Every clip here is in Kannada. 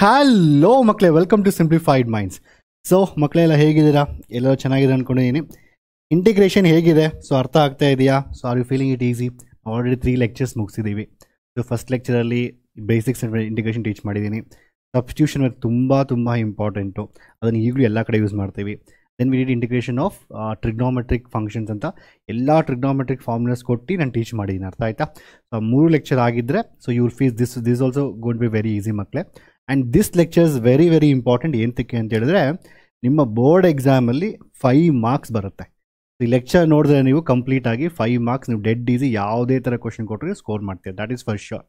ಹಲೋ ಮಕ್ಕಳೇ, welcome to Simplified Minds. So ಮಕ್ಕಳೆಲ್ಲ ಹೇಗಿದ್ದೀರಾ? ಎಲ್ಲರೂ ಚೆನ್ನಾಗಿದೆ ಅಂದ್ಕೊಂಡಿದ್ದೀನಿ. ಇಂಟಿಗ್ರೇಷನ್ ಹೇಗಿದೆ? ಸೊ ಅರ್ಥ ಆಗ್ತಾ ಇದೆಯಾ? So are you feeling it easy? Already 3 lectures ಮುಗಿಸಿದ್ದೀವಿ. ಸೊ ಫಸ್ಟ್ ಲೆಕ್ಚರಲ್ಲಿ ಬೇಸಿಕ್ಸ್ ಇಂಟಿಗ್ರೇಷನ್ ಟೀಚ್ ಮಾಡಿದ್ದೀನಿ. ಸಬ್ಸ್ಟಿಟ್ಯೂಷನ್ ತುಂಬ ಇಂಪಾರ್ಟೆಂಟು, ಅದನ್ನು ಈಗಲೂ ಎಲ್ಲ ಕಡೆ ಯೂಸ್ ಮಾಡ್ತೀವಿ. Then we did integration of trigonometric functions ಅಂತ ಎಲ್ಲ ಟ್ರಿಗ್ನೋಮೆಟ್ರಿಕ್ ಫಾರ್ಮುಲಾಸ್ ಕೊಟ್ಟು ನಾನು ಟೀಚ್ ಮಾಡಿದ್ದೀನಿ. ಅರ್ಥ ಆಯಿತಾ? ಸೊ 3 ಲೆಕ್ಚರ್ ಆಗಿದ್ದರೆ so you will feel this also gonna be very easy ಮಕ್ಕಳೇ. And this lectures very important. ಏನಕ್ಕೆ ಅಂತ ಹೇಳಿದ್ರೆ ನಿಮ್ಮ ಬೋರ್ಡ್ ಎಕ್ಸಾಮಲ್ಲಿ 5 ಮಾರ್ಕ್ಸ್ ಬರುತ್ತೆ. ಈ ಲೆಕ್ಚರ್ ನೋಡಿದ್ರೆ ನೀವು ಕಂಪ್ಲೀಟಾಗಿ 5 ಮಾರ್ಕ್ಸ್ ನೀವು ಡೆಡ್ ಈಸಿ ಯಾವುದೇ ಥರ ಕ್ವಶನ್ ಕೊಟ್ಟರೆ ಸ್ಕೋರ್ ಮಾಡ್ತೀರಿ. That is for sure.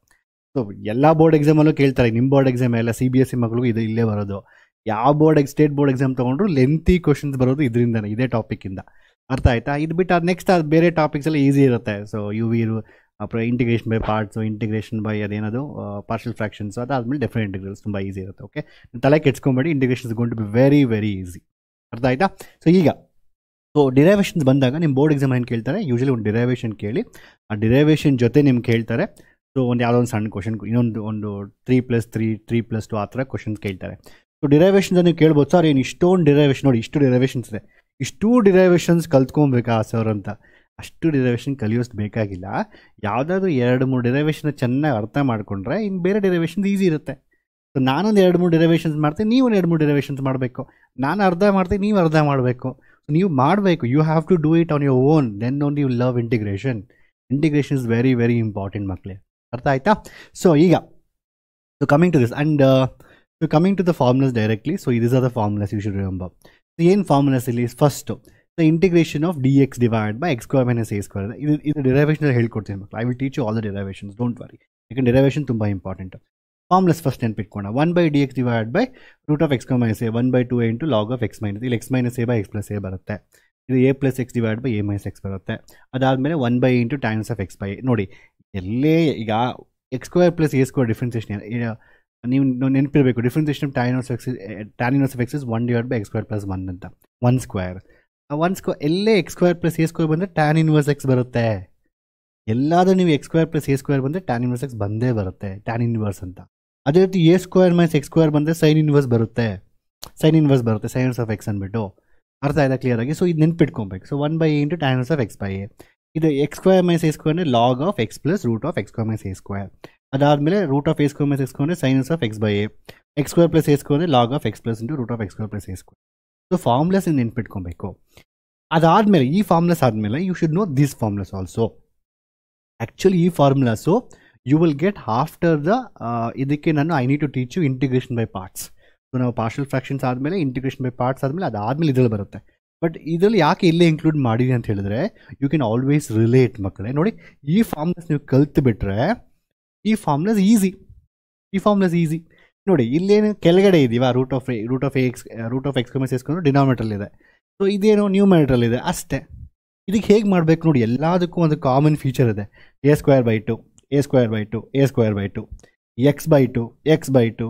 So ಎಲ್ಲ ಬೋರ್ಡ್ ಎಕ್ಸಾಮಲ್ಲೂ ಕೇಳ್ತಾರೆ. ನಿಮ್ಮ ಬೋರ್ಡ್ ಎಕ್ಸಾಮ್ ಎಲ್ಲ CBSE ಮಕ್ಕಳಿಗೂ ಇದು ಇಲ್ಲೇ ಬರೋದು. ಯಾವ ಸ್ಟೇಟ್ ಬೋರ್ಡ್ ಎಕ್ಸಾಮ್ ತೊಗೊಂಡ್ರು ಲೆಂತಿ ಕ್ವಶನ್ಸ್ ಬರೋದು ಇದರಿಂದನೇ, ಇದೇ ಟಾಪಿಕ್ಕಿಂದ. ಅರ್ಥ ಆಯ್ತಾ? ಇದು ಬಿಟ್ಟು ಅದು ನೆಕ್ಸ್ಟ್ ಅದು ಬೇರೆ ಟಾಪಿಕ್ಸ್ ಎಲ್ಲ ಈಸಿ ಇರುತ್ತೆ. ಸೊ UV ಅப்புறம் integration by parts, integration by ಅದೇನದು ಪಾರ್ಷಲ್ ಫ್ರಾಕ್ಷನ್ಸ್, ಅದಾದಮೇಲೆ ಡೆಫಿನೆಟ್ ಇಂಟಿಗ್ರಲ್ಸ್ ತುಂಬ ಈಸಿ ಇರುತ್ತೆ. ಓಕೆ, ತಲೆ ಕೆಡ್ಸ್ಕೊಂಬೇಡಿ. Integration is going to be very easy. ಅರ್ಥ ಆಯ್ತಾ? ಸೊ ಈಗ ಡಿರೈವೇಷನ್ಸ್ ಬಂದಾಗ ನಿಮ್ಮ ಬೋರ್ಡ್ ಎಕ್ಸಾಮ್ ಏನು ಕೇಳ್ತಾರೆ? ಯೂಶಲಿ ಒಂದು ಡಿರೈವೇಷನ್ ಕೇಳಿ ಆ ಡಿರೈವೇಷನ್ ಜೊತೆ ನಿಮ್ಗೆ ಕೇಳ್ತಾರೆ. ಸೊ ಯಾವುದೋ ಒಂದು ಸಣ್ಣ ಕ್ವಶನ್, ಒಂದು 3+3 3+2 ಆ ಥರ ಕ್ವಶನ್ಸ್ ಕೇಳ್ತಾರೆ. ಸೊ ಡಿರೈವೇಷನ್ಸ್ ನೀವು ಕೇಳ್ಬೋದು, ಸರ್ ಏನು ಇಷ್ಟೊಂದು ಡಿರೈವೇಷನ್, ನೋಡಿ ಇಷ್ಟು ಡಿರೈವೇಷನ್ಸ್ ಇದೆ, ಇಷ್ಟು ಡಿರೈವೇಷನ್ಸ್ ಕಲ್ತ್ಕೊಬೇಕಾ ಸರ್ ಅಂತ. ಅಷ್ಟು ಡಿರೈವೇಷನ್ ಕಲಿಯೋಷ್ಟು ಬೇಕಾಗಿಲ್ಲ. ಯಾವುದಾದ್ರೂ 2-3 ಡಿರೈವೇಷನ್ ಚೆನ್ನಾಗಿ ಅರ್ಥ ಮಾಡಿಕೊಂಡ್ರೆ ಇನ್ನು ಬೇರೆ ಡಿರೈವೇಷನ್ಸ್ ಈಸಿ ಇರುತ್ತೆ. ಸೊ ನಾನೊಂದು 2-3 ಡಿರೈವೇಷನ್ಸ್ ಮಾಡ್ತೀನಿ, ನೀವು ಒಂದು 2-3 ಡಿರೈವೇಷನ್ಸ್ ಮಾಡಬೇಕು. ನಾನು ಅರ್ಧ ಮಾಡ್ತೀನಿ, ನೀವು ಅರ್ಧ ಮಾಡಬೇಕು. ನೀವು ಮಾಡಬೇಕು. You have to do it on your own. Then only you love integration. Integration is very important ಮಕ್ಕಳೇ. ಅರ್ಥ ಆಯ್ತಾ? ಸೊ ಈಗ coming to this and coming to the formulas directly. So these are the formulas you should remember. ಏನು ಫಾರ್ಮುಲಾಸ್ ಇಲ್ಲಿ? First the integration of dx divide by x square minus a square. ಇದು ಡಿರೈವೇಷನ್ ಹೇಳ್ಕೊಡ್ತೀನಿ ಮಕ್ಕಳು. I will teach you all the derivations, don't worry. ಯಾಕಂದ್ರೆ ಡಿರೈವೇಷನ್ ತುಂಬ ಇಂಪಾರ್ಟೆಂಟ್. ಫಾರ್ಮುಲಾಸ್ ಫಸ್ಟ್ ನೆನ್ಪಿಟ್ಕೋಣ. 1/dx divide by root of x square minus a, 1/2a into log of x minus, ಇಲ್ಲಿ x minus a by x plus a ಬರುತ್ತೆ. ಇದು a plus x divide by a minus x ಬರುತ್ತೆ. ಅದಾದಮೇಲೆ 1/a into tan of x by a. ನೋಡಿ ಎಲ್ಲೇ ಈಗ x square plus a square differentiation ನೀವು ನೆನಪಿರಬೇಕು. Differentiation of tan inverse of x is 1 divide by x square plus 1 ಅಂತ. 1 ಸ್ಕ್ವೇರ್ ಎಲ್ಲೇ x square plus a square ಬಂದರೆ ಟ್ಯಾನ್ ಇನ್ವರ್ಸ್ x ಬರುತ್ತೆ. ಎಲ್ಲಾದರೂ ನೀವು x square plus a square ಬಂದರೆ ಟ್ಯಾನ್ ಇನ್ವರ್ಸ್ x ಬಂದೇ ಬರುತ್ತೆ, ಟ್ಯಾನ್ ಇನ್ವರ್ಸ್ ಅಂತ. ಅದೇ ರೀತಿ a square minus x square ಬಂದರೆ ಸೈನ್ ಇನ್ವರ್ಸ್ ಬರುತ್ತೆ, ಸೈನ್ ಇನ್ವರ್ಸ್ ಆಫ್ x ಅಂದ್ಬಿಟ್ಟು. ಅರ್ಥ ಆಯ್ತಾ ಕ್ಲಿಯರಾಗಿ? ಸೊ ಇದು ನೆನ್ಪಿಟ್ಕೊಬೇಕು. So 1/a into tan inverse of x by a. ಇದು x square minus a square ಅಂದರೆ log of x plus root of x square minus a square. ಅದಾದಮೇಲೆ root of a square minus x square ಅಂದರೆ sine inverse of x by a. x square plus a square ಅಂದರೆ log of x plus into root of x square plus a square. So formulas ನೆನ್ಪಿಟ್ಕೊಬೇಕು. ಅದಾದಮೇಲೆ ಈ ಫಾರ್ಮುಲಾಸ್ ಆದಮೇಲೆ you should know this formulas also. Actually ಈ formulas you will get after the ಇದಕ್ಕೆ ನಾನು I need to teach you integration by parts. So ನಾವು ಪಾರ್ಷಲ್ ಫ್ರಾಕ್ಷನ್ಸ್ ಆದಮೇಲೆ ಇಂಟಿಗ್ರೇಷನ್ ಬೈ ಪಾರ್ಟ್ಸ್ ಆದಮೇಲೆ ಅದಾದಮೇಲೆ ಇದರಲ್ಲಿ ಬರುತ್ತೆ. ಬಟ್ ಇದರಲ್ಲಿ ಯಾಕೆ ಇಲ್ಲೇ ಇನ್ಕ್ಲೂಡ್ ಮಾಡಿದೆ ಅಂತ ಹೇಳಿದ್ರೆ ಯು ಕ್ಯಾನ್ ಆಲ್ವೇಸ್ ರಿಲೇಟ್ ಮಕ್ಕಳೇ. ನೋಡಿ ಈ ಫಾರ್ಮುಲಾಸ್ ನೀವು ಕಲ್ತು ಬಿಟ್ರೆ ಈ ಫಾರ್ಮುಲಾಸ್ ಈಸಿ. ನೋಡಿ ಇಲ್ಲೇನು ಕೆಳಗಡೆ ಇದೀವಾ root of x minus S denominator ಇದೆ. ಸೊ ಇದೇನು ನ್ಯೂಮರೇಟರ್ ಇದೆ ಅಷ್ಟೇ. ಇದಕ್ಕೆ ಹೇಗೆ ಮಾಡಬೇಕು ನೋಡಿ, ಎಲ್ಲದಕ್ಕೂ ಒಂದು ಕಾಮನ್ ಫೀಚರ್ ಇದೆ. a square by 2 a square by 2 a square by 2 x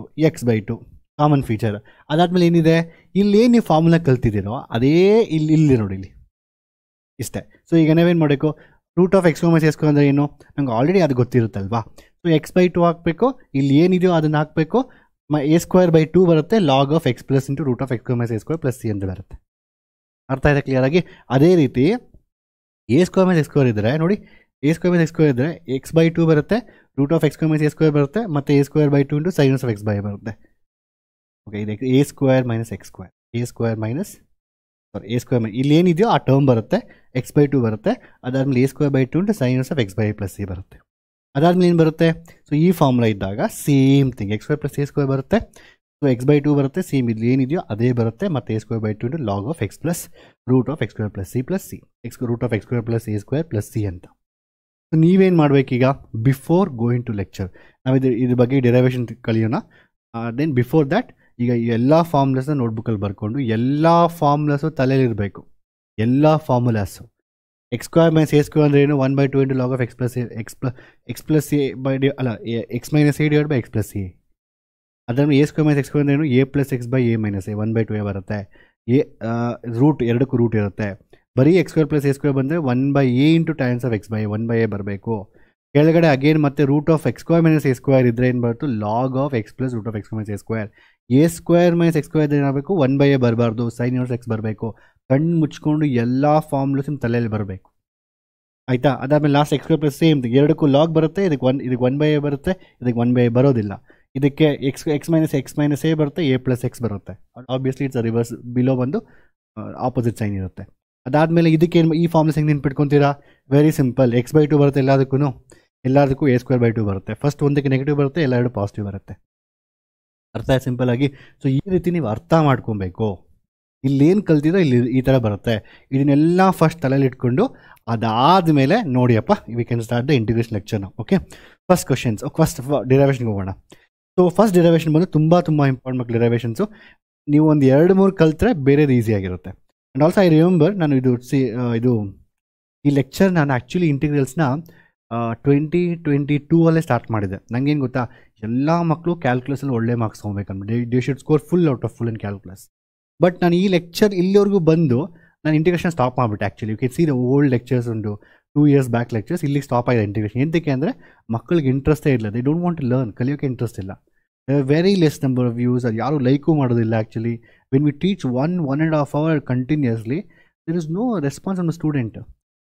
by 2 common feature. ಅದಾದಮೇಲೆ ಏನಿದೆ, ಇಲ್ಲೇನು ನೀವು ಫಾರ್ಮುಲಾ ಕಲ್ತಿದ್ದೀರೋ ಅದೇ ಇಲ್ಲಿ ನೋಡಿ ಇಲ್ಲಿ ಇಷ್ಟೇ. ಸೊ ಈಗ ನಾವೇನು ಮಾಡಬೇಕು, root of x minus a square ಅಂದರೆ ಏನು ನಂಗೆ ಆಲ್ರೆಡಿ ಅದು ಗೊತ್ತಿರುತ್ತಲ್ವಾ. ಸೊ x ಬೈ 2 ಹಾಕಬೇಕು, ಇಲ್ಲಿ ಏನಿದೆಯೋ ಅದನ್ನು ಹಾಕಬೇಕು. a ಸ್ಕ್ವೇರ್ ಬೈ 2 ಬರುತ್ತೆ, log of x plus into root of x minus a square plus c ಅಂತ ಬರುತ್ತೆ. ಅರ್ಥ ಆಯ್ತಾ ಕ್ಲಿಯರಾಗಿ? ಅದೇ ರೀತಿ a square minus x square ಇದ್ದರೆ ನೋಡಿ, a square minus x square ಇದ್ದರೆ x ಬೈ 2 ಬರುತ್ತೆ, root of x minus a square ಬರುತ್ತೆ, ಮತ್ತು a square by 2 into sine of x by ಬರುತ್ತೆ. ಓಕೆ, ಇದು a square minus x square, a square ಇಲ್ಲಿ ಏನಿದೆಯೋ ಆ ಟರ್ಮ್ ಬರುತ್ತೆ, x ಬೈ 2 ಬರುತ್ತೆ. ಅದಾದಮೇಲೆ a square by 2 into sine of x by plus c ಬರುತ್ತೆ. ಅದಾದಮೇಲೆ ಏನು ಬರುತ್ತೆ, ಸೊ ಈ ಫಾರ್ಮುಲಾ ಇದ್ದಾಗ same thing x square plus a square ಬರುತ್ತೆ. ಸೊ x ಬೈ 2 ಬರುತ್ತೆ, ಸೇಮ್ ಇಲ್ಲಿ ಏನಿದೆಯೋ ಅದೇ ಬರುತ್ತೆ, ಮತ್ತು a square by 2 into log of x plus root of x square plus c plus c, root of x square plus a square plus c ಅಂತ. ಸೊ ನೀವೇನು ಮಾಡಬೇಕೀಗ, ಬಿಫೋರ್ ಗೋಯಿಂಗ್ ಟು ಲೆಕ್ಚರ್ ನಾವು ಇದ್ರ ಬಗ್ಗೆ ಡಿರೈವೇಷನ್ ಕಲಿಯೋಣ. ದೆನ್ ಬಿಫೋರ್ ದ್ಯಾಟ್ ಈಗ ಎಲ್ಲ ಫಾರ್ಮುಲಾಸ್ನ ನೋಟ್ಬುಕ್ಕಲ್ಲಿ ಬರ್ಕೊಂಡು ಎಲ್ಲ ಫಾರ್ಮುಲಾಸು ತಲೆಯಲ್ಲಿರಬೇಕು. ಎಲ್ಲ formulas X square minus a square ಅಂದರೆ ಏನು, 1/2 into log of x plus A by X minus a divide by x plus A. ಅದನ್ನು a square minus x square ಅಂದರೆ ಏನು, a plus X by a minus A, 1/2a ಬರುತ್ತೆ. ಎರಡಕ್ಕೂ ರೂಟ್ ಇರುತ್ತೆ. ಬರೀ x square plus a square ಬಂದರೆ 1/a into ಟ್ಯಾನ್ಸ್ of x by 1/a ಬರಬೇಕು. ಕೆಳಗಡೆ ಅಗೇನ್ ಮತ್ತೆ root of x square minus a square ಇದ್ರೆ ಏನು ಬರುತ್ತೆ log of x plus root of x minus a square. A square minus x square ಏನಾಗಬೇಕು 1/a ಬರಬಾರ್ದು, ಸೈನ್ ಇನ್ವರ್ಸ್ ಎಕ್ಸ್ ಬರಬೇಕು. ಕಣ್ಣು ಮುಚ್ಕೊಂಡು ಎಲ್ಲ ಫಾರ್ಮ್ಲೂಸ್ ನಿಮ್ಮ ತಲೆಯಲ್ಲಿ ಬರಬೇಕು ಆಯಿತಾ. ಅದಾದಮೇಲೆ last X square plus same ಎರಡಕ್ಕೂ ಲಾಗ್ ಬರುತ್ತೆ, ಇದಕ್ಕೆ 1/a ಬರುತ್ತೆ, ಇದಕ್ಕೆ 1/a ಬರೋದಿಲ್ಲ. ಇದಕ್ಕೆ ಎಕ್ಸ್ ಮೈನಸ್ ಎ ಬರುತ್ತೆ, ಎ ಪ್ಲಸ್ ಎಕ್ಸ್ ಬರುತ್ತೆ. ಆಬ್ವಿಯಸ್ಲಿ ಇಟ್ಸ್ ರಿವರ್ಸ್, ಬಿಲೋ ಬಂದು ಆಪೋಸಿಟ್ ಸೈನ್ ಇರುತ್ತೆ. ಅದಾದಮೇಲೆ ಇದಕ್ಕೆ ಈ ಫಾರ್ಮ್ಸ್ ಹೆಂಗೆ ನೆನ್ಪಿಟ್ಕೊತೀರಾ? ವೆರಿ ಸಿಂಪಲ್, x/2 ಬರುತ್ತೆ ಎಲ್ಲದಕ್ಕೂ a²/2 ಬರುತ್ತೆ. ಫಸ್ಟ್ ಒಂದಕ್ಕೆ ನೆಗೆಟಿವ್ ಬರುತ್ತೆ, ಎಲ್ಲ ಎರಡು ಪಾಸಿಟಿವ್ ಬರುತ್ತೆ. ಅರ್ಥ ಆಯ್ತು ಸಿಂಪಲ್ ಆಗಿ. ಸೊ ಈ ರೀತಿ ನೀವು ಅರ್ಥ ಮಾಡ್ಕೊಬೇಕು. ಇಲ್ಲೇನು ಕಲ್ತಿದ್ರೋ ಇಲ್ಲಿ ಈ ಥರ ಬರುತ್ತೆ. ಇದನ್ನೆಲ್ಲ ಫಸ್ಟ್ ತಲೆಯಲ್ಲಿ ಇಟ್ಕೊಂಡು ಅದಾದಮೇಲೆ ನೋಡಿಯಪ್ಪ we can start the integration ಲೆಕ್ಚರ್ನ. ಓಕೆ, ಫಸ್ಟ್ ಕ್ವಶನ್ಸ್, ಫಸ್ಟ್ ಡಿರೈವೇಷನ್ಗೆ ಹೋಗೋಣ. ಸೊ ಫಸ್ಟ್ ಡಿರೈವೇಷನ್ ಬಂದು ತುಂಬ ಇಂಪಾರ್ಟೆಂಟ್ ಮಕ್ಕಳು. ಡಿರೈವೇಷನ್ಸು ನೀವು ಒಂದು 2-3 ಕಲ್ತ್ರೆ ಬೇರೆದು ಈಸಿಯಾಗಿರುತ್ತೆ. ಆ್ಯಂಡ್ ಆಲ್ಸೋ ಐ ರಿಮೆಂಬರ್ ನಾನು ಇದು ಈ ಲೆಕ್ಚರ್ ನಾನು ಆ್ಯಕ್ಚುಲಿ ಇಂಟಿಗ್ರಲ್ಸ್ನ 2022 ಅಲ್ಲೇ ಸ್ಟಾರ್ಟ್ ಮಾಡಿದೆ. ನನಗೇನು ಗೊತ್ತಾ, ಎಲ್ಲ ಮಕ್ಕಳು ಕ್ಯಾಲ್ಕುಲಸಲ್ಲಿ ಒಳ್ಳೆ ಮಾರ್ಕ್ಸ್ ತೊಗೊಬೇಕಂದ್ರೆ they should score full out of full in calculus. But ನಾನು ಈ ಲೆಕ್ಚರ್ ಇಲ್ಲಿವರೆಗೂ ಬಂದು ನಾನು ಇಂಟಿಗ್ರೇಷನ್ ಸ್ಟಾಪ್ ಮಾಡಿಬಿಟ್ಟೆ. Actually you can see the old lectures ಉಂಟು 2 years ಬ್ಯಾಕ್ ಲೆಕ್ಚರ್ಸ್, ಇಲ್ಲಿಗೆ ಸ್ಟಾಪ್ ಆಗಿದೆ ಇಂಟಿಗ್ರೇಷನ್. ಎಂತಕ್ಕೆ ಅಂದರೆ ಮಕ್ಕಳಿಗೆ ಇಂಟ್ರೆಸ್ಟೇ ಇಲ್ಲ, they don't want to learn, ಕಲಿಯೋಕ್ಕೆ ಇಂಟ್ರೆಸ್ಟ್ ಇಲ್ಲ. Very less number of views, ಅದು ಯಾರೂ ಲೈಕು ಮಾಡೋದಿಲ್ಲ. Actually when we teach 1.5 hour continuously there is no response on the student.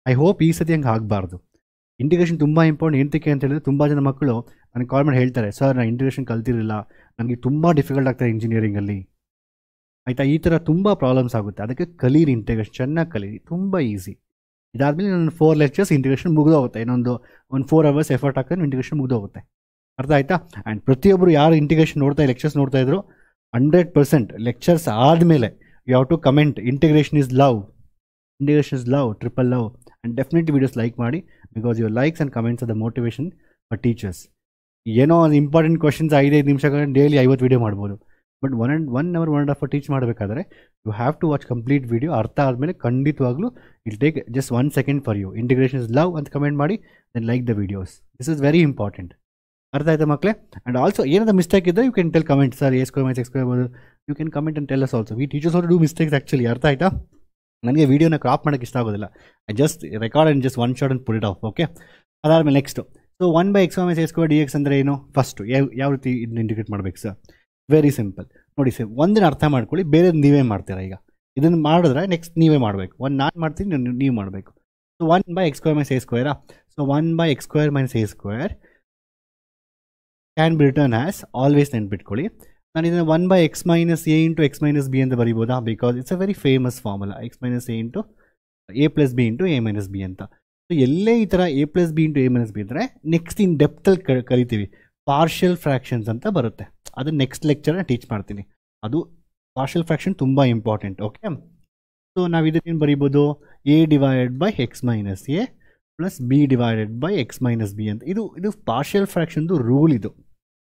I hope ಈ ಸತಿ ಹಂಗೆ ಆಗಬಾರ್ದು. ಇಂಟಿಗ್ರೇಷನ್ ತುಂಬ ಇಂಪಾರ್ಟೆಂಟ್. ಎಂತಕ್ಕೆ ಅಂತ ಹೇಳಿದ್ರೆ ತುಂಬ ಜನ ಮಕ್ಕಳು ನನಗೆ ಕಾಲ್ ಮಾಡಿ ಹೇಳ್ತಾರೆ, ಸರ್ ನಾನು ಇಂಟಿಗ್ರೇಷನ್ ಕಲ್ತಿರಲಿಲ್ಲ, ನನಗೆ ತುಂಬ ಡಿಫಿಕಲ್ಟ್ ಆಗ್ತದೆ ಇಂಜಿನಿಯರಿಂಗಲ್ಲಿ ಆಯಿತಾ. ಈ ಥರ ತುಂಬ ಪ್ರಾಬ್ಲಮ್ಸ್ ಆಗುತ್ತೆ. ಅದಕ್ಕೆ ಕಲೀರಿ, ಇಂಟಿಗ್ರೇಷನ್ ಚೆನ್ನಾಗಿ ಕಲೀರಿ, ತುಂಬ ಈಸಿ. ಇದಾದಮೇಲೆ ನನ್ನ 4 lectures ಇಂಟಿಗ್ರೇಷನ್ ಮುಗಿದೋಗುತ್ತೆ. ಇನ್ನೊಂದು 4 hours ಎಫರ್ಟ್ ಹಾಕಿದ್ರೆ ಇಂಟಿಗ್ರೇಷನ್ ಮುಗಿದೋಗುತ್ತೆ. ಅರ್ಥ ಆಯಿತಾ. ಆ್ಯಂಡ್ ಪ್ರತಿಯೊಬ್ಬರು ಯಾರು ಇಂಟಿಗ್ರೇಷನ್ ಲೆಕ್ಚರ್ಸ್ ನೋಡ್ತಾ ಇದ್ರು 100% ಲೆಕ್ಚರ್ಸ್ ಆದಮೇಲೆ you have to comment integration is love, triple love. And definitely videos like ಮಾಡಿ, because your likes and comments are the motivation for teachers. ಏನೋ ಒಂದು ಇಂಪಾರ್ಟೆಂಟ್ ಕ್ವಶನ್ಸ್ 5 ನಿಮಿಷಗಳು ಡೈಲಿ 50 ವೀಡಿಯೋ ಮಾಡ್ಬೋದು. ಬಟ್ 1 hour 1.5 hour ಟೀಚ್ ಮಾಡಬೇಕಾದ್ರೆ you have to watch complete video. ಅರ್ಥ ಆದಮೇಲೆ ಖಂಡಿತವಾಗ್ಲೂ I'll take just 1 second for you. Integration is love ಅಂತ ಕಮೆಂಟ್ ಮಾಡಿ, then like the videos. This is very important. ಅರ್ಥ ಆಯ್ತಾ ಮಕ್ಕಳೇ. ಆ್ಯಂಡ್ ಆಲ್ಸೋ ಏನಾದರೂ ಮಿಸ್ಟೇಕ್ ಇದ್ದರೆ you can tell comment, sir a² - x² you can comment and tell us also. We teachers also do mistakes actually. ಅರ್ಥ ಆಯಿತಾ. ನನಗೆ ವೀಡಿಯೋನ ಕ್ರಾಪ್ ಮಾಡೋಕ್ಕೆ ಇಷ್ಟ ಆಗೋದಿಲ್ಲ. I just record and just one shot and put it off. Okay, ಅದಾದಮೇಲೆ next. So 1/x - a² dx ಅಂದರೆ ಏನು? ಫಸ್ಟು ಯಾವ ರೀತಿ ಇದನ್ನ ಇಂಟಿಗ್ರೇಟ್ ಮಾಡಬೇಕು ಸರ್? Very simple. ನೋಡಿ ಸರ್, ಒಂದಿನ ಅರ್ಥ ಮಾಡ್ಕೊಳ್ಳಿ, ಬೇರೆದು ನೀವೇ ಮಾಡ್ತೀರಾ. ಈಗ ಇದನ್ನು ಮಾಡಿದ್ರೆ ನೆಕ್ಸ್ಟ್ ನೀವೇ ಮಾಡಬೇಕು. ನಾನು ಮಾಡ್ತೀನಿ, ನೀವು ಮಾಡಬೇಕು. So 1/x² - a². So 1/x² - a² can be return as, always ನೆನ್ಪಿಟ್ಕೊಳ್ಳಿ. ನಾನು ಇದನ್ನು 1/x - a × x - b ಅಂತ ಬರೀಬೋದಾ? Because it's a very famous formula, x - a × a + b × a - b ಅಂತ. ಸೊ ಎಲ್ಲೇ ಈ ಥರ a + b × a - b ಅಂದರೆ ನೆಕ್ಸ್ಟ್ ಇನ್ ಡೆಪ್ತಲ್ಲಿ ಕರಿತೀವಿ ಪಾರ್ಷಿಯಲ್ ಫ್ರ್ಯಾಕ್ಷನ್ಸ್ ಅಂತ ಬರುತ್ತೆ. ಅದು ನೆಕ್ಸ್ಟ್ ಲೆಕ್ಚರ್ನ ಟೀಚ್ ಮಾಡ್ತೀನಿ. ಅದು ಪಾರ್ಷಿಯಲ್ ಫ್ರ್ಯಾಕ್ಷನ್ ತುಂಬ ಇಂಪಾರ್ಟೆಂಟ್. ಓಕೆ, ಸೊ ನಾವು ಇದಕ್ಕೇನು ಬರೀಬೋದು? a/x - a + b/x - b ಅಂತ. ಇದು ಪಾರ್ಷಿಯಲ್ ಫ್ರ್ಯಾಕ್ಷನ್ದು ರೂಲ್. ಇದು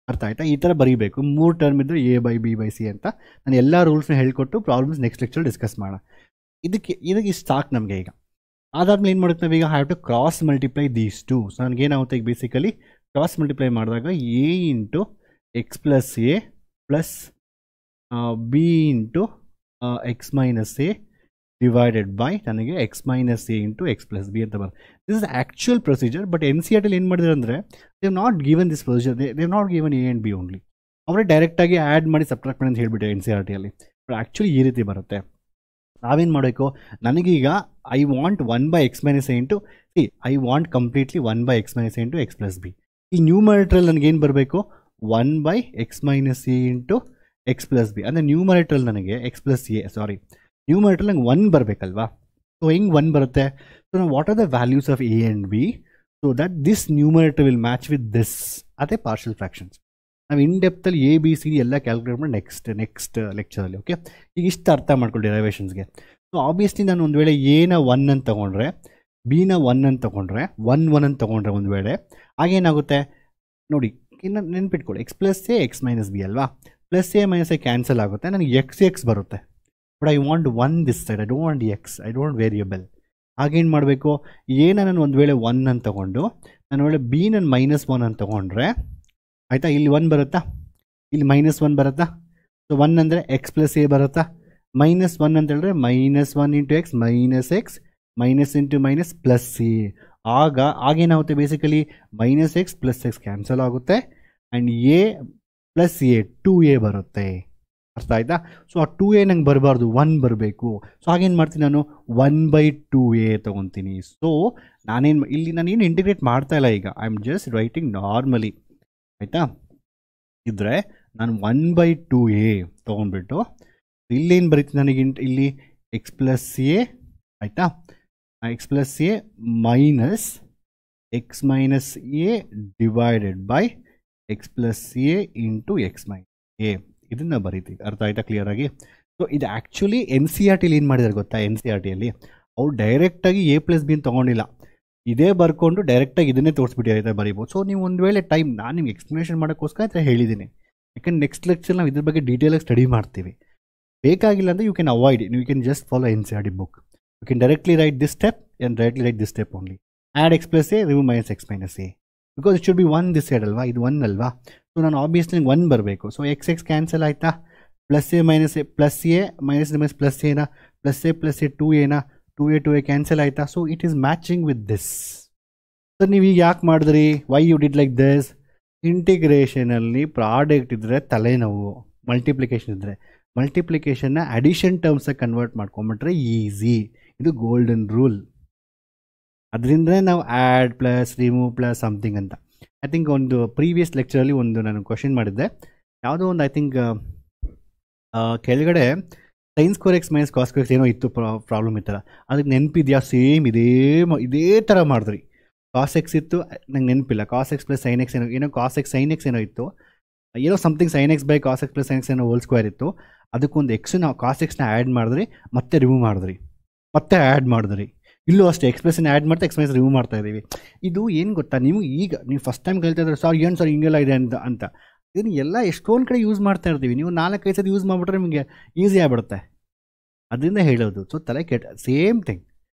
ಅರ್ಥ ಆಯ್ತಾ? ಈ ಥರ ಬರೀಬೇಕು. 3 ಟರ್ಮ್ ಇದ್ದರೆ a/b/c ಅಂತ. ನಾನು ಎಲ್ಲ ರೂಲ್ಸ್ನ ಹೇಳ್ಕೊಟ್ಟು ಪ್ರಾಬ್ಲಮ್ಸ್ ನೆಕ್ಸ್ಟ್ ಲೆಕ್ಚರ್ ಡಿಸ್ಕಸ್ ಮಾಡೋಣ. ಇದಕ್ಕೆ ಇಷ್ಟು ಸಾಕು ನಮಗೆ. ಈಗ ಅದಾದ್ಮೇಲೆ ಏನು ಮಾಡುತ್ತೆ ನಾವೀಗ? Have to cross multiply these two. So ನನಗೇನಾಗುತ್ತೆ ಈಗ ಬೇಸಿಕಲಿ ಕ್ರಾಸ್ ಮಲ್ಟಿಪ್ಲೈ ಮಾಡಿದಾಗ a × x + a + b × x - a divided by ನನಗೆ x - a × x + b ಅಂತ ಬರುತ್ತೆ. This is actual procedure. But NCERT ಏನು ಮಾಡಿದ್ರು ಅಂದರೆ they have not given this procedure, they have not given a and b only. ಅವರೇ ಡೈರೆಕ್ಟಾಗಿ ಆ್ಯಡ್ ಮಾಡಿ ಸಬ್ಟ್ರಾಕ್ಟ್ ಮಾಡಿ ಅಂತ ಹೇಳಿಬಿಟ್ಟೆ NCERT ಅಲ್ಲಿ. ಬಟ್ ಆ್ಯಕ್ಚುಲಿ ಈ ರೀತಿ ಬರುತ್ತೆ. ನಾವೇನು ಮಾಡಬೇಕು? ನನಗೀಗ I want 1/x - a × I want completely 1/x - a × x + b. ಈ ನ್ಯೂಮರೇಟ್ರಲ್ಲಿ ನನಗೇನು ಬರಬೇಕು? 1/x - a × x + b. ಅಂದರೆ ನ್ಯೂಮರೇಟ್ರಲ್ಲಿ ನನಗೆ x + a, ನ್ಯೂಮರೇಟ್ರಲ್ಲಿ ನಂಗೆ 1 ಬರಬೇಕಲ್ವಾ? ಸೊ ಹೆಂಗೆ 1 ಬರುತ್ತೆ? ಸೊ ನಾವು what are the values of a and b so that this numerator will match with this. ಅದೇ ಪಾರ್ಷಿಯಲ್ ಫ್ರ್ಯಾಕ್ಷನ್ಸ್. ನಾವು ಇನ್ ಡೆಪ್ತಲ್ಲಿ A B C D ಎಲ್ಲ ಕ್ಯಾಲ್ಕುಲೇಟ್ ಮಾಡಿ ನೆಕ್ಸ್ಟ್ ಲೆಕ್ಚರಲ್ಲಿ. ಓಕೆ, ಈಗ ಇಷ್ಟು ಅರ್ಥ ಮಾಡ್ಕೊಳ್ಳಿ ಡೆರೈವೇಷನ್ಸ್ಗೆ. ಸೊ ಆಬ್ವಿಯಸ್ಲಿ ನಾನು ಒಂದು ವೇಳೆ ಎನ 1 ಅಂತ ತೊಗೊಂಡ್ರೆ, ಬಿನ 1 ಅಂತ ತೊಗೊಂಡ್ರೆ, 1 1 ಅಂತ ತೊಗೊಂಡ್ರೆ ಒಂದು ವೇಳೆ ಆಗೇನಾಗುತ್ತೆ ನೋಡಿ, ಇನ್ನು ನೆನ್ಪಿಟ್ಕೊಳ್ಳಿ. x + a x - b ಅಲ್ವಾ? +a - a ಕ್ಯಾನ್ಸಲ್ ಆಗುತ್ತೆ, ನನಗೆ x ಬರುತ್ತೆ. But I want 1 this side, I don't want x, I don't variable. ಆಗೇನು ಮಾಡಬೇಕು? ಎನ ನಾನು ಒಂದು ವೇಳೆ 1 ಅಂತ ತೊಗೊಂಡು, ನಾನು ವೇಳೆ ಬಿ ನಾನು -1 ಅಂತ ತೊಗೊಂಡ್ರೆ ಆಯಿತಾ, ಇಲ್ಲಿ 1 ಬರುತ್ತಾ, ಇಲ್ಲಿ -1 ಬರುತ್ತಾ? ಸೊ 1 ಅಂದರೆ x + a ಬರುತ್ತಾ? -1 ಅಂತ ಹೇಳಿದ್ರೆ -1 × x - x -* - +a ಆಗೇನಾಗುತ್ತೆ basically minus x plus x cancel ಆಗುತ್ತೆ and a plus a 2a ಬರುತ್ತೆ. ಅರ್ಥ ಆಯ್ತಾ? ಸೊ ಆ 2a ನಂಗೆ ಬರಬಾರ್ದು, 1 ಬರಬೇಕು. ಸೊ ಹಾಗೇನು ಮಾಡ್ತೀನಿ ನಾನು 1/2a ತೊಗೊತೀನಿ. ಸೊ ನಾನೇನು ಇಂಟಿಗ್ರೇಟ್ ಮಾಡ್ತಾ ಇಲ್ಲ ಈಗ, I am just writing normally. ಆಯಿತಾ? ಇದ್ದರೆ ನಾನು 1/2a ತೊಗೊಂಡ್ಬಿಟ್ಟು ಇಲ್ಲೇನು ಬರೀತೀನಿ ನನಗೆ ಇಲ್ಲಿ ಎಕ್ಸ್ ಪ್ಲಸ್ ಎ. ಆಯಿತಾ? X plus a minus x minus A divided by x plus A into X minus A ಇದನ್ನು ಬರೀತೀವಿ. ಅರ್ಥ ಆಯ್ತಾ ಕ್ಲಿಯರಾಗಿ? ಸೊ ಇದು ಆ್ಯಕ್ಚುಲಿ ಎನ್ ಸಿ ಆರ್ ಟಿಲಿ ಏನು ಮಾಡಿದ್ದಾರೆ ಗೊತ್ತಾ? ಎನ್ ಸಿ ಆರ್ ಟಿಯಲ್ಲಿ ಅವ್ರು ಡೈರೆಕ್ಟಾಗಿ ಎ ಪ್ಲಸ್ ಬಿನ ತೊಗೊಂಡಿಲ್ಲ, ಇದೇ ಬರ್ಕೊಂಡು ಡೈರೆಕ್ಟಾಗಿ ಇದನ್ನೇ ತೋರಿಸ್ಬಿಟ್ಟು ಬರೀಬೋದು. ಸೊ ನೀವು ಒಂದು ವೇಳೆ ಟೈಮ್ ನಾನು ನಿಮ್ಗೆ ಎಕ್ಸ್ಪ್ಲನೇಷನ್ ಮಾಡೋಕ್ಕೋಸ್ಕರ ಅಂತ ಹೇಳಿದ್ದೀನಿ. ಯಾಕಂದ್ರೆ ನೆಕ್ಸ್ಟ್ ಲೆಕ್ಚರ್ ನಾವು ಇದ್ರ ಬಗ್ಗೆ ಡೀಟೇಲಾಗಿ ಸ್ಟಡಿ ಮಾಡ್ತೀವಿ. ಬೇಕಾಗಿಲ್ಲ ಅಂದರೆ you can avoid, you can just follow N C R T book. You can directly write this step and directly write this step only. Add x plus a remove minus x minus a, because it should be 1 this side ಅಲ್ವಾ, ಇದು 1 ಅಲ್ವಾ. ಸೊ ನಾನು ಆಬ್ವಿಯಸ್ಲಿ 1 ಬರಬೇಕು. ಸೊ ಎಕ್ಸ್ ಎಕ್ಸ್ ಕ್ಯಾನ್ಸಲ್ ಆಯಿತಾ, plus a minus minus plus ಎನ, ಪ್ಲಸ್ ಎ 2a ಕ್ಯಾನ್ಸಲ್ ಆಯಿತಾ. So it is matching with this. Sir ನೀವು ಈಗ ಯಾಕೆ ಮಾಡಿದ್ರಿ, why you did like this? ಇಂಟಿಗ್ರೇಷನಲ್ಲಿ ಪ್ರಾಡಕ್ಟ್ ಇದ್ದರೆ ತಲೆನೋವು, ಮಲ್ಟಿಪ್ಲಿಕೇಶನ್ ಇದ್ದರೆ ಮಲ್ಟಿಪ್ಲಿಕೇಶನ್ನ ಅಡಿಷನ್ ಟರ್ಮ್ಸಾಗಿ ಕನ್ವರ್ಟ್ ಮಾಡ್ಕೊಂಬಿಟ್ರೆ ಈಸಿ. ಇದು ಗೋಲ್ಡನ್ ರೂಲ್. ಅದರಿಂದನೇ ನಾವು add plus remove plus something ಅಂತ. ಐ ಥಿಂಕ್ ಒಂದು ಪ್ರೀವಿಯಸ್ ಲೆಕ್ಚರಲ್ಲಿ ಒಂದು ನಾನು ಕ್ವಶನ್ ಮಾಡಿದ್ದೆ, ಯಾವುದೋ ಒಂದು ಐ ಥಿಂಕ್ ಕೆಳಗಡೆ sine square x minus cos square x ಏನೋ ಇತ್ತು ಪ್ರಾಬ್ಲಮ್ ಈ ಥರ. ಅದಕ್ಕೆ ನೆನಪಿದೆಯಾ? ಸೇಮ್ ಇದೇ ಥರ ಮಾಡಿದ್ರಿ. ಕಾಸ್ ಎಕ್ಸ್ ಇತ್ತು, ನಂಗೆ ನೆನಪಿಲ್ಲ, cos x plus sine x ಏನೋ ಕಾಸ್ ಎಕ್ಸ್ ಸೈನ್ ಎಕ್ಸ್ ಏನೋ ಇತ್ತು, ಏನೋ something sine x by cos x plus sine x ಏನೋ ಹೋಲ್ ಸ್ಕ್ವೇರ್ ಇತ್ತು. ಅದಕ್ಕೊಂದು ಎಕ್ಸ್ ನಾವು ಕಾಸ್ ಎಕ್ಸ್ನ ಆ್ಯಡ್ ಮಾಡಿದ್ರಿ, ಮತ್ತೆ ರಿಮೂವ್ ಮಾಡಿದ್ರಿ, ಮತ್ತೆ ಆ್ಯಡ್ ಮಾಡಿದ್ರಿ. ಇಲ್ಲೂ ಅಷ್ಟೇ ಎಕ್ಸ್ಪ್ರೆಸ್ನ ಆ್ಯಡ್ ಮಾಡ್ತಾ ಎಕ್ಸ್ಪ್ರೆಸ್ ರಿಮೂವ್ ಮಾಡ್ತಾ ಇದ್ದೀವಿ. ಇದು ಏನು ಗೊತ್ತಾ, ನಿಮಗೆ ಈಗ ನೀವು ಫಸ್ಟ್ ಟೈಮ್ ಕೇಳ್ತಾ ಇದ್ದಾರೆ ಸರ್ ಏನು ಸರ್ ಹಿಂಗೆಲ್ಲ ಇದೆ ಅಂತ ಇದನ್ನು ಎಲ್ಲ ಎಷ್ಟೊಂದು ಕಡೆ ಯೂಸ್ ಮಾಡ್ತಾ ಇರ್ತೀವಿ. ನೀವು 4-5 ಸತಿ ಯೂಸ್ ಮಾಡಿಬಿಟ್ರೆ ನಿಮಗೆ ಈಸಿ ಆಗಿಬಿಡುತ್ತೆ. ಅದರಿಂದ ಹೇಳೋದು. ಸೊ ತಲೆ ಕೆಟ್ಟ ಸೇಮ್ ಥಿಂಗ್.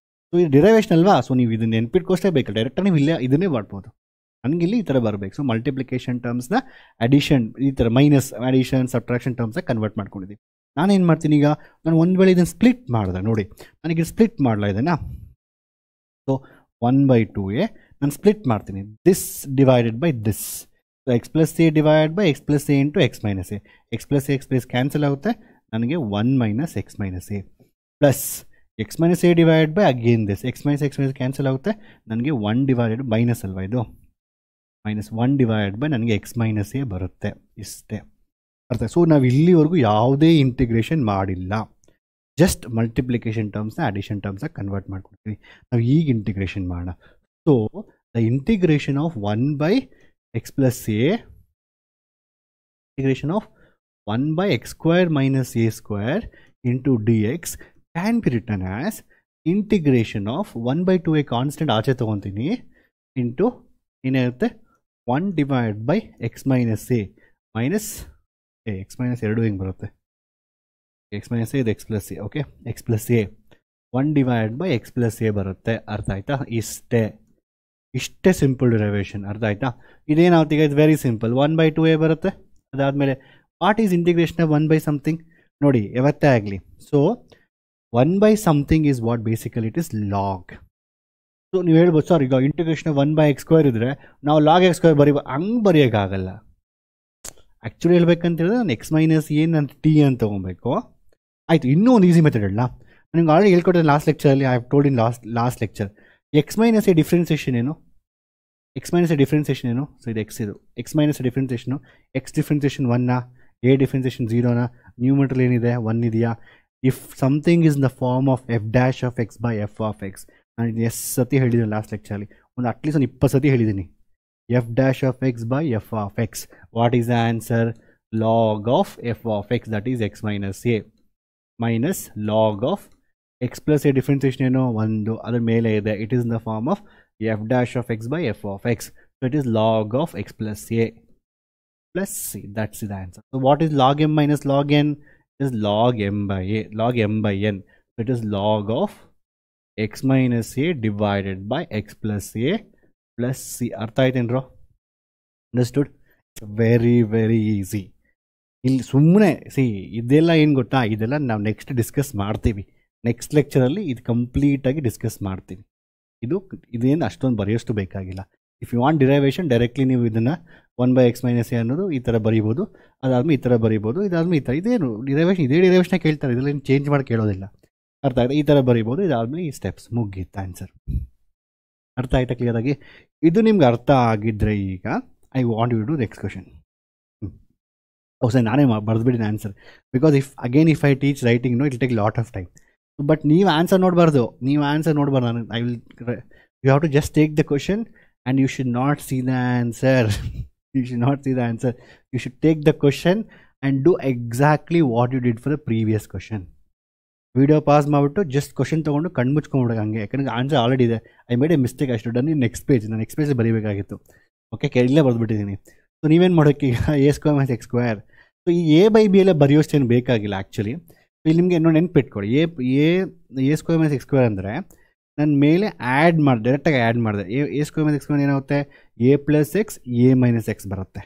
ಸೊ ಇದು ಡಿರೈವೇಷನ್ ಅಲ್ವಾ, ಸೊ ನೀವು ಇದನ್ನು ನೆನ್ಪಿಟ್ಕೋಷ್ಟೇ ಡೈರೆಕ್ಟಾಗಿ ನೀವು ಇಲ್ಲೇ ಇದನ್ನೇ ಮಾಡ್ಬೋದು. ನನಗಿಲ್ಲಿ ಈ ಥರ ಬರಬೇಕು. ಸೊ ಮಲ್ಟಿಪ್ಲಿಕೇಶನ್ ಟರ್ಮ್ಸ್ನ ಅಡಿಷನ್ ಈ ಥರ ಮೈನಸ್ ಅಡಿಷನ್ ಸಬ್ಟ್ರಾಕ್ಷನ್ ಟರ್ಮ್ಸಾಗಿ ಕನ್ವರ್ಟ್ ಮಾಡ್ಕೊಂಡಿದ್ದೀವಿ. ನಾನೇನು ಮಾಡ್ತೀನಿ ಈಗ, ನಾನು ಒಂದು ವೇಳೆ ಇದನ್ನು ಸ್ಪ್ಲಿಟ್ ಮಾಡಿದೆ ನೋಡಿ, ನನಗೆ ಸ್ಪ್ಲಿಟ್ ಮಾಡಲ ಇದನ್ನು. ಸೊ 1/2a ನಾನು ಸ್ಪ್ಲಿಟ್ ಮಾಡ್ತೀನಿ, this divided by this. So X plus A divided by x plus A into X minus A. X plus cancel ಆಗುತ್ತೆ, ನನಗೆ 1 minus x minus A plus X minus A divided by again this. X minus cancel ಆಗುತ್ತೆ, ನನಗೆ 1 ಡಿವೈಡೆಡ್ ಮೈನಸ್ ಅಲ್ವಾ ಇದು, ಮೈನಸ್ 1 ಡಿವೈಡೆಡ್ ಬೈ ನನಗೆ ಎಕ್ಸ್ ಮೈನಸ್ ಎ ಬರುತ್ತೆ. ಇಷ್ಟೇ ಅರ್ಥ. ಸೊ ನಾವು ಇಲ್ಲಿವರೆಗೂ ಯಾವುದೇ ಇಂಟಿಗ್ರೇಷನ್ ಮಾಡಿಲ್ಲ, ಜಸ್ಟ್ ಮಲ್ಟಿಪ್ಲಿಕೇಶನ್ ಟರ್ಮ್ಸ್ನ ಅಡಿಷನ್ ಟರ್ಮ್ಸಾಗಿ ಕನ್ವರ್ಟ್ ಮಾಡ್ಕೊಡ್ತೀವಿ. ನಾವು ಈಗ ಇಂಟಿಗ್ರೇಷನ್ ಮಾಡೋಣ. So the integration of 1/x plus A, integration of 1/x square minus a square into d X can be return as integration of 1/2a constant ಆಚೆ ತೊಗೊತೀನಿ ಇಂಟು ಏನಿರುತ್ತೆ 1 divide by X minus a minus x minus ಎರಡು ಹಿಂಗೆ ಬರುತ್ತೆ, ಎಕ್ಸ್ ಮೈನಸ್ ಎ ಇದು X plus A. Okay, X plus A 1 divide by x plus A ಬರುತ್ತೆ. ಅರ್ಥ ಆಯ್ತಾ? ಇಷ್ಟೇ ಸಿಂಪಲ್ ಡಿರೈವೇಷನ್. ಅರ್ಥ ಆಯ್ತಾ? ಇದೇನಾಗುತ್ತೆ ಈಗ, ಇದು ವೆರಿ ಸಿಂಪಲ್. 1/2a ಬರುತ್ತೆ. ಅದಾದಮೇಲೆ what is integration of 1 by something ನೋಡಿ ಯಾವತ್ತೇ ಆಗಲಿ. So 1 by something is what basically it is log. So ನೀವು ಹೇಳ್ಬೋದು ಸರ್ ಈಗ ಇಂಟಿಗ್ರೇಷನ್ ಆಫ್ 1/x ಸ್ಕ್ವೇರ್ ಇದ್ದರೆ ನಾವು ಲಾಗ್ ಎಕ್ಸ್ ಸ್ಕ್ವೇರ್ ಹಂಗೆ ಬರೆಯೋಕ್ಕಾಗಲ್ಲ. ಆ್ಯಕ್ಚುಲಿ ಹೇಳ್ಬೇಕಂತ ಹೇಳಿದ್ರೆ ನಾನು ಎಕ್ಸ್ ಮೈನಸ್ ಏನು ಅಂತ ಟಿ ಅಂತ ತೊಗೊಬೇಕು. ಆಯಿತು, ಇನ್ನೂ ಒಂದು ಈಸಿ ಮೆಥಡ್ ಹೇಳ. ನಿಮ್ಗೆ ಆಲ್ರೆಡಿ ಹೇಳ್ಕೊಟ್ಟೆ ಲಾಸ್ಟ್ ಲೆಕ್ಚರಲ್ಲಿ, I have told in last lecture. X minus a differentiation ಏನು? ಎಕ್ಸ್ ಮೈನಸ್ ಎ ಡಿಫ್ರೆನ್ಸಿಯೇಷನ್ ಏನು? ಸೊ ಇದು ಎಕ್ಸ್, ಇದು x minus a differentiation. X differentiation 1, a differentiation 0, numerator ಏನಿದೆ 1 ಇದೆಯಾ? If something is the form of f dash of x by f of x. ನಾನು ಇದು ಎಷ್ಟು ಸತಿ ಹೇಳಿದ್ದೀನಿ ಲಾಸ್ಟ್ ಲೆಕ್ಚರಲ್ಲಿ, ಒಂದು ಅಟ್ಲೀಸ್ಟ್ ಒಂದು 20 ಸತಿ ಹೇಳಿದ್ದೀನಿ. F dash of x by f of x. What is the answer? Log of f of x, that is x minus a minus log of x plus a differentiation ಏನೋ 1 ಅದರ ಮೇಲೆ ಇದೆ. It is in the form of f dash of x by f of x. So it is log of x plus a plus c. That's the answer. So what is log m minus log n? It is log m by a, log m by n. So it is log of x minus a divided by x plus a plus c. Artha aitendro? Understood? It's very very easy. ಇಲ್ಲಿ ಸುಮ್ಮನೆ ಸಿ ಇದೆಲ್ಲ ಏನು ಗೊತ್ತಾ, ಇದೆಲ್ಲ ನಾವು ನೆಕ್ಸ್ಟ್ ಡಿಸ್ಕಸ್ ಮಾಡ್ತೀವಿ. ನೆಕ್ಸ್ಟ್ ಲೆಕ್ಚರಲ್ಲಿ ಇದು ಕಂಪ್ಲೀಟಾಗಿ ಡಿಸ್ಕಸ್ ಮಾಡ್ತೀವಿ. ಇದೇನು ಅಷ್ಟೊಂದು ಬರೆಯೋಷ್ಟು ಬೇಕಾಗಿಲ್ಲ. If you want derivation directly ನೀವು ಇದನ್ನು 1/x - a ಅನ್ನೋದು ಈ ಥರ ಬರೀಬೋದು, ಅದಾದ್ಮೇಲೆ ಈ ಥರ ಬರೀಬೋದು, ಇದಾದ್ಮೇಲೆ ಈ ಥರ. ಇದೇನು ಡಿರೈವೇಷನ್, ಇದೇ ಡಿರೈವೇಷನ್ ಕೇಳ್ತಾರೆ, ಇದರಲ್ಲಿ ಚೇಂಜ್ ಮಾಡಿ ಕೇಳೋದಿಲ್ಲ. ಅರ್ಥ ಆಯ್ತಾ? ಈ ಥರ ಬರೀಬೋದು, ಇದಾದ್ಮೇಲೆ ಈ ಸ್ಟೆಪ್ಸ್ ಮುಗೀತು ಆನ್ಸರ್. ಅರ್ಥ ಆಯ್ತಾ ಕ್ಲಿಯರಾಗಿ? ಇದು ನಿಮ್ಗೆ ಅರ್ಥ ಆಗಿದ್ದರೆ ಈಗ I want you to next question. Sir ನಾನೇ ಬರೆದ್ಬಿಟ್ಟಿನಿ answer, because if I teach writing it will take lot of time. But ನೀವು ಆನ್ಸರ್ ನೋಡಬಾರ್ದು, ನಾನು I will you have to just take the question and you should not see the answer. You should take the question and do exactly what you did for the previous question. Video pause ಮಾಡಿಬಿಟ್ಟು ಜಸ್ಟ್ ಕ್ವಶನ್ ತೊಗೊಂಡು ಕಣ್ಣು ಮುಚ್ಕೊಂಡ್ಬಿಡೋಕೆ ಹಂಗೆ, ಯಾಕಂದರೆ ಆನ್ಸರ್ ಆಲ್ರೆಡಿ ಇದೆ. ಐ ಮೇಡ್ ಎ ಮಿಸ್ಟೇಕ್, ಅಷ್ಟು ಡನ್ ಇನ್ ನೆಕ್ಸ್ಟ್ ಪೇಜ್. ನಾನು ನೆಕ್ಸ್ಟ್ ಪೇಜ್ ಬರೀಬೇಕಾಗಿತ್ತು. ಓಕೆ, ಇಲ್ಲೇ ಬರೆದ್ಬಿಟ್ಟಿದ್ದೀನಿ. ಸೊ ನೀವೇನು ಮಾಡೋಕ್ಕೆ ಈಗ a² - x². ಸೊ ಈ a/b ಎಲ್ಲ ಬರೆಯೋಷ್ಟೇನು ಬೇಕಾಗಿಲ್ಲ ಆ್ಯಕ್ಚುಲಿ. ಇಲ್ಲಿ ನಿಮಗೆ ಇನ್ನೂ ನೆನ್ಪಿಟ್ಕೊಳ್ಳಿ, a² - x² ಅಂದರೆ ನನ್ನ ಮೇಲೆ ಆ್ಯಡ್ ಮಾಡಿ, ಡೈರೆಕ್ಟಾಗಿ ಆ್ಯಡ್ ಮಾಡಿದೆ. a² - x² ಏನಾಗುತ್ತೆ, a + x a - x ಬರುತ್ತೆ.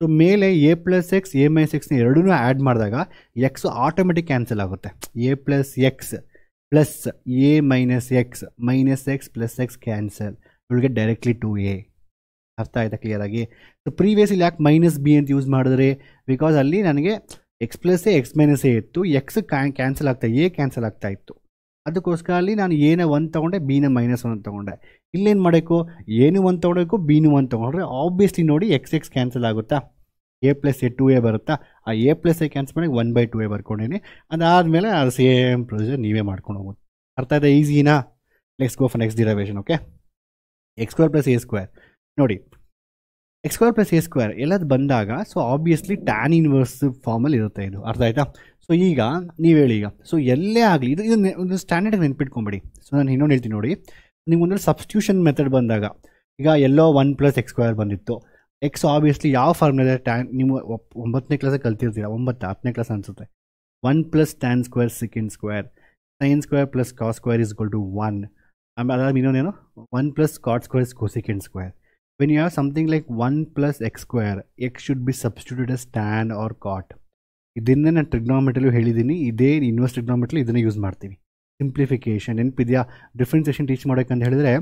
ಸೊ ಮೇಲೆ a + x a - x ಎರಡೂ ಆ್ಯಡ್ ಮಾಡಿದಾಗ ಎಕ್ಸ್ ಆಟೋಮೆಟಿಕ್ ಕ್ಯಾನ್ಸಲ್ ಆಗುತ್ತೆ. a + x + a - x -x + x cancel, ಇವ್ರಿಗೆ ಡೈರೆಕ್ಟ್ಲಿ 2a. ಅರ್ಥ ಆಯ್ತಾ ಕ್ಲಿಯರಾಗಿ? ಸೊ ಪ್ರೀವಿಯಸ್ ಇಲ್ಲಿ ಯಾಕೆ -b ಅಂತ ಯೂಸ್ ಮಾಡಿದ್ರೆ, ಬಿಕಾಸ್ ಅಲ್ಲಿ ನನಗೆ x + a x - a ಇತ್ತು, ಎಕ್ಸ್ ಕ್ಯಾನ್ಸಲ್ ಆಗ್ತಾ, a ಕ್ಯಾನ್ಸಲ್ ಆಗ್ತಾ ಇತ್ತು. ಅದಕ್ಕೋಸ್ಕರ ಅಲ್ಲಿ ನಾನು ಎನ 1 ತೊಗೊಂಡೆ, ಬಿನ -1 ತೊಗೊಂಡೆ. ಇಲ್ಲೇನು ಮಾಡಬೇಕು, ಏನು 1 ತೊಗೊಳಬೇಕು, ಬಿನೂ 1 ತೊಗೊಂಡ್ರೆ ಆಬ್ವಿಯಸ್ಲಿ ನೋಡಿ x ಕ್ಯಾನ್ಸಲ್ ಆಗುತ್ತಾ, a + a 2a ಬರುತ್ತಾ. ಆ a + a ಕ್ಯಾನ್ಸಲ್ ಮಾಡಿ 1/2a ಬರ್ಕೊಂಡಿನಿ. ಅದಾದಮೇಲೆ ಅದು ಸೇಮ್ ಪ್ರೊಸೀಜರ್ ನೀವೇ ಮಾಡ್ಕೊಂಡು ಹೋಗ್ಬೋದು. ಅರ್ಥ ಆಯ್ತಾ? ಈಸಿನಾ? Let's go for next derivation. Okay, x² + a². ನೋಡಿ x² + a² ಎಲ್ಲದು ಬಂದಾಗ ಸೊ ಆಬ್ವಿಯಸ್ಲಿ ಟ್ಯಾನ್ ಇನ್ವರ್ಸ್ ಫಾರ್ಮಲ್ಲಿ ಇರುತ್ತೆ ಇದು. ಅರ್ಥ ಆಯ್ತಾ? ಸೊ ಈಗ ನೀವು ಹೇಳಿ, ಈಗ ಸೊ ಎಲ್ಲೇ ಆಗಲಿ ಇದು ಸ್ಟ್ಯಾಂಡರ್ಡ್ ನೆನ್ಪಿಟ್ಕೊಂಬಿಡಿ. ಸೊ ನಾನು ಇನ್ನೊಂದು ಹೇಳ್ತೀನಿ ನೋಡಿ, ನೀವು ಒಂದೊಂದು ಸಬ್ಸ್ಟಿಟ್ಯೂಷನ್ ಮೆಥಡ್ ಬಂದಾಗ, ಈಗ ಎಲ್ಲೋ 1 + x² ಬಂದಿತ್ತು. ಎಕ್ಸ್ ಆಬ್ವಿಯಸ್ಲಿ ಯಾವ ಫಾರ್ಮುಲಾ ನೀವು 9ನೇ ಕ್ಲಾಸಲ್ಲಿ ಕಲ್ತಿರ್ತೀರ, 10ನೇ ಕ್ಲಾಸ್ ಅನಿಸುತ್ತೆ. 1 + tan² sec² sin² + cos² = 1. ಆಮೇಲೆ ಅದಾದ ಇನ್ನೊಂದೇನು, 1 + cot² cosec². when you have something like 1 + x², x should be substituted as tan or cot. ಇದನ್ನೇ ನಾನು ಟ್ರಿಗ್ನೋಮೆಟ್ರಿಲೂ ಹೇಳಿದ್ದೀನಿ, ಇದೇ ಇನ್ವರ್ಸ್ ಟ್ರಿಗ್ನೋಮೆಟ್ರಿ ಇದನ್ನೇ ಯೂಸ್ ಮಾಡ್ತೀವಿ. ಸಿಂಪ್ಲಿಫಿಕೇಷನ್ ನೆನಪಿದೆಯಾ? ಡಿಫ್ರೆನ್ಸಿಯೇಷನ್ ಟೀಚ್ ಮಾಡೋಕ್ಕಂತ ಹೇಳಿದ್ರೆ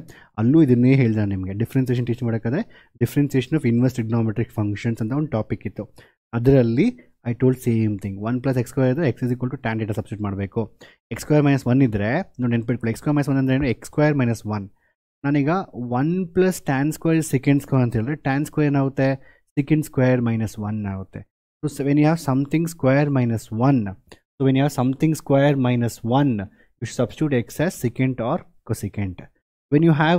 ಅಲ್ಲೂ ಇದನ್ನೇ ಹೇಳಿದೆ ನಿಮಗೆ. ಡಿಫ್ರೆನ್ಸಿಯೇಷನ್ ಟೀಚ್ ಮಾಡೋಕ್ಕಾದ್ರೆ differentiation of inverse trigonometric functions ಅಂತ ಒಂದು ಟಾಪಿಕ್ ಇತ್ತು. ಅದರಲ್ಲಿ I told same thing. 1 + x² ಇದ್ದರೆ x = tan θ ಸಬ್ಸ್ಟಿಟ್ಯೂಟ್ ಮಾಡಬೇಕು. x² - 1 ಇದ್ದರೆ ನೋಡಿ ನೆನ್ಪಿಟ್ಕೊಳ್ಳಿ, x² - 1 ಅಂದರೆ ಏನು, x² - 1. ನಾನೀಗ 1 + tan² sec² ಅಂತ ಹೇಳಿದ್ರೆ tan² ಏನಾಗುತ್ತೆ, sec² - 1 ಆಗುತ್ತೆ. So when you have something square -1, you should substitute x as secant or cosecant. When you have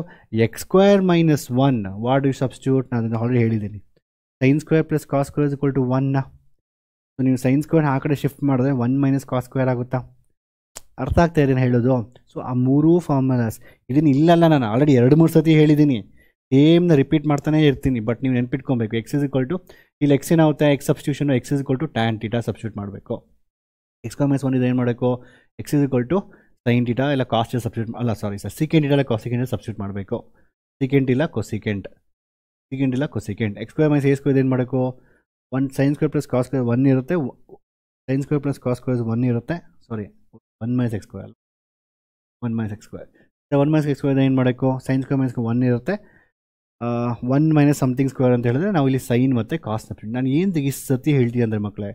x² - 1, what do you substitute? ನಾನು ಆಲ್ರೆಡಿ ಹೇಳಿದ್ದೀನಿ, sin² + cos² = 1. ಸೊ ನೀವು sin² ಆ ಕಡೆ ಶಿಫ್ಟ್ ಮಾಡಿದ್ರೆ 1 - cos² ಆಗುತ್ತಾ? ಅರ್ಥ ಆಗ್ತಾ ಇದೆ ಹೇಳೋದು? ಸೊ ಆ ಮೂರೂ ಫಾರ್ಮುಲಾಸ್ ಇದನ್ನು ಇಲ್ಲಲ್ಲ, ನಾನು ಆಲ್ರೆಡಿ 2-3 ಸತಿ ಹೇಳಿದ್ದೀನಿ, ಸೇಮ್ನ ರಿಪೀಟ್ ಮಾಡ್ತಾನೆ ಇರ್ತೀನಿ. ಬಟ್ ನೀವು ನೆನ್ಪಿಟ್ಕೊಬೇಕು, x ಇಲ್ಲಿ x ಏನಾಗುತ್ತೆ, x substitution x tan θ substitute ಮಾಡಬೇಕು. x² - 1 ಇದು ಏನು ಮಾಡಬೇಕು, x sin θ ಇಲ್ಲ cos θ ಸಬ್ಸ್ಟಿಟ್ಯೂಟ್, ಅಲ್ಲ ಸಾರಿ ಸರ್, secant θ ಇಲ್ಲ cosecant ಸಬ್ಸ್ಟಿಟ್ಯೂಟ್ ಮಾಡಬೇಕು. secant ಇಲ್ಲ cosecant, x² - a² ಏನು ಮಾಡಬೇಕು, 1 sin² + cos² 1 ಇರುತ್ತೆ, sin² + cos² 1 ಇರುತ್ತೆ, ಸಾರಿ 1 - x², 1 - x². 1 - x² ಏನು ಮಾಡಬೇಕು, sin² - 1 ಇರುತ್ತೆ, 1 - ಸಮಥಿಂಗ್ ಸ್ಕ್ವೇರ್ ಅಂತ ಹೇಳಿದ್ರೆ ನಾವು ಇಲ್ಲಿ ಸೈನ್ ಮತ್ತು ಕಾಸ್ ಸಬ್ಸ್ಟಿಟ್ಯೂಟ್. ನಾನು ಏನು ಇಷ್ಟು ಸತಿ ಹೇಳ್ತೀನಿ ಅಂದರೆ ಮಕ್ಕಳೇ,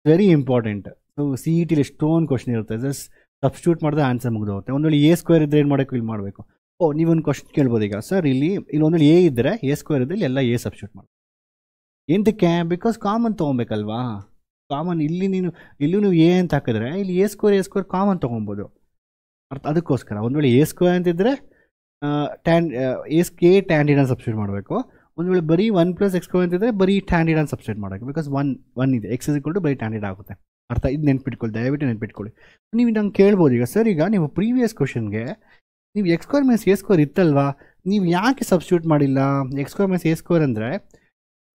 ವೆರಿ ಇಂಪಾರ್ಟೆಂಟ್. ಸೊ CET ಎಷ್ಟೊಂದು ಕ್ವಶನ್ ಇರುತ್ತೆ, ಜಸ್ಟ್ ಸಬ್ಸ್ಟಿಟ್ಯೂಟ್ ಮಾಡಿದ್ರೆ ಆನ್ಸರ್ ಮುಗಿದೋಗುತ್ತೆ. ಒಂದು ವೇಳೆ a² ಇದ್ದರೆ ಏನು ಮಾಡಬೇಕು, ಇಲ್ಲಿ ಮಾಡಬೇಕು. ನೀವೊಂದು ಕ್ವಶನ್ ಕೇಳ್ಬೋದು, ಈಗ ಸರ್ ಇಲ್ಲಿ ಒಂದು ವೇಳೆ a ಇದ್ದರೆ a² ಇದ್ದರೆ ಇಲ್ಲಿ ಎಲ್ಲ a ಸಬ್ಸ್ಟಿಟ್ಯೂಟ್ ಮಾಡಿ. ಎಂತಕ್ಕೆ? Because common ತೊಗೊಬೇಕಲ್ವಾ. ಕಾಮನ್ ಇಲ್ಲೂ ನೀವು a ಅಂತ ಹಾಕಿದ್ರೆ ಇಲ್ಲಿ a² ಕಾಮನ್ ತೊಗೊಬೋದು. ಅದಕ್ಕೋಸ್ಕರ ಒಂದು ವೇಳೆ a² ಅಂತಿದ್ದರೆ tan θ ಸಬ್ಸ್ಟಿಟ್ಯೂಟ್ ಮಾಡಬೇಕು. ಒಂದು ವೇಳೆ ಬರೀ 1 + x² ಅಂತಿದ್ರೆ ಬರೀ tan θ ಸಬ್ಸ್ಟಿಟ್ಯೂಟ್ ಮಾಡಬೇಕು, ಬಿಕಾಸ್ 1 ಇದೆ, x ಬರೀ tan θ ಆಗುತ್ತೆ. ಅರ್ಥ? ಇದು ನೆನ್ಪಿಟ್ಕೊಳ್ಳಿ, ದಯವಿಟ್ಟು ನೆನ್ಪಿಟ್ಕೊಳ್ಳಿ. ನೀವು ನಂಗೆ ಕೇಳ್ಬೋದು, ಈಗ ಸರ್ ಈಗ ನೀವು ಪ್ರೀವಿಯಸ್ ಕ್ವಶನ್ಗೆ ನೀವು x² - a² ಇತ್ತಲ್ವಾ, ನೀವು ಯಾಕೆ ಸಬ್ಸ್ಟಿಟ್ಯೂಟ್ ಮಾಡಿಲ್ಲ? x² - a² ಅಂದರೆ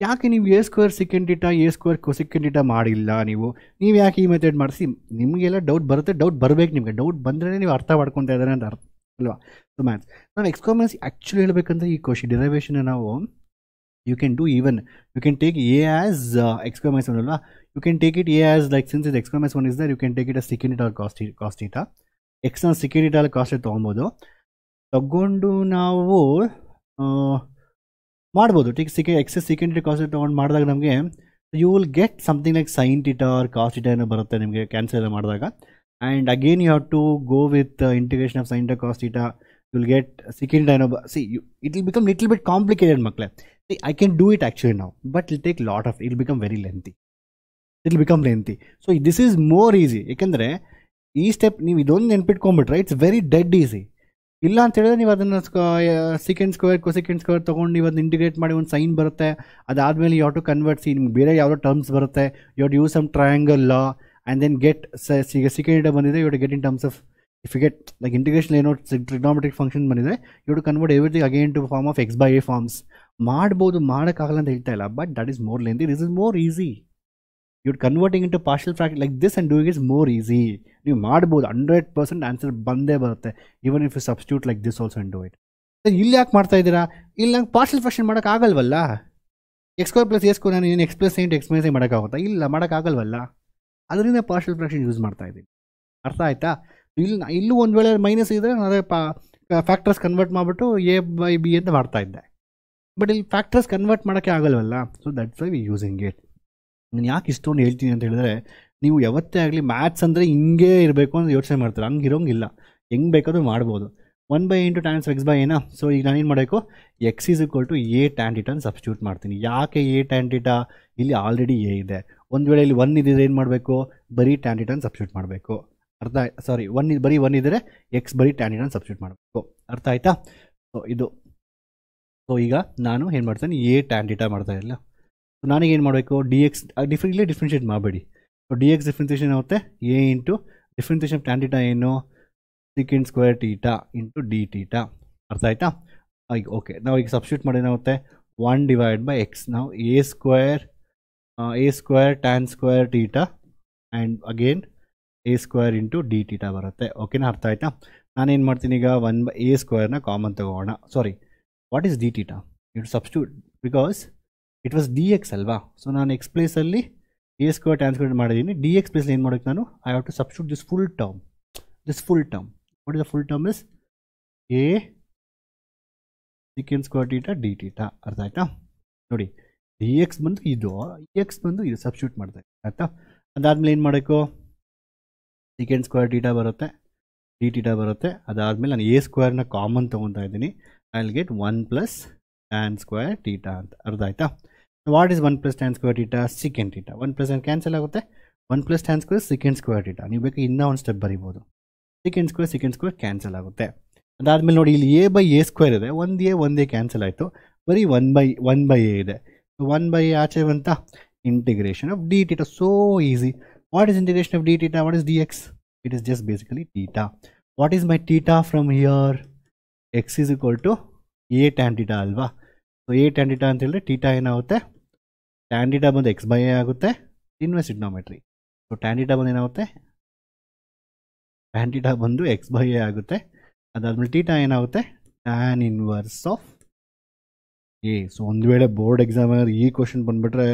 ಯಾಕೆ ನೀವು a² secant θ a² cosecant θ ಮಾಡಿಲ್ಲ? ನೀವು ಯಾಕೆ ಈ ಮೆಥಡ್ ಮಾಡಿಸಿ? ನಿಮಗೆಲ್ಲ ಡೌಟ್ ಬರುತ್ತೆ, ಡೌಟ್ ಬರಬೇಕು. ನಿಮಗೆ ಡೌಟ್ ಬಂದರೆ ನೀವು ಅರ್ಥ ಮಾಡ್ಕೊತಾ ಇದ್ದಾರೆ ಅಂತ ಅರ್ಥ ಅಲ್ವಾ? ಸೊ ಮ್ಯಾಥ್ಸ್ ನಾವು x² ಆ್ಯಕ್ಚುಲಿ ಹೇಳಬೇಕಂದ್ರೆ ಈ ಕ್ವಶನ್ ಡಿರೈವೇಷನ್ ನಾವು you can do even you can take a as x² - 1 ಅಲ್ವಾ, you can take it a as like since ಇದು x² - 1 is there, you can take it as secant θ or cos θ. x ನ secant θ ಅಲ್ಲಿ cos θ ತೊಗೊಬೋದು. ತಗೊಂಡು ನಾವು ಮಾಡ್ಬೋದು. ಎಕ್ಸೆಸ್ ಸೆಕೆಂಡ್ರಿ ಕಾಸ್ಟ್ ತೊಗೊಂಡು ಮಾಡಿದಾಗ ನಮಗೆ you will get something like sine theta or cos theta ಏನೋ ಬರುತ್ತೆ ನಿಮಗೆ ಕ್ಯಾನ್ಸಲ್ ಮಾಡಿದಾಗ. And again you have to go with integration of sine theta cos theta. You will get secant ಏನೋ it will become little bit complicated ಮಕ್ಕಳೇ. I can do it actually ನಾವು, but I'll take lot of it become very lengthy. It will become lengthy. So this is more easy. ಏಕೆಂದರೆ ಈ ಸ್ಟೆಪ್ ನೀವು ಇದೊಂದು ನೆನ್ಪಿಟ್ಕೊಂಡ್ಬಿಟ್ರೆ ಇಟ್ಸ್ ವೆರಿ ಡೆಡ್ ಈಸಿ. ಇಲ್ಲ ಅಂತ ಹೇಳಿದ್ರೆ ನೀವು ಅದನ್ನು ಸೆಕೆಂಡ್ ಸ್ಕ್ವೇರ್ ಕೊಸೆಕೆಂಡ್ ಸ್ಕ್ವೇರ್ ತೊಗೊಂಡು ನೀವು ಅದನ್ನ ಇಂಟಿಗ್ರೇಟ್ ಮಾಡಿ ಒಂದು ಸೈನ್ ಬರುತ್ತೆ. ಅದಾದಮೇಲೆ ಯು ಹ್ಯಾವ್ ಟು ಕನ್ವರ್ಟ್ ನಿಮ್ಗೆ ಬೇರೆ ಯಾವುದೋ ಟರ್ಮ್ಸ್ ಬರುತ್ತೆ. You have to use some triangle law and then get secant ಬಂದಿದೆ you have to get in terms of if you get like integration ಏನೋ ಟ್ರಿಗ್ನೋಮೆಟ್ರಿಕ್ ಫಂಕ್ಷನ್ ಬಂದಿದೆ you have to convert everything again to form of x by a forms. ಮಾಡ್ಬೋದು, ಮಾಡೋಕ್ಕಾಗಲ್ಲ ಅಂತ ಹೇಳ್ತಾ ಇಲ್ಲ, but that is more lengthy. This is more easy. you're converting into partial fraction like this and doing it is more easy. ನೀವು ಮಾಡ್ಬೋದು, 100% ಆನ್ಸರ್ ಬಂದೇ ಬರುತ್ತೆ even if you substitute like this also and do it. ಇಲ್ಲಿ ಯಾಕೆ ಮಾಡ್ತಾ ಇದ್ದೀರಾ? ಇಲ್ಲಿ ನಂಗೆ ಪಾರ್ಷಲ್ ಫ್ರಾಕ್ಷನ್ ಮಾಡೋಕ್ಕಾಗಲ್ವಲ್ಲ. X square plus a square ನಾನು ಏನು x plus sine x minus ಮಾಡೋಕ್ಕಾಗುತ್ತಾ? ಇಲ್ಲ, ಮಾಡೋಕ್ಕಾಗಲ್ವಲ್ಲ. ಅದರಿಂದ ಪಾರ್ಷಲ್ ಫ್ರಾಕ್ಷನ್ ಯೂಸ್ ಮಾಡ್ತಾ ಇದ್ದೀನಿ. ಅರ್ಥ ಆಯ್ತಾ? ಇಲ್ಲೂ ಒಂದು ವೇಳೆ ಮೈನಸ್ ಇದ್ದರೆ ನಾನು ಅದೇ ಫ್ಯಾಕ್ಟರ್ಸ್ ಕನ್ವರ್ಟ್ ಮಾಡಿಬಿಟ್ಟು ಎ ಬೈ ಬಿ ಅಂತ ಮಾಡ್ತಾ ಇದ್ದೆ. ಬಟ್ ಇಲ್ಲಿ ಫ್ಯಾಕ್ಟರ್ಸ್ ಕನ್ವರ್ಟ್ ಮಾಡೋಕ್ಕೆ ಆಗಲ್ವಲ್ಲ. So that's why we using it. ನಾನು ಯಾಕೆ ಇಷ್ಟೊಂದು ಹೇಳ್ತೀನಿ ಅಂತ ಹೇಳಿದ್ರೆ, ನೀವು ಯಾವತ್ತೇ ಆಗಲಿ ಮ್ಯಾಥ್ಸ್ ಅಂದರೆ ಹಿಂಗೆ ಇರಬೇಕು ಅಂತ ಯೋಚನೆ ಮಾಡ್ತಾರೆ. ಹಂಗೆ ಇರೋಂಗಿಲ್ಲ, ಹೆಂಗೆ ಬೇಕಾದರೂ ಮಾಡ್ಬೋದು. 1/(× tan x by a. So ಈಗ ನಾನೇನು ಮಾಡಬೇಕು, x is equal to a tan theta ಅಂತ ಸಬ್ಸ್ಟಿಟ್ಯೂಟ್ ಮಾಡ್ತೀನಿ. ಯಾಕೆ ಎ ಟ್ಯಾನ್ ಟೀಟಾ? ಇಲ್ಲಿ ಆಲ್ರೆಡಿ ಎ ಇದೆ. ಒಂದು ವೇಳೆ ಇಲ್ಲಿ 1 ಇದ್ದರೆ ಏನು ಮಾಡಬೇಕು, ಬರೀ ಟ್ಯಾನ್ ಟೀಟಾ ಅಂತ ಸಬ್ಸ್ಟಿಟ್ಯೂಟ್ ಮಾಡಬೇಕು. ಅರ್ಥ ಆಯ್ತು? ಸಾರಿ, ಬರೀ 1 ಇದ್ದರೆ ಎಕ್ಸ್ ಬರೀ ಟ್ಯಾನ್ ಟೀಟಾ ಅಂತ ಸಬ್ಸ್ಟಿಟ್ಯೂಟ್ ಮಾಡಬೇಕು. ಅರ್ಥ ಆಯ್ತಾ? ಸೊ ಇದು. ಸೊ ಈಗ ನಾನು ಏನು ಮಾಡ್ತೀನಿ, ಎ ಟ್ಯಾನ್ ಟೀಟಾ ಮಾಡ್ತಾ ಇಲ್ಲ. ಸೊ ನಾನೀಗೇನು ಮಾಡಬೇಕು, ಡಿ ಎಕ್ಸ್ ಇಲ್ಲೇ ಡಿಫ್ರೆನ್ಷಿಯೇಟ್ ಮಾಡಬೇಡಿ. ಸೊ ಡಿ ಎಕ್ಸ್ ಡಿಫ್ರೆನ್ಸಿಯೇಷನ್ ಆಗುತ್ತೆ a into differentiation of tan theta ಏನು, secant square theta into d theta. ಅರ್ಥ ಆಯ್ತಾ? ಈಗ ಓಕೆ, ನಾವು ಈಗ ಸಬ್ಸ್ಟಿಟ್ಯೂಟ್ ಮಾಡಿ ಏನಾಗುತ್ತೆ, 1/x. ನಾವು A square tan square theta and again A square into d theta ಬರುತ್ತೆ. ಓಕೆನಾ? ಅರ್ಥ ಆಯ್ತಾ? ನಾನೇನು ಮಾಡ್ತೀನಿ ಈಗ, 1/a ಸ್ಕ್ವೇರ್ನ ಕಾಮನ್ ತಗೋಣ. Sorry, what is d theta? It substitute because it was d x ಅಲ್ವಾ. ಸೊ ನಾನು ಎಕ್ಸ್ ಪ್ಲೇಸಲ್ಲಿ ಎ ಸ್ಕ್ವೇರ್ ಟ್ಯಾನ್ ಸ್ಕ್ವೇರ್ ಮಾಡಿದ್ದೀನಿ. ಡಿ ಎಕ್ಸ್ ಪ್ಲೇಸಲ್ಲಿ ಏನು ಮಾಡೋಕ್ಕೆ ನಾನು, I have to substitute this full term. What is the full term is a secant square theta d theta. ಅರ್ಥ ಆಯ್ತಾ? ನೋಡಿ, ಡಿ ಎಕ್ಸ್ ಬಂದು ಇದು, ಎಕ್ಸ್ ಬಂದು ಇದು ಸಬ್ಸ್ಟಿಟ್ಯೂಟ್ ಮಾಡ್ತಾ ಇದ್ದೀನಿ. ಆಯಿತಾ? ಅದಾದಮೇಲೆ ಏನು ಮಾಡಬೇಕು, ಸೆಕೆಂಡ್ ಸ್ಕ್ವೇರ್ ಟೀಟಾ ಬರುತ್ತೆ, ಡಿ ಟೀಟಾ ಬರುತ್ತೆ. ಅದಾದಮೇಲೆ ನಾನು ಎ ಸ್ಕ್ವೇರ್ನ ಕಾಮನ್ ತೊಗೊತಾ ಇದ್ದೀನಿ. I will get 1 + tan square theta ಅಂತ. ಅರ್ಥ ಆಯ್ತಾ? What is 1 + tan square theta? Second theta. 1 + n cancel ಆಗುತ್ತೆ. 1 + tan square second square theta. ನೀವು ಬೇಕು ಇನ್ನೂ ಒಂದು ಸ್ಟೆಪ್ ಬರಿಬೋದು. ಸೆಕೆಂಡ್ ಸ್ಕ್ವೇರ್ ಕ್ಯಾನ್ಸಲ್ ಆಗುತ್ತೆ. ಅದಾದಮೇಲೆ ನೋಡಿ, ಇಲ್ಲಿ a/a ಸ್ಕ್ವೇರ್ ಇದೆ. ಒಂದು a ಕ್ಯಾನ್ಸಲ್ ಆಯಿತು. ಬರೀ 1/a ಇದೆ. 1/a ಆಚೆ ಬಂತ, integration of d theta. So easy. What is integration of d theta? What is d x? It is just basically theta. What is my theta from here? X is equal to a tan theta ಅಲ್ವಾ. ಸೊ ಎ ಟ್ಯಾನ್ ಟೀಟಾ ಅಂತ ಹೇಳಿದ್ರೆ ಟೀಟಾ ಏನಾಗುತ್ತೆ, ಟ್ಯಾನ್ ಟೀಟಾ ಬಂದು x/a ಆಗುತ್ತೆ, inverse trigonometry. So tan theta ಬಂದು ಏನಾಗುತ್ತೆ, ಟ್ಯಾನ್ ಟೀಟಾ ಬಂದು x/a ಆಗುತ್ತೆ. ಅದಾದಮೇಲೆ ಟೀಟಾ ಏನಾಗುತ್ತೆ, tan inverse of A. So ಒಂದು ವೇಳೆ ಬೋರ್ಡ್ ಎಕ್ಸಾಮಿನರ್ ಈ ಕ್ವಶನ್ ಬಂದುಬಿಟ್ರೆ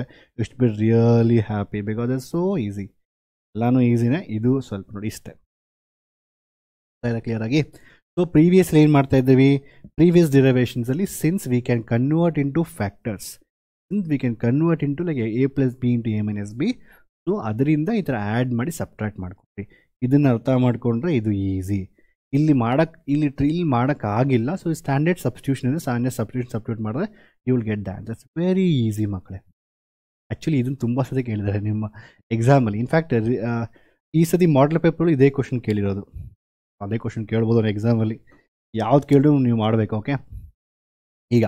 ಎಷ್ಟು be really happy, because it's so easy. ಎಲ್ಲನೂ ಈಸಿನೇ, ಇದು ಸ್ವಲ್ಪ ನೋಡಿ ಇಷ್ಟೇ. ಕ್ಲಿಯರ್ ಆಗಿ. ಸೊ ಪ್ರೀವಿಯಸ್ಲಿ ಏನು ಮಾಡ್ತಾ ಇದ್ದೀವಿ, ಪ್ರೀವಿಯಸ್ ಡಿರೈವೇಷನ್ಸಲ್ಲಿ since we can convert into factors, since we can convert into like a + b into a - b. So ಅದರಿಂದ ಈ ಥರ ಆ್ಯಡ್ ಮಾಡಿ ಸಬ್ಟ್ರಾಕ್ಟ್ ಮಾಡ್ಕೊಳ್ರಿ. ಇದನ್ನು ಅರ್ಥ ಮಾಡಿಕೊಂಡ್ರೆ ಇದು ಈಸಿ. ಇಲ್ಲಿ ಮಾಡೋಕ್ಕಾಗಿಲ್ಲ. ಸೊ ಸ್ಟ್ಯಾಂಡರ್ಡ್ ಸಬ್ಸ್ಟಿಟ್ಯೂಷನ್ ಇದೆ, ಸ್ಟ್ಯಾಂಡರ್ಡ್ ಸಬ್ಸ್ಟಿಟ್ಯೂಟ್ ಮಾಡಿದ್ರೆ you will get that. That's very easy ಮಕ್ಕಳೇ. ಆ್ಯಕ್ಚುಲಿ ಇದನ್ನು ತುಂಬ ಸತಿ ಕೇಳಿದ್ದಾರೆ ನಿಮ್ಮ ಎಕ್ಸಾಮಲ್ಲಿ. ಇನ್ಫ್ಯಾಕ್ಟ್ ಈ ಸತಿ ಮಾಡಲ್ ಪೇಪರು ಇದೇ ಕ್ವಶನ್ ಕೇಳಿರೋದು. ಅದೇ ಕ್ವಶನ್ ಕೇಳ್ಬೋದು ಅವ್ರು ಎಕ್ಸಾಮಲ್ಲಿ. ಯಾವ್ದು ಕೇಳಿದ್ರು ನೀವು ಮಾಡಬೇಕು. ಓಕೆ, ಈಗ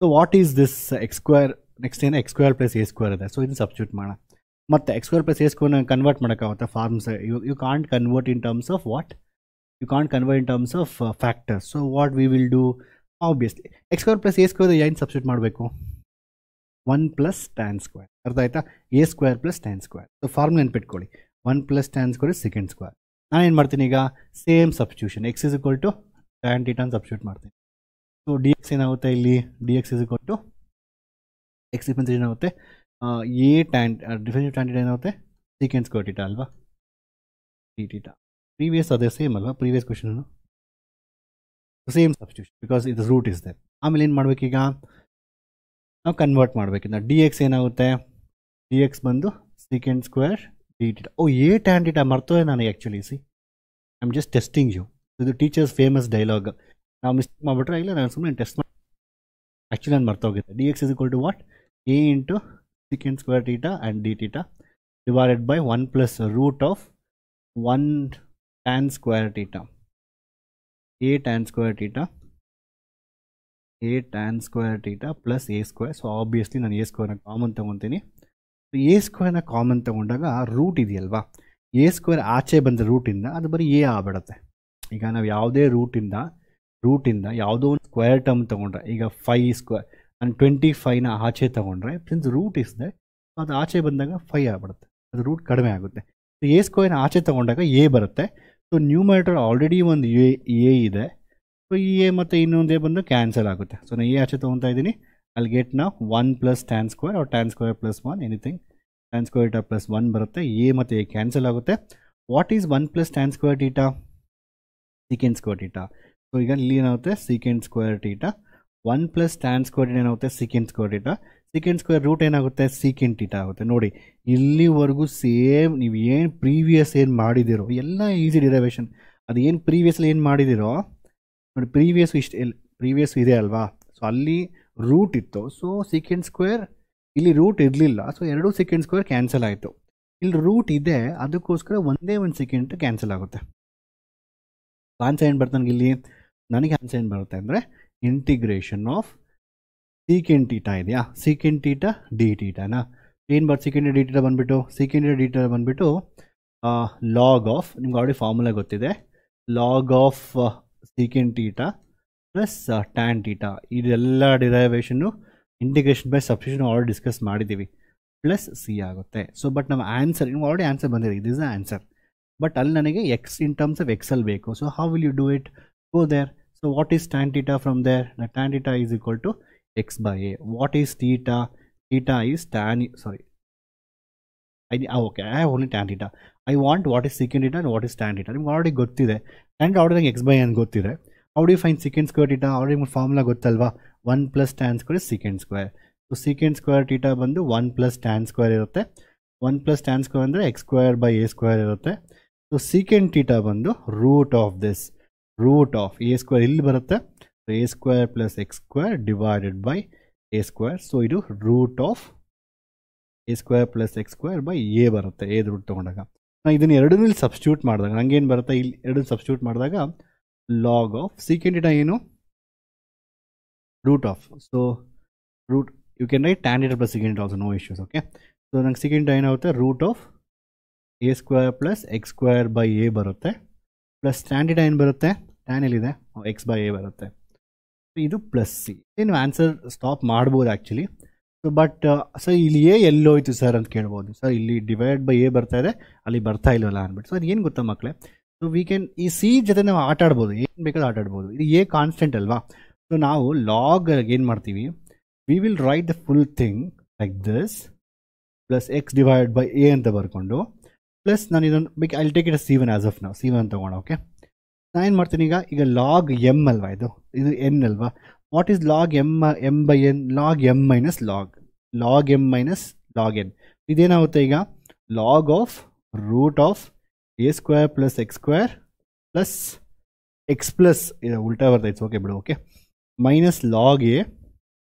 so what is this x square? Next ಏನು, ಎಕ್ಸ್ ಸ್ಕ್ವೇರ್ + a ಸ್ಕ್ವೇರ್ ಇದೆ. ಸೊ ಇದನ್ನು ಸಬ್ಸ್ಟಿಟ್ಯೂಟ್ ಮಾಡೋಣ. ಮತ್ತು ಎಕ್ಸ್ ಸ್ಕ್ವೇರ್ + a ಸ್ಕ್ವೇರ್ನ ಕನ್ವರ್ಟ್ ಮಾಡೋಕ್ಕಾಗುತ್ತೆ forms. You can't convert in terms of what, you can't convert in terms of factors. So what we will do, obviously x square + a square ಏನು ಸಬ್ಸ್ಟಿಟ್ಯೂಟ್ ಮಾಡಬೇಕು, 1 + tan ಸ್ಕ್ವೇರ್. ಅರ್ಥ ಆಯ್ತಾ? a square + tan square. So form ನೆನ್ಪಿಟ್ಕೊಳ್ಳಿ, 1 + tan ಸ್ಕ್ವೇರ್ ಸೆಕೆಂಡ್ ಸ್ಕ್ವೇರ್. ನಾನೇನು ಮಾಡ್ತೀನಿ ಈಗ, same substitution, x is equal to tan theta ಅಂತ ಸಬ್ಸ್ಟಿಟ್ಯೂಟ್ ಮಾಡ್ತೀನಿ. ಸೊ ಡಿ ಎಕ್ಸ್ ಏನಾಗುತ್ತೆ, ಇಲ್ಲಿ d x is equal to x difference ಏನಾಗುತ್ತೆ, a tan difference tan theta ಏನಾಗುತ್ತೆ, ಸೆಕೆಂಡ್ ಸ್ಕ್ವೇರ್ ಟೀಟಾ ಅಲ್ವಾ, ಡಿ ಟೀಟಾ. ಪ್ರೀವಿಯಸ್ ಅದೇ ಸೇಮ್ ಅಲ್ವಾ, previous question. Same substitution because ಇದು ರೂಟ್ ಇಸ್ ದೇರ್. ಆಮೇಲೆ ಏನು ಮಾಡಬೇಕೀಗ ನಾವು ಕನ್ವರ್ಟ್ ಮಾಡಬೇಕಿಂದ ಡಿ ಎಕ್ಸ್ ಏನಾಗುತ್ತೆ, ಡಿ ಎಕ್ಸ್ ಬಂದು secant square d t. O A tan theta ಮರ್ತೋದೆ ನನಗೆ actually. See I am just testing you. ಇದು ಟೀಚರ್ಸ್ ಫೇಮಸ್ ಡೈಲಾಗ್. ನಾವು ಮಿಸ್ಟೇಕ್ ಮಾಡಿಬಿಟ್ರೆ ಇಲ್ಲ, ನಾನು ಸುಮ್ಮನೆ ಟೆಸ್ಟ್ ಮಾಡಿ ಆ್ಯಕ್ಚುಲಿ ನಾನು ಮರ್ತೋಗಿದ್ದೆ. D x is equal to what, a into secant square theta and d theta divided by 1 plus root of 1 tan square theta, a tan square theta, a tan square theta plus a square. So obviously ನಾನು a ಸ್ಕ್ವೇರ್ನ ಕಾಮನ್ ತೊಗೊತೀನಿ. ಎ ಸ್ಕ್ವೇರ್ನ ಕಾಮನ್ ತೊಗೊಂಡಾಗ ರೂಟ್ ಇದೆಯಲ್ವಾ, ಎ ಸ್ಕ್ವೇರ್ ಆಚೆ ಬಂದ ರೂಟಿಂದ ಅದು ಬರೀ ಎ ಆಗ್ಬಿಡುತ್ತೆ. ಈಗ ನಾವು ಯಾವುದೇ ರೂಟಿಂದ ಯಾವುದೋ ಒಂದು ಸ್ಕ್ವೇರ್ ಟರ್ಮ್ ತೊಗೊಂಡ್ರೆ, ಈಗ 5 ಸ್ಕ್ವೇರ್ ನಾನು 25ನ ಆಚೆ ತೊಗೊಂಡ್ರೆ ಸಿನ್ಸ್ ರೂಟ್ ಇಸ್ದೆ ಅದು ಆಚೆ ಬಂದಾಗ 5 ಆಗ್ಬಿಡುತ್ತೆ, ಅದು ರೂಟ್ ಕಡಿಮೆ ಆಗುತ್ತೆ. ಸೊ ಎ ಸ್ಕ್ವೇರ್ನ ಆಚೆ ತೊಗೊಂಡಾಗ ಎ ಬರುತ್ತೆ. ಸೊ ನ್ಯೂಮರೇಟರ್ ಆಲ್ರೆಡಿ ಒಂದು ಎ ಇದೆ. ಸೊ ಈ ಎ ಮತ್ತು ಇನ್ನೊಂದು ಎ ಬಂದು ಕ್ಯಾನ್ಸಲ್ ಆಗುತ್ತೆ. ಸೊ ನಾನು ಎ ಆಚೆ ತೊಗೊತಾ ಇದ್ದೀನಿ. ಅಲ್ಲಿ ಗೆಟ್ ನಾವು 1 plus tan square or tan square plus 1 anything, tan square theta plus 1 ಬರುತ್ತೆ. ಎ ಮತ್ತು ಎ ಕ್ಯಾನ್ಸಲ್ ಆಗುತ್ತೆ. What is 1 plus tan square theta, secant square theta. So ಈಗ ಇಲ್ಲಿ ಏನಾಗುತ್ತೆ secant square theta, 1 plus tan square theta ಏನಾಗುತ್ತೆ secant square theta, secant square root ಏನಾಗುತ್ತೆ ಸೀಕೆಂಡ್ ಟೀಟಾ ಆಗುತ್ತೆ. ನೋಡಿ ಇಲ್ಲಿವರೆಗೂ ಸೇಮ್ ನೀವು ಏನು ಪ್ರೀವಿಯಸ್ ಏನು ಮಾಡಿದಿರೋ ಎಲ್ಲ ಈಸಿ ಡಿರೈವೇಷನ್. ಅದು ಏನು ಪ್ರೀವಿಯಸ್ಲಿ ಏನು ಮಾಡಿದಿರೋ ನೋಡಿ, ಪ್ರೀವಿಯಸ್ ಇದೆ ಅಲ್ವಾ. ಸೊ ಅಲ್ಲಿ ರೂಟ್ ಇತ್ತು, ಸೊ ಸೀಕೆಂಡ್ ಸ್ಕ್ವೇರ್, ಇಲ್ಲಿ ರೂಟ್ ಇರಲಿಲ್ಲ, ಸೊ ಎರಡೂ ಸೀಕೆಂಡ್ ಸ್ಕ್ವೇರ್ ಕ್ಯಾನ್ಸಲ್ ಆಯಿತು. ಇಲ್ಲಿ ರೂಟ್ ಇದೆ, ಅದಕ್ಕೋಸ್ಕರ ಒಂದೇ ಒಂದು ಸೀಕೆಂಡ್ ಕ್ಯಾನ್ಸಲ್ ಆಗುತ್ತೆ. ಆನ್ಸರ್ ಏನು ಬರ್ತದೆ ನನಗೆ ಇಲ್ಲಿ, ನನಗೆ ಆನ್ಸರ್ ಏನು ಬರುತ್ತೆ ಅಂದರೆ ಇಂಟಿಗ್ರೇಷನ್ ಆಫ್ ಸೀಕೆಂಡ್ ಟೀಟಾ ಇದೆಯಾ, ಸೀಕೆಂಡ್ ಟೀಟಾ ಡಿ ಟೀಟಾನಾ. ಏನು ಬರ್ತದೆ ಸೀಕೆಂಡ್ ಡಿ ಟೀಟಾ ಬಂದುಬಿಟ್ಟು, ಸೀಕೆಂಡ್ ಡಿ ಟೀಟಾ ಬಂದುಬಿಟ್ಟು ಲಾಗ್ ಆಫ್, ನಿಮ್ಗೆ ಆಲ್ರೆಡಿ ಫಾರ್ಮುಲಾ ಗೊತ್ತಿದೆ, log of secant theta plus tan theta. ಇದೆಲ್ಲ ಡಿರೈವೇಷನ್ನು integration by substitution already discuss ಮಾಡಿದ್ದೀವಿ, ಪ್ಲಸ್ ಸಿ ಆಗುತ್ತೆ. ಸೊ ಬಟ್ ನಮ್ಮ ಆನ್ಸರ್ ನಿಮ್ಗೆ ಆಲ್ರೆಡಿ ಆನ್ಸರ್ ಬಂದಿದೆ, it is the answer. But ಅಲ್ಲಿ ನನಗೆ ಎಕ್ಸ್ ಇನ್ ಟರ್ಮ್ಸ್ ಆಫ್ ಎಕ್ಸಲ್ ಬೇಕು. So how will you do it, go there. So what is tan theta from there, the tan theta is equal to x by a. What is theta? Theta is tan, sorry, okay, I have only tan theta. I want what is secant theta and what is tan theta. ನಿಮ್ಗೆ ಆಲ್ರೆಡಿ ಗೊತ್ತಿದೆ, tan ಆಲ್ರೆಡಿ ನಂಗೆ x by a ಅಂತ ಗೊತ್ತಿದೆ. How do you find secant square theta? Already ನಿಮ್ಗೆ ಫಾರ್ಮುಲಾ ಗೊತ್ತಲ್ವಾ, 1 plus tan square is secant square. So secant square theta ಬಂದು 1 ಪ್ಲಸ್ tan ಸ್ಕ್ವೇರ್ ಇರುತ್ತೆ. 1 ಪ್ಲಸ್ tan ಸ್ಕ್ವೇರ್ ಅಂದರೆ x square by a square ಇರುತ್ತೆ. ಸೊ secant theta ಬಂದು root of this, root of a square ಇಲ್ಲಿ ಬರುತ್ತೆ, a square plus x square divided by a square. So ಇದು root of a square plus x square by a ಬರುತ್ತೆ, a ರೂಟ್ ತೊಗೊಂಡಾಗ. ನಾನು ಇದನ್ನು ಎರಡನ್ನೂ ಸಬ್ಸ್ಟಿಟ್ಯೂಟ್ ಮಾಡಿದಾಗ ನನಗೇನು ಬರುತ್ತೆ, ಇಲ್ಲಿ ಎರಡನ್ನು ಸಬ್ಸ್ಟಿಟ್ಯೂಟ್ ಮಾಡಿದಾಗ ಲಾಗ್ ಆಫ್ ಸೀಕೆಂಡ್ ಟೀಟಾ ಏನು root of, so root you can write tan theta plus second theta also, no issues. Okay, so ನಂಗೆ ಸೀಕೆಂಡ್ ಟೀಟಾ ಏನಾಗುತ್ತೆ root of a square plus x square by a ಬರುತ್ತೆ, ಪ್ಲಸ್ ಟ್ಯಾನ್ ಟೀಟಾ ಏನು ಬರುತ್ತೆ, ಟ್ಯಾನ್ ಎಲ್ಲಿದೆ x ಬೈ a ಬರುತ್ತೆ. ಇದು ಪ್ಲಸ್ ಸಿ. ನೀವು ಆನ್ಸರ್ ಸ್ಟಾಪ್ ಮಾಡ್ಬೋದು ಆ್ಯಕ್ಚುಲಿ. ಸೊ ಬಟ್ ಸರ್ ಇಲ್ಲಿ ಎ ಎಲ್ಲೋಯ್ತು ಸರ್ ಅಂತ ಕೇಳ್ಬೋದು. ಸರ್ ಇಲ್ಲಿ ಡಿವೈಡ್ ಬೈ ಎ ಬರ್ತಾ ಇದೆ, ಅಲ್ಲಿ ಬರ್ತಾ ಇಲ್ವಲ್ಲ ಅಂದ್ಬಿಟ್ಟು. ಸೊ ಅದು ಏನು ಗೊತ್ತಾ ಮಕ್ಕಳೇ, ಸೊ ವಿ ಕ್ಯಾನ್ ಈ ಸಿ ಜೊತೆ ನಾವು ಆಟ ಆಡ್ಬೋದು, ಏನು ಬೇಕಾದ್ರೂ ಆಟ ಆಡ್ಬೋದು. ಇದು ಎ ಕಾನ್ಸ್ಟೆಂಟ್ ಅಲ್ವಾ. ಸೊ ನಾವು ಲಾಗ್ ಏನು ಮಾಡ್ತೀವಿ, we will write the full thing like this plus X divide by A ಅಂತ ಬರ್ಕೊಂಡು ಪ್ಲಸ್ ನಾನು ಇದೊಂದು ಬೇಕು I take it C1 as of ನಾವು C1 ತೊಗೊಂಡು. ಓಕೆ, ನಾನು ಏನು ಮಾಡ್ತೀನಿ ಈಗ ಲಾಗ್ ಎಮ್ ಅಲ್ವಾ, ಇದು ಎನ್ ಅಲ್ವಾ. What is log m by n, log m minus log m minus log n. ಇದೇನಾಗುತ್ತೆ ಈಗ log of root of a square plus x square plus x plus ಇದು ಉಲ್ಟಾ ಬರ್ತೈತೆ, ಓಕೆ ಬಿಡು, okay, minus log a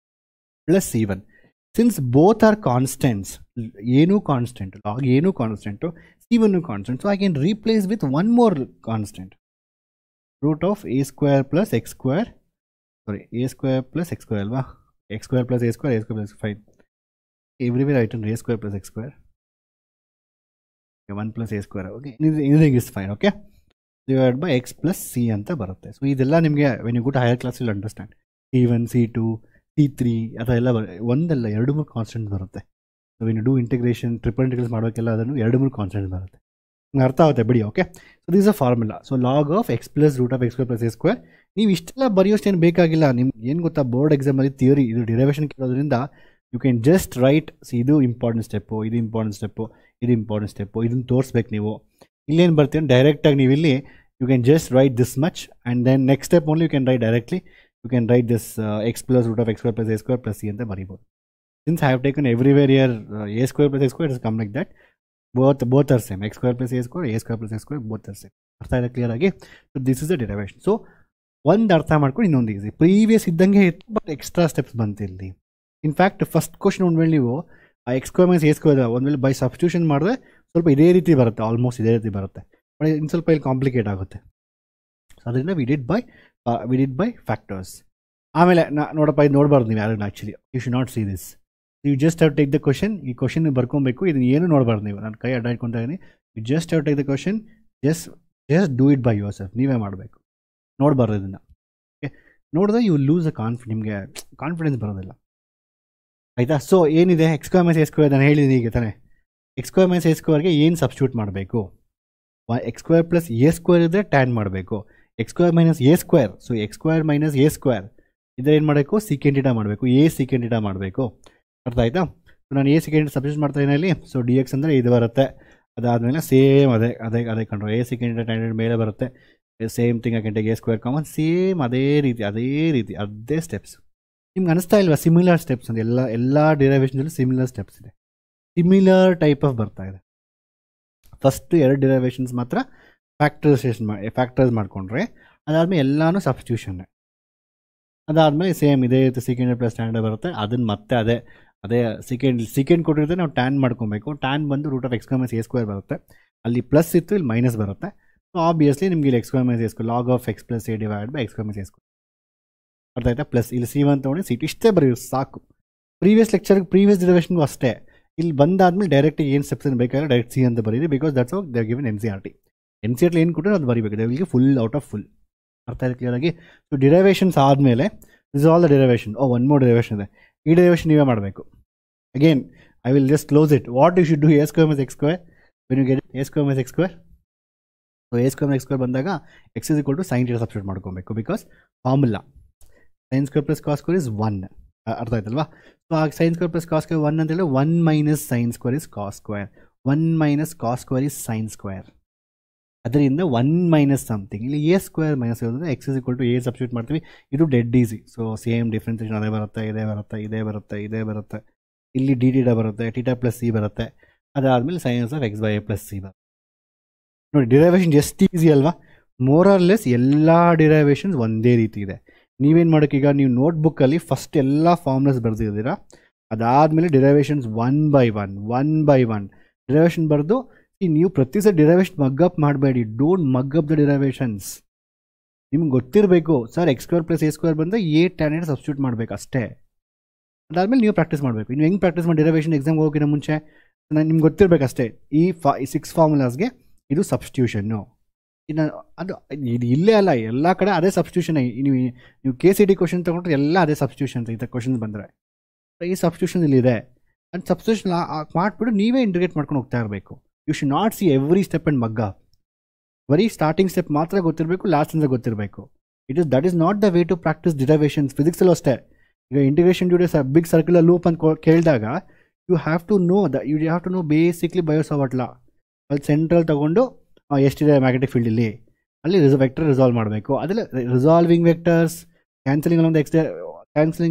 plus C1. Since both are constants, ಏನೂ ಕಾನ್ಸ್ಟೆಂಟ್, ಲಾಗ್ ಏನೂ constant, C1 constant. So I can replace with one more constant, root of a square plus x square, sorry, a square plus x square alva, x square plus a square plus fine, everywhere I turn a square plus x square, okay, 1 plus a square, okay, anything is fine, okay, divided by x plus c anta barutte. So idella nimge when you go to higher class you will understand, C1 C2 C3 ಅದೆಲ್ಲ ಒಂದಲ್ಲ ಎರಡು ಮೂರು ಕಾನ್ಸ್ಟೆಂಟ್ ಬರುತ್ತೆ. So when you do integration triple integrals ಮಾಡಬೇಕೆಲ್ಲ ಅದನ್ನು ಎರಡು ಮೂರು ಕಾನ್ಸ್ಟೆಂಟ್ ಬರುತ್ತೆ, ಅರ್ಥ ಆಗುತ್ತೆ ಬಿಡಿ. Okay, so this uh formula. So log of x plus root of x square plus a square. ನೀವು ಇಷ್ಟೆಲ್ಲ ಬರೆಯೋಷ್ಟೇನು ಬೇಕಾಗಿಲ್ಲ, ನಿಮ್ಗೆ ಏನು ಗೊತ್ತಾ, ಬೋರ್ಡ್ ಎಕ್ಸಾಮಲ್ಲಿ ಥಿಯರಿ ಇದು ಡಿರೈವೇಷನ್ ಕೇಳೋದ್ರಿಂದ ಯು ಕ್ಯಾನ್ ಜಸ್ಟ್ ರೈಟ್, ಇದು ಇಂಪಾರ್ಟೆಂಟ್ ಸ್ಟೆಪ್ಪು, ಇದು ಇಂಪಾರ್ಟೆಂಟ್ ಸ್ಟೆಪ್ಪು, ಇದು ಇಂಪಾರ್ಟೆಂಟ್ ಸ್ಟೆಪ್ಪು, ಇದನ್ನು ತೋರಿಸ್ಬೇಕು ನೀವು. ಇಲ್ಲೇನು ಬರ್ತೀವಿ ಡೈರೆಕ್ಟಾಗಿ ನೀವು ಇಲ್ಲಿ you can just write this much, and then next step only you can write directly. You can write this x plus root of x square plus a square plus c ಅಂತ ಬರೀಬೋದು. Since I have taken everywhere here a square plus x square, it has come like that. Both are same. X square plus a square plus x square, both are same. ಅರ್ಥ ಆಯ್ತಾ ಕ್ಲಿಯರ್ ಆಗಿ? So this is the derivation. So ಒಂದು ಅರ್ಥ ಮಾಡ್ಕೊಂಡು ಇನ್ನೊಂದು ಈಸಿ. ಪ್ರೀವಿಯಸ್ ಇದ್ದಂಗೆ ಇತ್ತು, ಬಟ್ ಎಕ್ಸ್ಟ್ರಾ ಸ್ಟೆಪ್ಸ್ ಬಂತು ಇಲ್ಲಿ. ಇನ್ಫ್ಯಾಕ್ಟ್ ಫಸ್ಟ್ ಕ್ವಶನ್ ಒಂದ್ವೇಳೆ ನೀವು ಆ X square minus a square ಒಂದ್ವೇಳೆ ಬೈ ಸಬ್ಸ್ಟಿಟ್ಯೂಷನ್ ಮಾಡಿದ್ರೆ ಸ್ವಲ್ಪ ಇದೇ ರೀತಿ ಬರುತ್ತೆ, ಆಲ್ಮೋಸ್ಟ್ ಇದೇ ರೀತಿ ಬರುತ್ತೆ. ಬಟ್ ಇನ್ನು ಸ್ವಲ್ಪ ಇಲ್ಲಿ ಕಾಂಪ್ಲಿಕೇಟ್ ಆಗುತ್ತೆ. ಸೊ ಅದರಿಂದ ವಿ ಡಿಡ್ ಬೈ ಫ್ಯಾಕ್ಟರ್ಸ್. ಆಮೇಲೆ ನೋಡಪ್ಪ, ಇದು ನೋಡಬಾರ್ದು ನೀವು ಯಾರು actually. You should not see this. You just have take the question. ಈ ಕ್ವಶನ್ ಬರ್ಕೊಬೇಕು. ಇದನ್ನು ಏನು ನೋಡಬಾರ್ದು ನೀವು. ನಾನು ಕೈ ಅಡ್ಡಾಡ್ಕೊತಾ ಇದ್ದೀನಿ. You just have take the question. Just do it by yourself. ನೀವೇ ಮಾಡಬೇಕು, ನೋಡಬಾರ್ದು ಇದನ್ನು. ಓಕೆ, ನೋಡಿದ್ರೆ ಯು ಲೂಸ್ ನಿಮಗೆ ಕಾನ್ಫಿಡೆನ್ಸ್ ಬರೋದಿಲ್ಲ, ಆಯಿತಾ? ಸೊ ಏನಿದೆ X square minus a square ನಾನು ಹೇಳಿದ್ದೀನಿ ಈಗ ತಾನೆ. ಎಕ್ಸ್ ಸ್ಕ್ವೇರ್ ಮೈನಸ್ ಎ ಸ್ಕ್ವೇರ್ಗೆ ಏನು ಸಬ್ಸ್ಟಿಟ್ಯೂಟ್ ಮಾಡಬೇಕು? X square plus a square ಇದ್ದರೆ ಟ್ಯಾನ್ ಮಾಡಬೇಕು. X square minus a square, so x square minus a square ಇದ್ರೆ ಏನು ಮಾಡಬೇಕು? ಸೀಕೆಂಡ್ ಥೀಟಾ ಮಾಡಬೇಕು. ಎ ಸೀಕೆಂಡ್ ಥೀಟಾ ಮಾಡಬೇಕು. ಅರ್ಥ ಆಯ್ತಾ? ಸೊ ನಾನು ಎ ಸೀಕೆಂಡ್ ಸಬ್ಸ್ಟಿಟ್ಯೂಟ್ ಮಾಡ್ತಾ ಇದ್ದೀನಿ ಇಲ್ಲಿ. ಸೊ ಡಿ ಎಕ್ಸ್ ಅಂದರೆ ಇದು ಬರುತ್ತೆ. ಅದಾದಮೇಲೆ ಸೇಮ್ ಅದೇ ಕಂಡ್ರು ಎ ಸೀಕೆಂಡ್ ಥೀಟಾ ಟ್ಯಾನ್ ಮೇಲೆ ಬರುತ್ತೆ. ಸೇಮ್ ಥಿಂಗ್ ಅಕೆಂಟೆ ಎ ಸ್ಕ್ವೇರ್ ಕಾಮನ್, ಸೇಮ್ ಅದೇ ರೀತಿ ಸ್ಟೆಪ್ಸ್. ನಿಮ್ಗೆ ಅನಿಸ್ತಾ ಇಲ್ವಾ ಸಿಮಿಲರ್ ಸ್ಟೆಪ್ಸ್ ಅಂತ? ಎಲ್ಲ ಡಿರೈವೇಷನ್ಸಲ್ಲೂ ಸಿಮಿಲರ್ ಸ್ಟೆಪ್ಸ್ ಇದೆ, ಸಿಮಿಲರ್ ಟೈಪ್ ಆಫ್ ಬರ್ತಾ ಇದೆ. ಫಸ್ಟ್ 2 ಡಿರೈವೇಷನ್ಸ್ ಮಾತ್ರ ಫ್ಯಾಕ್ಟರ್ಸ್ ಮಾಡಿಕೊಂಡ್ರೆ, ಅದಾದಮೇಲೆ ಎಲ್ಲನೂ ಸಬ್ಸ್ಟಿಟ್ಯೂಷನ್ನೇ. ಅದಾದಮೇಲೆ ಸೇಮ್ ಇದೇ ರೀತಿ ಸೀಕೆಂಡ್ ಪ್ಲಸ್ ಸ್ಟ್ಯಾಂಡರ್ಡ್ ಬರುತ್ತೆ. ಅದನ್ನು ಮತ್ತೆ ಅದೇ ಸೀಕೆಂಡ್ ಕೊಟ್ಟಿರುತ್ತೆ, ನಾವು ಟ್ಯಾನ್ ಮಾಡ್ಕೊಬೇಕು. ಟ್ಯಾನ್ ಬಂದು root of x square minus a square ಬರುತ್ತೆ. ಅಲ್ಲಿ ಪ್ಲಸ್ ಇತ್ತು, ಇಲ್ಲಿ ಮೈನಸ್ ಬರುತ್ತೆ. ಸೊ ಆಬ್ವಿಯಸ್ಲಿ ನಿಮಗೆ ಇಲ್ಲಿ x square minus a square log of x plus A divide by X square minus a square. ಅರ್ಥ ಆಯ್ತಾ? ಪ್ಲಸ್ ಇಲ್ಲಿ C1 ತೊಗೊಂಡು C2 ಇಷ್ಟೇ ಬರೀರಿ ಸಾಕು. ಪ್ರೀವಿಯಸ್ ಡಿರೈವೇಷನ್ಗೂ ಅಷ್ಟೇ. ಇಲ್ಲಿ ಬಂದಾದ್ಮೇಲೆ ಡೈರೆಕ್ಟಾಗಿ ಏನು ಸ್ಟೆಪ್ಸ್ ಏನು ಬೇಕಾದ್ರೆ ಡೈರೆಕ್ಟ್ ಸಿ ಅಂತ ಬರೀರಿ. Because that's how they are given NCERT ಏನು ಕೊಟ್ಟರೆ ಅದು ಬರೀಬೇಕು. They will give full out of full. ಅರ್ಥ ಆಯ್ತು ಕ್ಲಿಯರ್ ಆಗಿ? ಸೊ ಡಿರೈವೇಷನ್ಸ್ ಆದಮೇಲೆ this all the derivation. One more derivation ಇದೆ. ಈ ಡಿರೈವೇಷನ್ ನೀವೇ ಮಾಡಬೇಕು. Again I will just close it. What you should do? A square minus x square. When you get a square minus x square, so a square minus x square ಬಂದಾಗ x is equal to sine theta substitute ಮಾಡ್ಕೊಬೇಕು. Because formula sin square plus cos square is 1. ಅರ್ಥ ಆಯ್ತಲ್ವಾ? ಸೊ ಆ sin square plus cos square 1 ಅಂತೇಳಿ 1 minus sin square is cos square, 1 minus cos square is sin square. ಅದರಿಂದ 1 minus something. ಇಲ್ಲಿ a square minus ಇರೋದ್ರಿಂದ x is equal to a substitute ಮಾಡ್ತೀವಿ. ಇದು dead easy. So same differentiation ಅದೇ ಬರುತ್ತೆ, ಇದೇ ಬರುತ್ತೆ. ಇಲ್ಲಿ ಡಿ ಥೀಟಾ ಬರುತ್ತೆ, ಥೀಟಾ ಪ್ಲಸ್ ಸಿ ಬರುತ್ತೆ. ಅದಾದಮೇಲೆ science of x by A plus C ಬರುತ್ತೆ. ನೋಡಿ ಡಿರೈವೇಷನ್ ಎಷ್ಟು ಈಸಿ ಅಲ್ವಾ? ಮೋರ್ ಆರ್ ಲೆಸ್ ಎಲ್ಲ ಡಿರೈವೇಷನ್ಸ್ ಒಂದೇ ರೀತಿ ಇದೆ. ನೀವೇನು ಮಾಡೋಕ್ಕೆ, ಈಗ ನೀವು ನೋಟ್ಬುಕ್ಕಲ್ಲಿ ಫಸ್ಟ್ ಎಲ್ಲ ಫಾರ್ಮುಲಾಸ್ ಬರೆದಿದ್ದೀರಾ. ಅದಾದಮೇಲೆ derivations one by one derivation ಬರೆದು ನೀವು ಪ್ರತಿ ಸಲ ಡಿರೈವೇಷನ್ ಮಗ್ಗಪ್ ಮಾಡಬೇಡಿ. Don't ಮಗ್ಗಪ್ the derivations. ನಿಮ್ಗೆ ಗೊತ್ತಿರಬೇಕು sir X square plus a square ಬಂದರೆ ಎ ಟ್ಯಾನ್ ಥೀಟಾ ಸಬ್ಸ್ಟಿಟ್ಯೂಟ್ ಮಾಡಬೇಕು ಅಷ್ಟೇ. ಅದಾದಮೇಲೆ ನೀವು ಪ್ರಾಕ್ಟೀಸ್ ಮಾಡಬೇಕು. ನೀವು ಹೆಂಗೆ ಪ್ರಾಕ್ಟೀಸ್ ಮಾಡಿ ಡಿರೈವೇಷನ್ ಎಕ್ಸಾಮ್ಗೆ ಹೋಗೋಕ್ಕಿಂತ ಮುಂಚೆ ನಿಮ್ಗೆ ಗೊತ್ತಿರಬೇಕಷ್ಟೇ. ಈ 6 ಫಾರ್ಮುಲಾಸ್ಗೆ ಇದು ಸಬ್ಸ್ಟಿಟ್ಯೂಷನ್ನು. ಇನ್ನು ಇದು ಇಲ್ಲೇ ಅಲ್ಲ, ಎಲ್ಲ ಕಡೆ ಅದೇ ಸಬ್ಸ್ಟಿಟ್ಯೂಷನ್. ನೀವು KCT ಕ್ವಶನ್ ತೊಗೊಂಡ್ರೆ ಎಲ್ಲ ಅದೇ ಸಬ್ಸ್ಟಿಟ್ಯೂಷನ್ಸ್. ಈ ಥರ ಕ್ವಶನ್ಸ್ ಬಂದರೆ ಈ ಸಬ್ಸ್ಟಿಟ್ಯೂಷನ್ ಇಲ್ಲಿದೆ. ಅದು ಸಬ್ಸ್ಟಿಟ್ಯೂಷನ್ ಮಾಡಿಬಿಟ್ಟು ನೀವೇ ಇಂಟಿಗ್ರೇಟ್ ಮಾಡ್ಕೊಂಡು ಹೋಗ್ತಾ ಇರಬೇಕು. You should not see every step and ಮಗ್ಗ. ಬರೀ ಸ್ಟಾರ್ಟಿಂಗ್ ಸ್ಟೆಪ್ ಮಾತ್ರ ಗೊತ್ತಿರಬೇಕು, ಲಾಸ್ಟ್ ಅಂತ ಗೊತ್ತಿರಬೇಕು. That is not the way to practise derivations. ಫಿಸಿಕ್ಸಲ್ಲೂ ಅಷ್ಟೇ. ಈಗ integration due to big circular loop ಅಂತ ಕೇಳಿದಾಗ you have to know basically Biot Savart law. ಅಲ್ಲಿ ಸೆಂಟ್ರಲ್ ತೊಗೊಂಡು ಎಷ್ಟಿದೆ ಮ್ಯಾಗ್ನೆಟಿಕ್ ಫೀಲ್ಡ್ ಇಲ್ಲಿ, ಅಲ್ಲಿ ವೆಕ್ಟರ್ ರಿಸಾಲ್ವ್ ಮಾಡಬೇಕು. ಅದೆಲ್ಲ resolving vectors, cancelling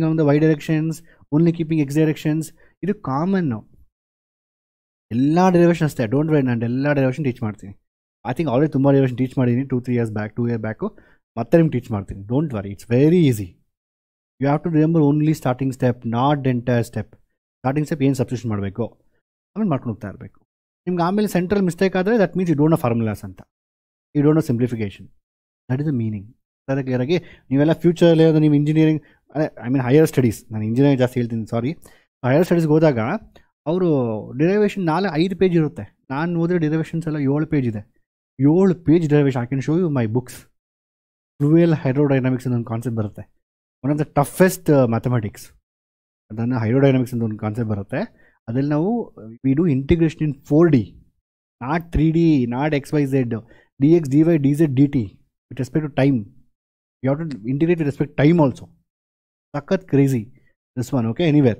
along the y directions, only keeping x directions, ಇದು ಕಾಮನ್ನು. ಎಲ್ಲ ಡಿರೈವೇಷನ್ ಅಷ್ಟೇ. ಡೋಂಟ್ ವರಿ, ನಾನು ಎಲ್ಲ ಡಿರೈವೇಷನ್ ಟೀಚ್ ಮಾಡ್ತೀನಿ. ಐ ಥಿಂಕ್ ಆಲ್ರೆಡಿ ತುಂಬ ಡಿರೈವೇಷನ್ ಟೀಚ್ ಮಾಡಿದ್ದೀನಿ 2 ಇಯರ್ ಬ್ಯಾಕು. ಮತ್ತೆ ನಿಮ್ಗೆ ಟೀಚ್ ಮಾಡ್ತೀನಿ. Don't worry, it's very easy. You have to remember only starting step, not entire step. Starting step ಏನು ಸಬ್ಸ್ಟಿಟ್ಯೂಷನ್ ಮಾಡಬೇಕು, ಆಮೇಲೆ ಮಾಡ್ಕೊಂಡು ಹೋಗ್ತಾ ಇರಬೇಕು. ನಿಮ್ಗೆ ಆಮೇಲೆ ಸೆಂಟ್ರಲ್ ಮಿಸ್ಟೇಕ್ ಆದರೆ that means you don't know formulas ಅಂತ, you don't know simplification. That is the meaning. ಅದೇ ಕ್ಲಿಯರಾಗಿ ನೀವೆಲ್ಲ ಫ್ಯೂಚರಲ್ಲಿ ನೀವು ಇಂಜಿನಿಯರಿಂಗ್, ಹೈಯರ್ ಸ್ಟಡೀಸ್, ನಾನು ಇಂಜಿನಿಯರಿಂಗ್ ಜಾಸ್ತಿ ಹೇಳ್ತೀನಿ, ಸಾರಿ. ಹೈಯರ್ ಸ್ಟಡೀಸ್ಗೆ ಹೋದಾಗ ಅವರು ಡಿರೈವೇಷನ್ 5 ಪೇಜ್ ಇರುತ್ತೆ. ನಾನು ಓದಿರೋ ಡಿರೈವೇಷನ್ಸ್ ಎಲ್ಲ 7 ಪೇಜ್ ಇದೆ. 7 page derivation. I can show you my books. Fluid hydrodynamics ಅಂತ ಒಂದು ಕಾನ್ಸೆಪ್ಟ್ ಬರುತ್ತೆ. One of the toughest mathematics. ಅದನ್ನು ಹೈಡ್ರೋಡೈನಾಮಿಕ್ಸ್ ಅಂತ ಒಂದು ಕಾನ್ಸೆಪ್ಟ್ ಬರುತ್ತೆ. ಅದ್ರಲ್ಲಿ ನಾವು we do integration in 4D, not 3D, not XYZ, dx dy dz dt with respect to time. You have to integrate with respect time also. ಸಖತ್ crazy this one. Okay, anywhere.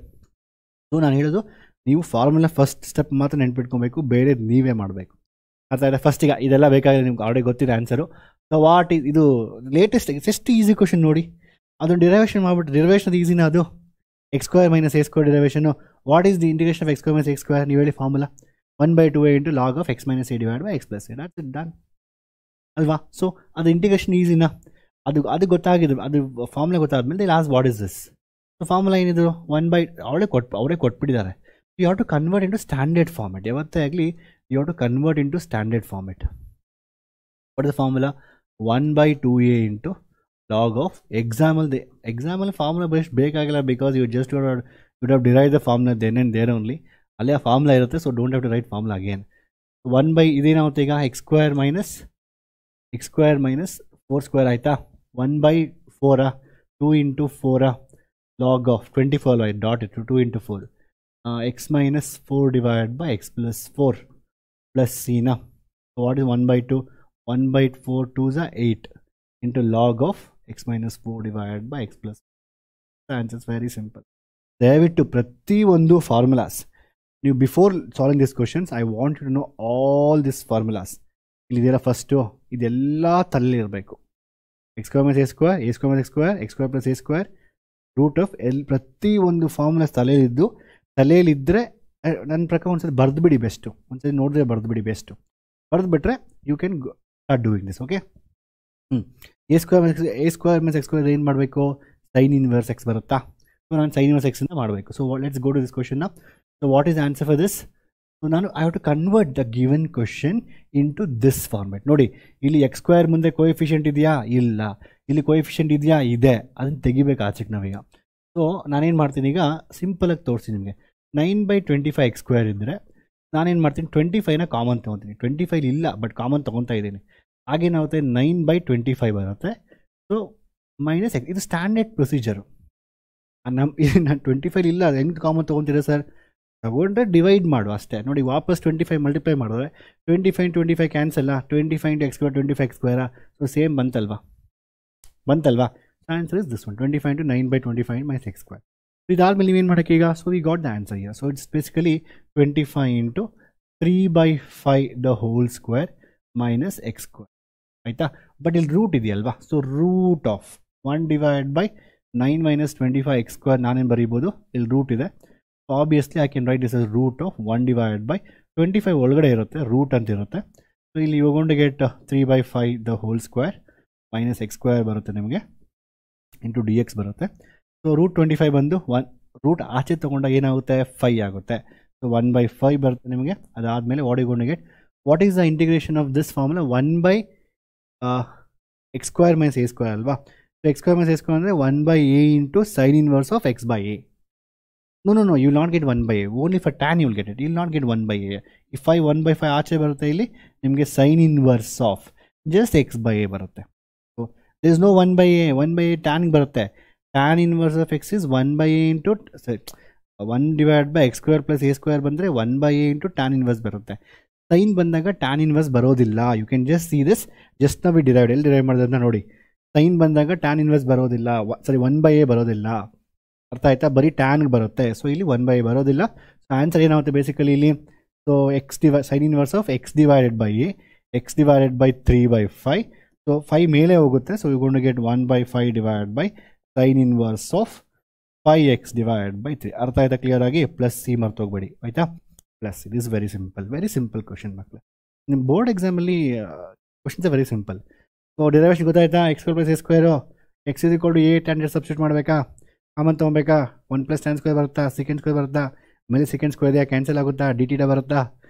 So ನಾನು ಹೇಳೋದು, ನೀವು ಫಾರ್ಮುಲಾ ಫಸ್ಟ್ ಸ್ಟೆಪ್ ಮಾತ್ರ ನೆನ್ಪಿಟ್ಕೊಬೇಕು, ಬೇರೆ ನೀವೇ ಮಾಡಬೇಕು. ಅರ್ಥ ಆಯ್ತಾ? ಫಸ್ಟಿಗೆ ಇದೆಲ್ಲ ಬೇಕಾದರೆ ನಿಮ್ಗೆ ಆಲ್ರೆಡಿ ಗೊತ್ತಿದೆ ಆನ್ಸರು. ಸೊ ವಾಟ್ ಈಸ್ ಇದು ಲೇಟೆಸ್ಟ್ ಎಷ್ಟು ಈಸಿ ಕ್ವಶನ್ ನೋಡಿ, ಅದನ್ನು ಡಿರೈವೇಷನ್ ಮಾಡಿಬಿಟ್ಟು ಡಿರೈವೇಷನ್ ಅದು ಈಸಿನ ಅದು x square minus a square derivation. What is the integration of x square minus x square, ನೀವು ಹೇಳಿ formula 1/2a into log of x minus a divide by x plus a, that's it done ಅಲ್ವಾ. ಸೊ ಅದು ಇಂಟಿಗ್ರೇಷನ್ ಈಸಿನ, ಅದು ಗೊತ್ತಾಗಿದ್ದು, ಅದು ಫಾರ್ಮುಲಾ ಗೊತ್ತಾದ್ಮೇಲೆ last what is this. So formula ಏನಿದ್ರು 1 ಅವರೇ ಕೊಟ್ಬಿಟ್ಟಿದ್ದಾರೆ. You have to convert into standard format. ಯಾವತ್ತೇ ಆಗಲಿ you have to convert into standard format. What is the formula 1/2a into log of ಎಕ್ಸಾಮಲ್ಲಿ ಫಾರ್ಮುಲಾ ಬೆಸ್ಟ್ ಬೇಕಾಗಿಲ್ಲ, because you just would have derive the formula then and there only. ಅಲ್ಲೇ ಆ ಫಾರ್ಮುಲಾ ಇರುತ್ತೆ. So don't have to write formula again. 1 ಇದೇನಾಗುತ್ತೆ ಈಗ ಎಕ್ಸ್ ಸ್ಕ್ವೇರ್ ಮೈನಸ್ 4 ಸ್ಕ್ವೇರ್ ಆಯಿತಾ, 1/4 2 ಇಂಟು 4 ಲಾಗ್ ಆಫ್ 24 ಡಾಟ್ ಇಟ್ಟು 2 into 4 x minus 4 divide by x plus 4 plus ಸಿನ. What is 1/2 1/4 2s 8 into log of x minus 4 divided by x plus. The answer is very simple. ದಯವಿಟ್ಟು ಪ್ರತಿಯೊಂದು ಫಾರ್ಮುಲಾಸ್ ನೀವು before solving this questions I want to know all this formulas. ಇಲ್ಲಿದೆಯಲ್ಲ ಫಸ್ಟು ಇದೆಲ್ಲ ತಲೆಯಲ್ಲಿ ಇರಬೇಕು. X square minus a square, a square minus x square, x square plus a square, root of ಪ್ರತಿಯೊಂದು ಫಾರ್ಮುಲಾಸ್ ತಲೆಯಲ್ಲಿದ್ದರೆ ನನ್ನ ಪ್ರಕಾರ ಒಂದ್ಸರಿ ಬರೆದುಬಿಡಿ ಬೆಸ್ಟು. ಒಂದ್ಸರಿ ನೋಡಿದ್ರೆ ಬರೆದುಬಿಡಿ ಬೆಸ್ಟು. ಬರೆದುಬಿಟ್ರೆ you can start doing this. Okay. A square minus x square ಏನು ಮಾಡಬೇಕು, ಸೈನ್ ಇನ್ವರ್ಸ್ ಎಕ್ಸ್ ಬರುತ್ತಾ. ಸೊ ನಾನು ಸೈನ್ ಇನ್ವರ್ಸ್ ಎಕ್ಸಿಂದ ಮಾಡಬೇಕು. So let's go to this ಕ್ವಶನ್ನ. So what is answer for this? So ನಾನು I have to convert the given question into this format. ನೋಡಿ ಇಲ್ಲಿ ಎಕ್ಸ್ ಸ್ಕ್ವೇರ್ ಮುಂದೆ ಕೋಎಫಿಷಿಯಂಟ್ ಇದೆಯಾ, ಇಲ್ಲ. ಇಲ್ಲಿ ಕೋಎಫಿಷಿಯಂಟ್ ಇದೆಯಾ, ಇದೆ. ಅದನ್ನು ತೆಗಿಬೇಕು ಆಚೆಗೆ ನಾವೀಗ. ಸೊ ನಾನೇನು ಮಾಡ್ತೀನಿ ಈಗ, ಸಿಂಪಲಾಗಿ ತೋರಿಸ್ತೀನಿ ನಿಮಗೆ. 9/25 ಎಕ್ಸ್ ಸ್ಕ್ವೇರ್ ಇದ್ದರೆ ನಾನೇನು ಮಾಡ್ತೀನಿ, 25ನ ಕಾಮನ್ ತೊಗೊತೀನಿ. 25 ಇಲ್ಲ ಬಟ್ ಕಾಮನ್ ತೊಗೊತಾ ಇದ್ದೀನಿ. ಹಾಗೇನಾಗುತ್ತೆ 9/25 ಬರುತ್ತೆ. ಸೊ ಮೈನಸ್ ಎಕ್ಸ್, ಇದು ಸ್ಟ್ಯಾಂಡರ್ಡ್ ಪ್ರೊಸೀಜರು. ನಾನು 25 ಇಲ್ಲ, ಅದು ಹೆಂಗೆ ಕಾಮನ್ ತೊಗೊತೀರಾ ಸರ್? ತಗೊಂಡ್ರೆ ಡಿವೈಡ್ ಮಾಡು ಅಷ್ಟೇ. ನೋಡಿ ವಾಪಸ್ 25 ಮಲ್ಟಿಪ್ಲೈ ಮಾಡಿದ್ರೆ 25 ಕ್ಯಾನ್ಸಲ್ಲ. 25 ಇಂಟು ಎಕ್ಸ್ ಸ್ಕ್ವೇರ್ 25 ಎಕ್ಸ್ ಸ್ಕ್ವೇರಾ. ಸೊ ಸೇಮ್ ಬಂತಲ್ವಾ. Answer is this one 25 into 9/25 minus x square. ಇದಾದ್ಮೇಲೆ ನೀವೇನು ಮಾಡೋಕ್ಕೆ ಈಗ, so we got the answer ಈಗ. So it's basically 25 into 3/5 the whole square minus x square ಆಯಿತಾ. ಬಟ್ ಇಲ್ಲಿ ರೂಟ್ ಇದೆಯಲ್ವಾ. So root of 1/9 minus 25 x square ನಾನೇನು ಬರೀಬೋದು, ಇಲ್ಲಿ ರೂಟ್ ಇದೆ. So obviously I can write this as root of 1/25 ಒಳಗಡೆ ಇರುತ್ತೆ, ರೂಟ್ ಅಂತ ಇರುತ್ತೆ. ಸೊ ಇಲ್ಲಿ you going to get 3/5 the whole square minus x square ಬರುತ್ತೆ ನಿಮಗೆ, ಇಂಟು ಡಿ ಎಕ್ಸ್ ಬರುತ್ತೆ. ಸೊ ರೂಟ್ 25 ಬಂದು ರೂಟ್ ಆಚೆ ತೊಗೊಂಡಾಗ ಏನಾಗುತ್ತೆ, 5 ಆಗುತ್ತೆ. ಸೊ 1/5 ಬರುತ್ತೆ ನಿಮಗೆ. ಅದಾದಮೇಲೆ what you going to get, what is the integration of this formula 1/x square minus a square ಅಲ್ವಾ. So x square minus a square ಅಂದರೆ 1/a into sine inverse of x by a. No you will not get 1/a, only for tan you will get it. You will not get 1/a. ಈ 1/5 ಆಚೆ ಬರುತ್ತೆ, ಇಲ್ಲಿ ನಿಮಗೆ sine inverse of just x by a ಬರುತ್ತೆ. So there is no 1/a ಟ್ಯಾನ್ಗೆ ಬರುತ್ತೆ. Tan inverse of x is 1/a into 1/x square plus a square ಬಂದರೆ 1/a ಇಂಟು ಟ್ಯಾನ್ ಇನ್ವರ್ಸ್ ಬರುತ್ತೆ. ಸೈನ್ ಬಂದಾಗ ಟ್ಯಾನ್ ಇನ್ವರ್ಸ್ ಬರೋದಿಲ್ಲ. You can just see this. Just ನಾವು ಡಿರೈವ್ಡ್ ಎಲ್ಲಿ ಡಿರೈವ್ ಮಾಡೋದನ್ನ ನೋಡಿ. ಸೈನ್ ಬಂದಾಗ ಟ್ಯಾನ್ ಇನ್ವರ್ಸ್ ಬರೋದಿಲ್ಲ, 1/a ಬರೋದಿಲ್ಲ. ಅರ್ಥ ಆಯ್ತಾ? ಬರೀ ಟ್ಯಾನ್ಗೆ ಬರುತ್ತೆ. ಸೊ ಇಲ್ಲಿ 1/a ಬರೋದಿಲ್ಲ. ಸೊ ಆನ್ಸರ್ ಏನಾಗುತ್ತೆ ಬೇಸಿಕಲಿ ಇಲ್ಲಿ, so sine inverse of x divided by a, x divided by 3/5. So 5 ಮೇಲೆ ಹೋಗುತ್ತೆ. So you going to get 1/5 divided by sine inverse of 5x divided by 3. ಅರ್ಥ ಆಯ್ತಾ ಕ್ಲಿಯರ್ ಆಗಿ? ಪ್ಲಸ್ ಸಿ ಮರ್ತೋಗ್ಬೇಡಿ ಆಯಿತಾ. Plus it is very simple question ಮಕ್ಕಳು. ನಿಮ್ಮ ಬೋರ್ಡ್ ಎಕ್ಸಾಮಲ್ಲಿ questions very simple. So derivation ಗೊತ್ತಾಯ್ತಾ? X square plus a square, X is equal to a tan substitute ಮಾಡಬೇಕಾ, ಕಾಮನ್ ತೊಗೊಬೇಕಾ, 1 + tan ಸ್ಕ್ವೇರ್ ಬರುತ್ತಾ, ಸೆಕೆಂಡ್ ಸ್ಕ್ವೇರ್ ಬರುತ್ತಾ, ಆಮೇಲೆ ಸೆಕೆಂಡ್ ಸ್ಕ್ವೇರ್ ಇದೆಯಾ, ಕ್ಯಾನ್ಸಲ್ ಆಗುತ್ತಾ, ಡಿ ಟಿ ಬರುತ್ತಾ.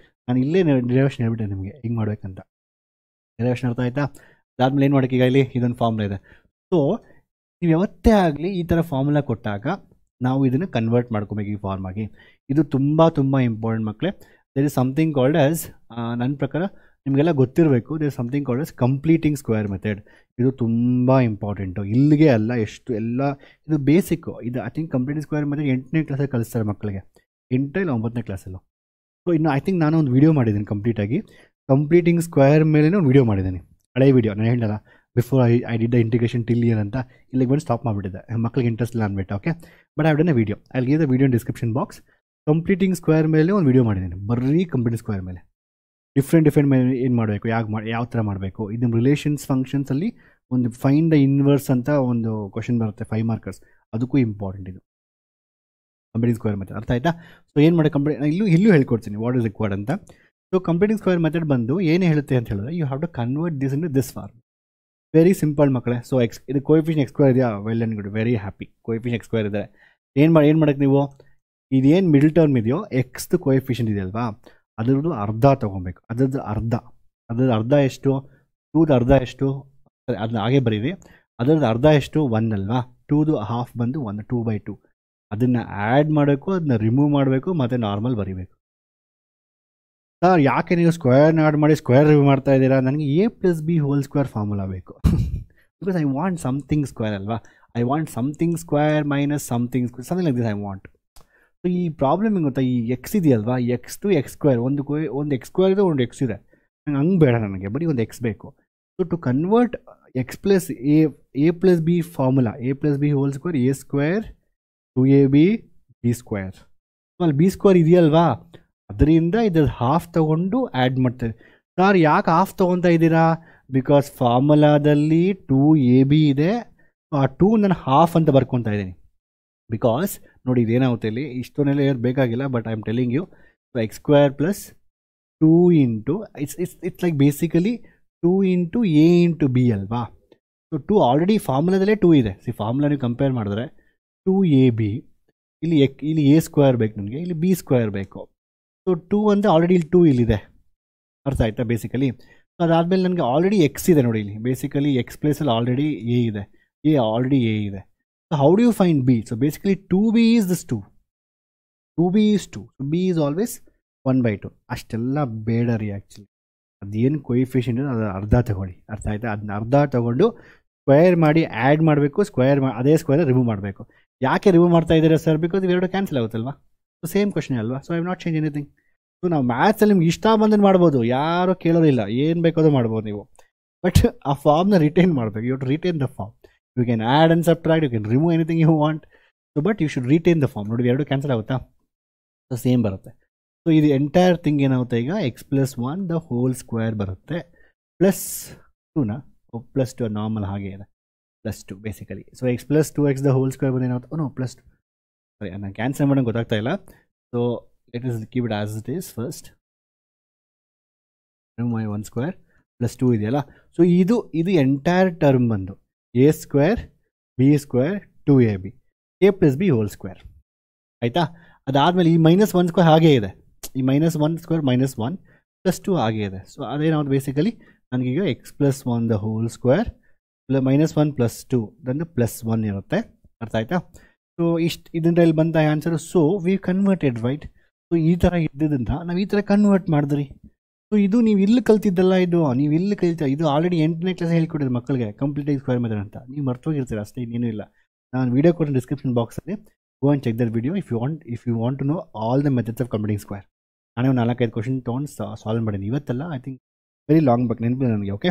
ನಾನು ಇಲ್ಲೇ ಡಿರೈವೇಷನ್ ಹೇಳ್ಬಿಟ್ಟೆ ನಿಮಗೆ ಹಿಂಗೆ ಮಾಡ್ಬೇಕಂತ. ಡಿರೈವೇಷನ್ ಅರ್ಥ ಆಯ್ತಾ? ಅದಾದ್ಮೇಲೆ ಏನು ಮಾಡೋಕ್ಕೆ, ಈಗ ಇಲ್ಲಿ ಇದೊಂದು ಫಾರ್ಮುಲಾ ಇದೆ. ಸೊ ನೀವು ಯಾವತ್ತೇ ಆಗಲಿ ಈ ಥರ ಫಾರ್ಮುಲಾ ಕೊಟ್ಟಾಗ ನಾವು ಇದನ್ನು ಕನ್ವರ್ಟ್ ಮಾಡ್ಕೊಬೇಕು ಈ ಫಾರ್ಮಾಗಿ. ಇದು ತುಂಬ ಇಂಪಾರ್ಟೆಂಟ್ ಮಕ್ಕಳೇ. There is something called as, ನನ್ನ ಪ್ರಕಾರ ನಿಮಗೆಲ್ಲ ಗೊತ್ತಿರಬೇಕು, there is something called as completing square method. ಇದು ತುಂಬ ಇಂಪಾರ್ಟೆಂಟು. ಇಲ್ಲಿಗೆ ಅಲ್ಲ, ಎಷ್ಟು ಎಲ್ಲ ಇದು ಬೇಸಿಕ್ಕು. ಇದು I think completing square method 8ನೇ ಕ್ಲಾಸಲ್ಲಿ ಕಲಿಸ್ತಾರೆ ಮಕ್ಕಳಿಗೆ, 8 ಇಲ್ಲ 9ನೇ ಕ್ಲಾಸಲ್ಲೂ. ಸೊ ಇನ್ನು ಐ ಥಿಂಕ್ ನಾನು ಒಂದು ವೀಡಿಯೋ ಮಾಡಿದ್ದೀನಿ ಕಂಪ್ಲೀಟಾಗಿ ಕಂಪ್ಲೀಟಿಂಗ್ ಸ್ಕ್ವೇರ್ ಮೇಲೆ ಒಂದು ವೀಡಿಯೋ ಮಾಡಿದ್ದೀನಿ, ಹಳೆಯ ವೀಡಿಯೋ. ನಾನು ಹೇಳಿಲ್ಲ before I did the integration till year ಅಂತ. ಇಲ್ಲಿಗೆ ಬಂದು ಸ್ಟಾಪ್ ಮಾಡಿಬಿಟ್ಟಿದ್ದೆ, ಮಕ್ಕಳಿಗೆ ಇಂಟ್ರೆಸ್ಟ್ ಇಲ್ಲ ಅಂದ್ಬಿಟ್ಟು. Okay, but I have done A video. I will give the video in description box. Completing square ಮೇಲೆ ಒಂದು ವೀಡಿಯೋ ಮಾಡಿದ್ದೀನಿ, ಬರೀ ಕಂಪ್ಲೀಟಿಂಗ್ ಸ್ಕ್ವೇರ್ ಮೇಲೆ. ಡಿಫ್ರೆಂಟ್ ಏನು ಮಾಡಬೇಕು, ಯಾವ ಥರ ಮಾಡಬೇಕು. ಇದು ರಿಲೇಷನ್ಸ್ ಫಂಕ್ಷನ್ಸಲ್ಲಿ ಒಂದು ಫೈಂಡ್ ದ ಇನ್ವರ್ಸ್ ಅಂತ ಒಂದು ಕ್ವಶನ್ ಬರುತ್ತೆ 5 ಮಾರ್ಕರ್ಸ್, ಅದಕ್ಕೂ ಇಂಪಾರ್ಟೆಂಟ್ ಇದು ಕಂಪ್ಲೀಟಿಂಗ್ ಸ್ಕ್ವೇರ್ ಮೆಥಡ್. ಅರ್ಥ ಆಯ್ತಾ? ಸೊ ಏನು ಮಾಡಿ ಇಲ್ಲೂ ಹೇಳ್ಕೊಡ್ತೀನಿ ವಾಟ್ ಇಸ್ ರಿಕ್ವೈರ್ಡ್ ಅಂತ. ಸೊ ಕಂಪ್ಲೀಟಿಂಗ್ ಸ್ಕ್ವೇರ್ ಮೆಥಡ್ ಬಂದು ಏನು ಹೇಳುತ್ತೆ ಅಂತ ಹೇಳಿದ್ರೆ, you have to convert this in this form. Very simple ಮಕ್ಕಳೇ. ಸೊ ಇದು ಕೋಎಫಿಷಿಯಂಟ್ ಎಕ್ಸ್ ಸ್ಕ್ವೇರ್ ಇದೆಯಾ, well and good, very happy. Coefficient x square ಇದೆ, ಏನು ಮಾಡೋಕ್ಕೆ ನೀವು ಇದೇನು ಮಿಡಲ್ ಟರ್ಮ್ ಇದೆಯೋ ಎಕ್ಸ್ದು ಕೋಎಫಿಷಿಯಂಟ್ ಇದೆ ಅಲ್ವಾ, ಅದ್ರದ್ದು ಅರ್ಧ ತೊಗೊಬೇಕು. ಅದ್ರದ್ದು ಅರ್ಧ ಎಷ್ಟು, 2ದು ಅರ್ಧ ಎಷ್ಟು, ಅದನ್ನ ಹಾಗೆ ಬರೀರಿ. ಅದರದ್ದು ಅರ್ಧ ಎಷ್ಟು, 1 ಅಲ್ವಾ, 2ದು ಹಾಫ್ ಬಂದು 1, 2/2. ಅದನ್ನು ಆ್ಯಡ್ ಮಾಡಬೇಕು, ಅದನ್ನ ರಿಮೂವ್ ಮಾಡಬೇಕು, ಮತ್ತು ನಾರ್ಮಲ್ ಬರೀಬೇಕು. ಸರ್ ಯಾಕೆ ನೀವು ಸ್ಕ್ವೇರ್ನ ಆ್ಯಡ್ ಮಾಡಿ ಸ್ಕ್ವೇರ್ ರಿಮೂವ್ ಮಾಡ್ತಾ ಇದ್ದೀರಾ? ನನಗೆ a+b² ಫಾರ್ಮುಲಾ ಬೇಕು. Because I want something square ಅಲ್ವಾ, I want something square minus something square, something like this I want. So ಈ ಪ್ರಾಬ್ಲಮ್ ಹೆಂಗೆ ಗೊತ್ತಾ, ಈ ಎಕ್ಸ್ ಇದೆಯಲ್ವಾ, ಎಕ್ಸ್ ಟು ಎಕ್ಸ್ ಸ್ಕ್ವೇರ್, ಒಂದು ಎಕ್ಸ್ ಸ್ಕ್ವೇರ್ ಇದೆ, ಒಂದು ಎಕ್ಸ್ ಇದೆ. ನಂಗೆ ಹಂಗೆ ಬೇಡ, ನನಗೆ ಬರೀ ಒಂದು ಎಕ್ಸ್ ಬೇಕು. So to convert x plus a+b formula, a+b² a² 2ab b². ಅಲ್ಲಿ b² ಇದೆಯಲ್ವಾ, ಅದರಿಂದ ಇದ್ರ ಹಾಫ್ ತೊಗೊಂಡು ಆ್ಯಡ್ ಮಾಡ್ತೇವೆ. ಸರ್ ಯಾಕೆ ಹಾಫ್ ತೊಗೊತಾ ಇದ್ದೀರಾ? ಬಿಕಾಸ್ ಫಾರ್ಮುಲಾದಲ್ಲಿ 2ab ಇದೆ, ಆ 2 ನಾನು ಹಾಫ್ ಅಂತ ಬರ್ಕೊತಾ ಇದ್ದೀನಿ. ಬಿಕಾಸ್ ನೋಡಿ ಇದೇನಾಗುತ್ತೆ ಇಲ್ಲಿ, ಇಷ್ಟೊನ್ನೆಲ್ಲ ಏನು ಬೇಕಾಗಿಲ್ಲ, but I am telling you. So x² plus 2 into it's like basically 2 into a into b ಅಲ್ವಾ. ಸೊ 2 ಆಲ್ರೆಡಿ ಫಾರ್ಮುಲಾದಲ್ಲೇ 2 ಇದೆ. ಫಾರ್ಮುಲಾ ನೀವು ಕಂಪೇರ್ ಮಾಡಿದ್ರೆ 2ab, ಇಲ್ಲಿ a² ಬೇಕು ನನಗೆ, ಇಲ್ಲಿ b² ಬೇಕು. ಸೊ 2 ಅಂದರೆ ಆಲ್ರೆಡಿ ಇಲ್ಲಿ 2 ಇಲ್ಲಿದೆ. ಅರ್ಥ ಆಯ್ತಾ ಬೇಸಿಕಲಿ? ಸೊ ಅದಾದಮೇಲೆ ನನಗೆ ಆಲ್ರೆಡಿ ಎಕ್ಸ್ ಇದೆ ನೋಡಿ, ಇಲ್ಲಿ ಬೇಸಿಕಲಿ ಎಕ್ಸ್ ಪ್ಲೇಸಲ್ಲಿ ಆಲ್ರೆಡಿ ಎ ಇದೆ, ಆಲ್ರೆಡಿ ಎ ಇದೆ. So how do you find b? So basically 2b is this 2, 2b is 2, so b is always 1/2. ಅಷ್ಟೆಲ್ಲ ಬೇಡ ರೀ ಆ್ಯಕ್ಚುಲಿ. ಅದೇನು ಕೊಯಿಫಿಷಿಯಂಟ್ ಇದೆ ಅದು ಅರ್ಧ ತಗೊಳ್ಳಿ. ಅರ್ಥ ಆಯ್ತಾ? ಅದನ್ನ ಅರ್ಧ ತೊಗೊಂಡು ಸ್ಕ್ವೇರ್ ಮಾಡಿ ಆ್ಯಡ್ ಮಾಡಬೇಕು, ಅದೇ ಸ್ಕ್ವೇರ್ ರಿಮೂವ್ ಮಾಡಬೇಕು. ಯಾಕೆ ರಿಮೂವ್ ಮಾಡ್ತಾ ಇದ್ದೀರಾ ಸರ್? ಬಿಕಾಸ್ ಇವೆರಡು ಕ್ಯಾನ್ಸಲ್ ಆಗುತ್ತಲ್ವಾ. ಸೊ ಸೇಮ್ ಕ್ವಶನ್ ಅಲ್ವಾ. So I have not change anything. So ನಾವು ಮ್ಯಾಥ್ಸಲ್ಲಿ ನಿಮ್ಗೆ ಇಷ್ಟ ಬಂದನ್ನು ಮಾಡ್ಬೋದು, ಯಾರೂ ಕೇಳೋದಿಲ್ಲ, ಏನು ಬೇಕೋದು ಮಾಡ್ಬೋದು ನೀವು. ಬಟ್ ಆ ಫಾರ್ಮ್ನ ರಿಟೈನ್ ಮಾಡಬೇಕು. You to retain the form. You can add and subtract, you can remove anything you want. So but you should retain the form. ನೋಡಿ ಎರಡು ಕ್ಯಾನ್ಸಲ್ ಆಗುತ್ತಾ? ಸೊ ಸೇಮ್ ಬರುತ್ತೆ. ಸೊ ಇದು ಎಂಟೈರ್ ಥಿಂಗ್ ಏನಾಗುತ್ತೆ ಈಗ, x+1 ದ ಹೋಲ್ ಸ್ಕ್ವೇರ್ ಬರುತ್ತೆ, ಪ್ಲಸ್ 2ನ +2 ನಾರ್ಮಲ್ ಹಾಗೆ ಇದೆ, +2 ಬೇಸಿಕಲಿ. So x+2x the whole square ಬಂದು ಏನಾಗುತ್ತೆ, ನೋ +2. ಸರಿ, ನಾನು ಕ್ಯಾನ್ಸಲ್ ಮಾಡೋಂಗೆ ಗೊತ್ತಾಗ್ತಾ ಇಲ್ಲ. So let us keep it as it is first. my 1² + 2 ಇದೆಯಲ್ಲ. ಸೊ ಇದು ಎಂಟೈರ್ ಟರ್ಮ್ ಬಂದು a² b² 2ab, a+b whole square. ಆಯಿತಾ? ಅದಾದಮೇಲೆ ಈ -1² ಹಾಗೇ ಇದೆ, ಈ -1² -1 +2 ಹಾಗೇ ಇದೆ. ಸೊ ಅದೇನಾಗುತ್ತೆ ಬೇಸಿಕಲಿ ನನಗೀಗ x+1 ದ ಹೋಲ್ ಸ್ಕ್ವೇರ್ -1 + 2 ದಂದು +1 ಇರುತ್ತೆ. ಅರ್ಥ ಆಯ್ತಾ? ಸೊ ಇದರಲ್ಲಿ ಬಂದ answer. So we converted, right? So ಈ ಥರ ಇದ್ದಿದ್ದರಿಂದ ನಾವು ಈ ಥರ ಕನ್ವರ್ಟ್ ಮಾಡಿದ್ರಿ. ಸೊ ಇದು ನೀವು ಇಲ್ಲಿ ಕಲ್ತಿದ್ದಲ್ಲ, ನೀವು ಇಲ್ಲಿ ಕಲಿತಾ, ಇದು ಆಲ್ರೆಡಿ 8ನೇ ಕ್ಲಾಸ್ ಹೇಳ್ಕೊಟ್ಟಿದ್ದು ಮಕ್ಕಳಿಗೆ ಕಂಪ್ಲೀಟಿಂಗ್ ಸ್ಕ್ವೇರ್ ಮೆಥಡ್ ಅಂತ. ನೀವು ಮರ್ತೋಗಿರ್ತೀರ ಅಷ್ಟೇ, ಇನ್ನೇನು ಇಲ್ಲ. ನಾನು ವೀಡಿಯೋ ಕೊಟ್ಟು ಡಿಸ್ಕ್ರಿಪ್ಷನ್ ಬಾಕ್ಸಲ್ಲಿ go and check that video if you want to know all the methods of completing square. ನಾನೇ ಒಂದು 4-5 ಕ್ವಶನ್ ತೊಗೊಂಡು ಸಾಲ್ವ್ ಮಾಡೀನಿ ಇವತ್ತೆಲ್ಲ. I think very long but ನೆನಪಿಲ್ಲ ನನಗೆ. Okay,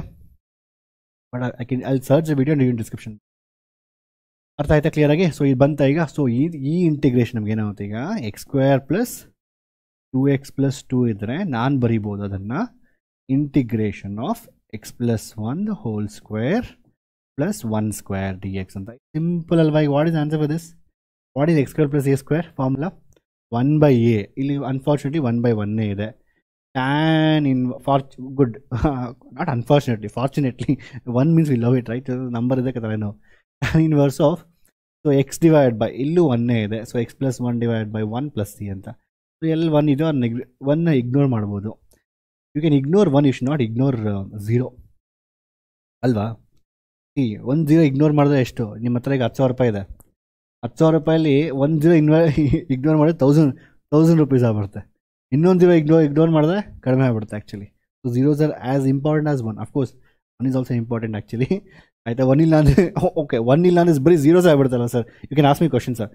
but I search the video in description. ಅರ್ಥ ಆಯ್ತಾ ಕ್ಲಿಯರಾಗಿ? ಸೊ ಇದು ಬಂತ ಈಗ. ಸೊ ಈ ಇಂಟಿಗ್ರೇಷನ್ ನಮ್ಗೆ ಏನಾಗುತ್ತೆ ಈಗ, x² + 2x + 2 ಇದ್ದರೆ ನಾನು ಬರಿಬೋದು ಅದನ್ನು integration of x+1 the whole square + 1² dx ಅಂತ. ಸಿಂಪಲ್ ಅಲ್ವಾ? ಈಗ what is answer for this? What is x² + a² formula? 1/a. ಇಲ್ಲಿ ಅನ್ಫಾರ್ಚುನೇಟ್ಲಿ 1/1 ಇದೆ. tan in good not unfortunately, fortunately 1 means we love it, right? Number ಇದೆ ಕಥೆ ನಾವು. tan inverse of, so x divide by, ಇಲ್ಲೂ 1 ಇದೆ. ಸೊ x+1 / 1 + c ಅಂತ. ಸೊ ಎಲ್ಲಿ 1 ಇದೋ 1ನ ಇಗ್ನೋರ್ ಮಾಡ್ಬೋದು. You can ignore 1, you should not ignore 0 ಅಲ್ವಾ? ಈ 1 0 ಇಗ್ನೋರ್ ಮಾಡಿದ್ರೆ ಎಷ್ಟು? ನಿಮ್ಮ ಹತ್ರ ಈಗ 10,000 ರೂಪಾಯಿ ಇದೆ. 10,000 ರೂಪಾಯಲ್ಲಿ 1 0 ಇಗ್ನೋರ್ ಮಾಡಿದ್ರೆ 1000 ರೂಪೀಸ್ ಆಗ್ಬಿಡುತ್ತೆ. ಇನ್ನೊಂದು 0 ಇಗ್ನೋರ್ ಮಾಡಿದ್ರೆ ಕಡಿಮೆ ಆಗ್ಬಿಡುತ್ತೆ actually. So zeros are as important as 1. Of course 1 is also important actually. ಆಯಿತಾ? 1 ಇಲ್ಲ ಅಂದರೆ ಓಕೆ, 1 ಇಲ್ಲ ಅಂದರೆ ಬರೀ ಝೀರೋಸ್ ಆಗ್ಬಿಡುತ್ತಲ್ಲ sir. You can ask me question sir.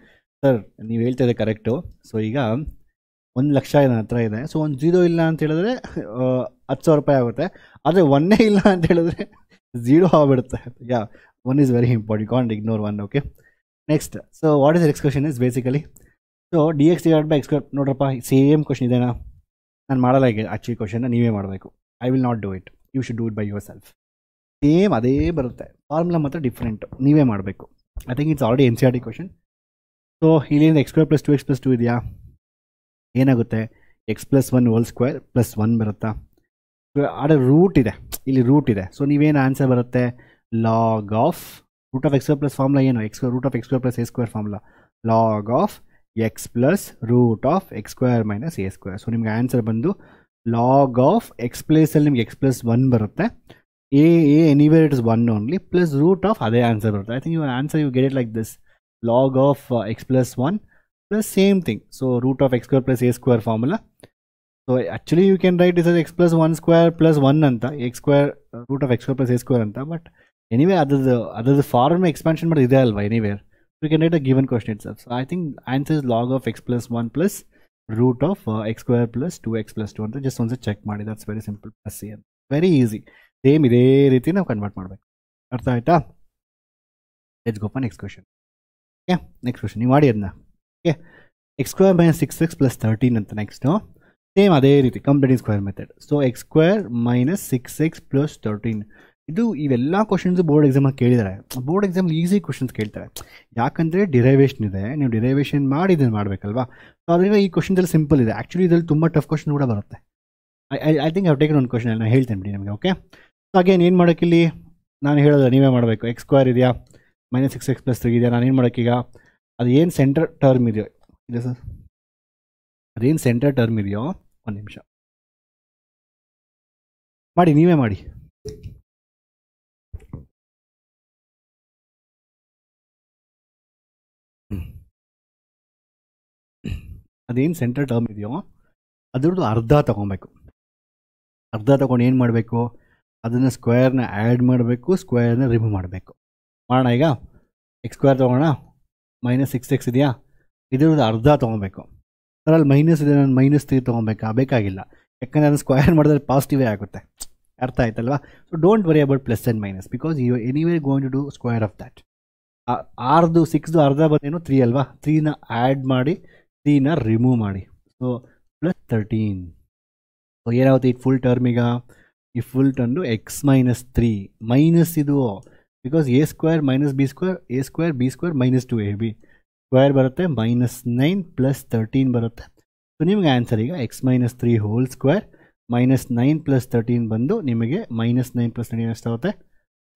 ನೀವು ಹೇಳ್ತಾ ಇದೆ ಕರೆಕ್ಟು. ಸೊ ಈಗ 1 ಲಕ್ಷ ನನ್ನ ಹತ್ರ ಇದೆ. ಸೊ 1 0 ಇಲ್ಲ ಅಂತ ಹೇಳಿದ್ರೆ 10,000 ರೂಪಾಯಿ ಆಗುತ್ತೆ. ಆದರೆ 1 ಇಲ್ಲ ಅಂತ ಹೇಳಿದ್ರೆ 0 ಆಗ್ಬಿಡುತ್ತೆ. Yeah, 1 is very important. You can't ignore 1. Okay, next. So what is next question is basically, so dx / x². ನೋಡ್ರಪ್ಪ, ಸೇಮ್ ಕ್ವಶನ್ ಇದೆನಾ? ನಾನು ಮಾಡಲ್ಲ ಈಗ ಆ್ಯಕ್ಚುಲಿ ಕ್ವಶನ್ನ ನೀವೇ ಮಾಡಬೇಕು. I will not do it, you should do it by yourself. Same ಅದೇ ಬರುತ್ತೆ, ಫಾರ್ಮುಲಾ ಮಾತ್ರ ಡಿಫ್ರೆಂಟು, ನೀವೇ ಮಾಡಬೇಕು. I think it's already NCERT question. So ಇಲ್ಲಿಂದ x² + 2x + 2 ಇದೆಯಾ, ಏನಾಗುತ್ತೆ x + 1 ಹೋಲ್ ಸ್ಕ್ವೇರ್ ಪ್ಲಸ್ 1 ಬರುತ್ತಾ. ಆಡ ರೂಟ್ ಇದೆ, ಇಲ್ಲಿ ರೂಟ್ ಇದೆ. ಸೊ ನೀವೇನು ಆನ್ಸರ್ ಬರುತ್ತೆ, log of root of x² plus formula ಏನು, root of x² + a² formula, log of x plus root of x² - a². So ನಿಮ್ಗೆ ಆನ್ಸರ್ ಬಂದು ಲಾಗ್ ಆಫ್ ಎಕ್ಸ್ ಪ್ಲೇಸಲ್ಲಿ ನಿಮ್ಗೆ x + 1 ಬರುತ್ತೆ, a anywhere it is 1 only, plus root of ಅದೇ ಆನ್ಸರ್ ಬರುತ್ತೆ. I think your answer you get it like this, log of x + 1 plus same thing, so root of x² + a² formula. So actually you can write this as x + 1² + 1 anta, x² root of x² + a² anta, but anyway other form expansion but ide alva anywhere, so you can write a given question itself. So I think answer is log of x + 1 plus root of x² + 2x + 2 anta. Just once check ಮಾಡಿ, that's very simple, plus c ಅಂತ, very easy. ಸೇಮ್ ಇದೇ ರೀತಿ ನಾವು ಕನ್ವರ್ಟ್ ಮಾಡಬೇಕು. ಅರ್ಥ ಆಯ್ತಾ? Let's go for next question. Okay, next question ನೀವು ಮಾಡಿ ಅದನ್ನ. ಓಕೆ, x² - 6x + 13 ಅಂತ. ನೆಕ್ಸ್ಟು ಸೇಮ್ ಅದೇ ರೀತಿ completing square method. So x² - 6x + 13 ಇದು ಇವೆಲ್ಲ ಕ್ವಶನ್ಸ್ ಬೋರ್ಡ್ ಎಕ್ಸಾಮಲ್ಲಿ ಕೇಳಿದ್ದಾರೆ. ಬೋರ್ಡ್ ಎಕ್ಸಾಮಲ್ಲಿ ಈಸಿ ಕ್ವಶನ್ಸ್ ಕೇಳ್ತಾರೆ, ಯಾಕಂದರೆ ಡಿರೈವೇಷನ್ ಇದೆ, ನೀವು ಡಿರೈವೇಷನ್ ಮಾಡಿ ಇದನ್ನು ಮಾಡಬೇಕಲ್ವಾ. ಸೊ ಅದರಿಂದ ಈ ಕ್ವಶನ್ಸಲ್ಲಿ ಸಿಂಪಲ್ ಇದೆ. ಆ್ಯಕ್ಚುಲಿ ಇದರಲ್ಲಿ ತುಂಬ ಟಫ್ ಕ್ವಶನ್ ಕೂಡ ಬರುತ್ತೆ. ಐ ಥಿಂಕ್ ಐ ಟೇಕನ್ ಒಂದು ಕ್ವಶನ್ ನಾನು ಹೇಳ್ತೇನೆ ಬಿಡಿ ನಿಮಗೆ. ಓಕೆ, ಸೊ ಅಗೇನ್ ಏನು ಮಾಡೋಕ್ಕಿಲ್ಲಿ ನಾನು ಹೇಳೋದು ನೀವೇ ಮಾಡಬೇಕು. x² ಇದೆಯಾ, -6x + 3 ಇದೆಯಾ, ನಾನೇನು ಮಾಡೋಕ್ಕೀಗ ಅದು ಏನು ಸೆಂಟರ್ ಟರ್ಮ್ ಇದೆಯೋ ಇದೆ ಸರ್, ಅದೇನು ಸೆಂಟರ್ ಟರ್ಮ್ ಇದೆಯೋ, ಒಂದು ನಿಮಿಷ ಮಾಡಿ, ನೀವೇ ಮಾಡಿ. ಅದೇನು ಸೆಂಟರ್ ಟರ್ಮ್ ಇದೆಯೋ ಅದ್ರದ್ದು ಅರ್ಧ ತೊಗೊಬೇಕು. ಅರ್ಧ ತೊಗೊಂಡು ಏನು ಮಾಡಬೇಕು, ಅದನ್ನು ಸ್ಕ್ವೇರ್ನ ಆ್ಯಡ್ ಮಾಡಬೇಕು, ಸ್ಕ್ವೇರ್ನ ರಿಮೂವ್ ಮಾಡಬೇಕು. ಮಾಡೋಣ ಈಗ. x² ತೊಗೋಣ, -6x ಇದೆಯಾ, ಇದ್ರದ್ದು ಅರ್ಧ ತೊಗೊಬೇಕು. ಅದರಲ್ಲಿ ಮೈನಸ್ ಇದೆ, ನಾನು -3 ತೊಗೊಬೇಕಾ, ಬೇಕಾಗಿಲ್ಲ, ಯಾಕಂದರೆ ಅದನ್ನು ಸ್ಕ್ವೇರ್ ಮಾಡಿದ್ರೆ ಪಾಸಿಟಿವೇ ಆಗುತ್ತೆ. ಅರ್ಥ ಆಯ್ತಲ್ವಾ? So don't worry about plus and minus, because you anyway going to do square of that. 6ದು ಅರ್ಧ ಬಂದೇನು 3 ಅಲ್ವಾ, 3ನ ಆ್ಯಡ್ ಮಾಡಿ 3ನ ರಿಮೂವ್ ಮಾಡಿ. ಸೊ +13. ಸೊ ಏನಾಗುತ್ತೆ ಈ ಫುಲ್ ಟರ್ಮ್, ಈಗ ಈ ಫುಲ್ ಟರ್ಮ್ದು x - 3 ಮೈನಸ್ ಇದು, because a² - b², a² b² -2ab square ಬರುತ್ತೆ, -9 + 13 ಬರುತ್ತೆ. ಸೊ ನಿಮಗೆ ಆನ್ಸರ್ ಈಗ x - 3 ಹೋಲ್ ಸ್ಕ್ವೇರ್ -9 + 13 ಬಂದು ನಿಮಗೆ -9 + 13 ಎಷ್ಟಾಗುತ್ತೆ,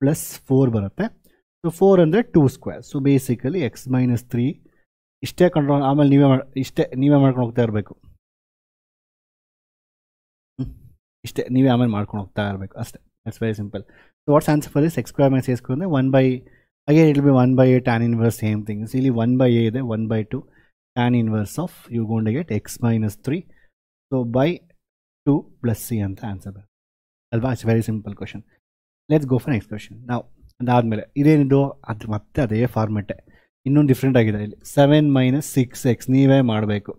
+4 ಬರುತ್ತೆ. ಸೊ 4 ಅಂದರೆ 2². ಸೊ ಬೇಸಿಕಲಿ x - 3 ಇಷ್ಟೇ ಕಂಟ್ರೋಲ್, ಆಮೇಲೆ ನೀವೇ ಮಾಡ್ಕೊಂಡು ಹೋಗ್ತಾ ಇರಬೇಕು. ಇಷ್ಟೇ ನೀವೇ ಆಮೇಲೆ ಮಾಡ್ಕೊಂಡು ಹೋಗ್ತಾ ಇರಬೇಕು ಅಷ್ಟೇ. It's very simple. So what's answer for this, x² - a² ಅಂದರೆ 1/, again it will be 1/a tan inverse, same things. ಇಲ್ಲಿ 1/a ಇದೆ, 1/2 tan inverse of you gonna to get x - 3. So by 2 + c ಅಂತ ಆನ್ಸರ್ ಬರುತ್ತೆ ಅಲ್ವಾ. It's very simple question. Let's go for next question. ನಾವು ಅದಾದಮೇಲೆ ಇದೇನಿದು, ಅದು ಮತ್ತೆ ಅದೇ ಫಾರ್ಮೆಟೆ, ಇನ್ನೊಂದು ಡಿಫ್ರೆಂಟ್ ಆಗಿದೆ. ಇಲ್ಲಿ 7 - 6x ನೀವೇ ಮಾಡಬೇಕು,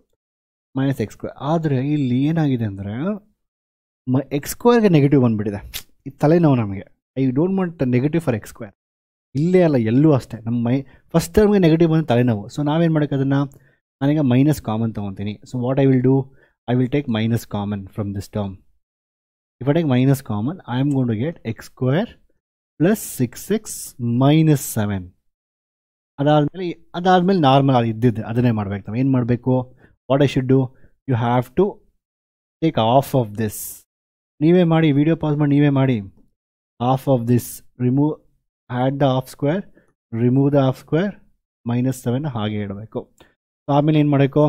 -x². ಆದರೆ ಇಲ್ಲಿ ಏನಾಗಿದೆ ಅಂದರೆ x² ನೆಗೆಟಿವ್ ಬಂದುಬಿಟ್ಟಿದೆ. ಇದು ತಲೆನೋವು ನಮಗೆ. I don't want negative for x². ಇಲ್ಲೇ ಅಲ್ಲ, ಎಲ್ಲೂ ಅಷ್ಟೇ. ನಮ್ಮ ಫಸ್ಟ್ ಟರ್ಮ್ಗೆ ನೆಗೆಟಿವ್ ಬಂದು ತಲೆನೋವು. ಸೊ ನಾವೇನು ಮಾಡೋಕ್ಕೆ, ಅದನ್ನು ನಾನೀಗ ಮೈನಸ್ ಕಾಮನ್ ತೊಗೊತೀನಿ. So what I will do, I will take minus common from this term. If I take minus common, I am going to get x² + 6x - 7. ಅದಾದಮೇಲೆ ನಾರ್ಮಲ್ ಇದ್ದಿದ್ದು ಅದನ್ನೇ ಮಾಡಬೇಕು. ನಾವು ಏನು ಮಾಡಬೇಕು, what I should do, you have to take half of this. ನೀವೇ ಮಾಡಿ, ವಿಡಿಯೋ ಪಾಸ್ ಮಾಡಿ ನೀವೇ ಮಾಡಿ. Half of this, remove, add the half square, remove the half square, -7 ಹಾಗೆ ಇಡಬೇಕು. ಸೊ ಆಮೇಲೆ ಏನು ಮಾಡಬೇಕು,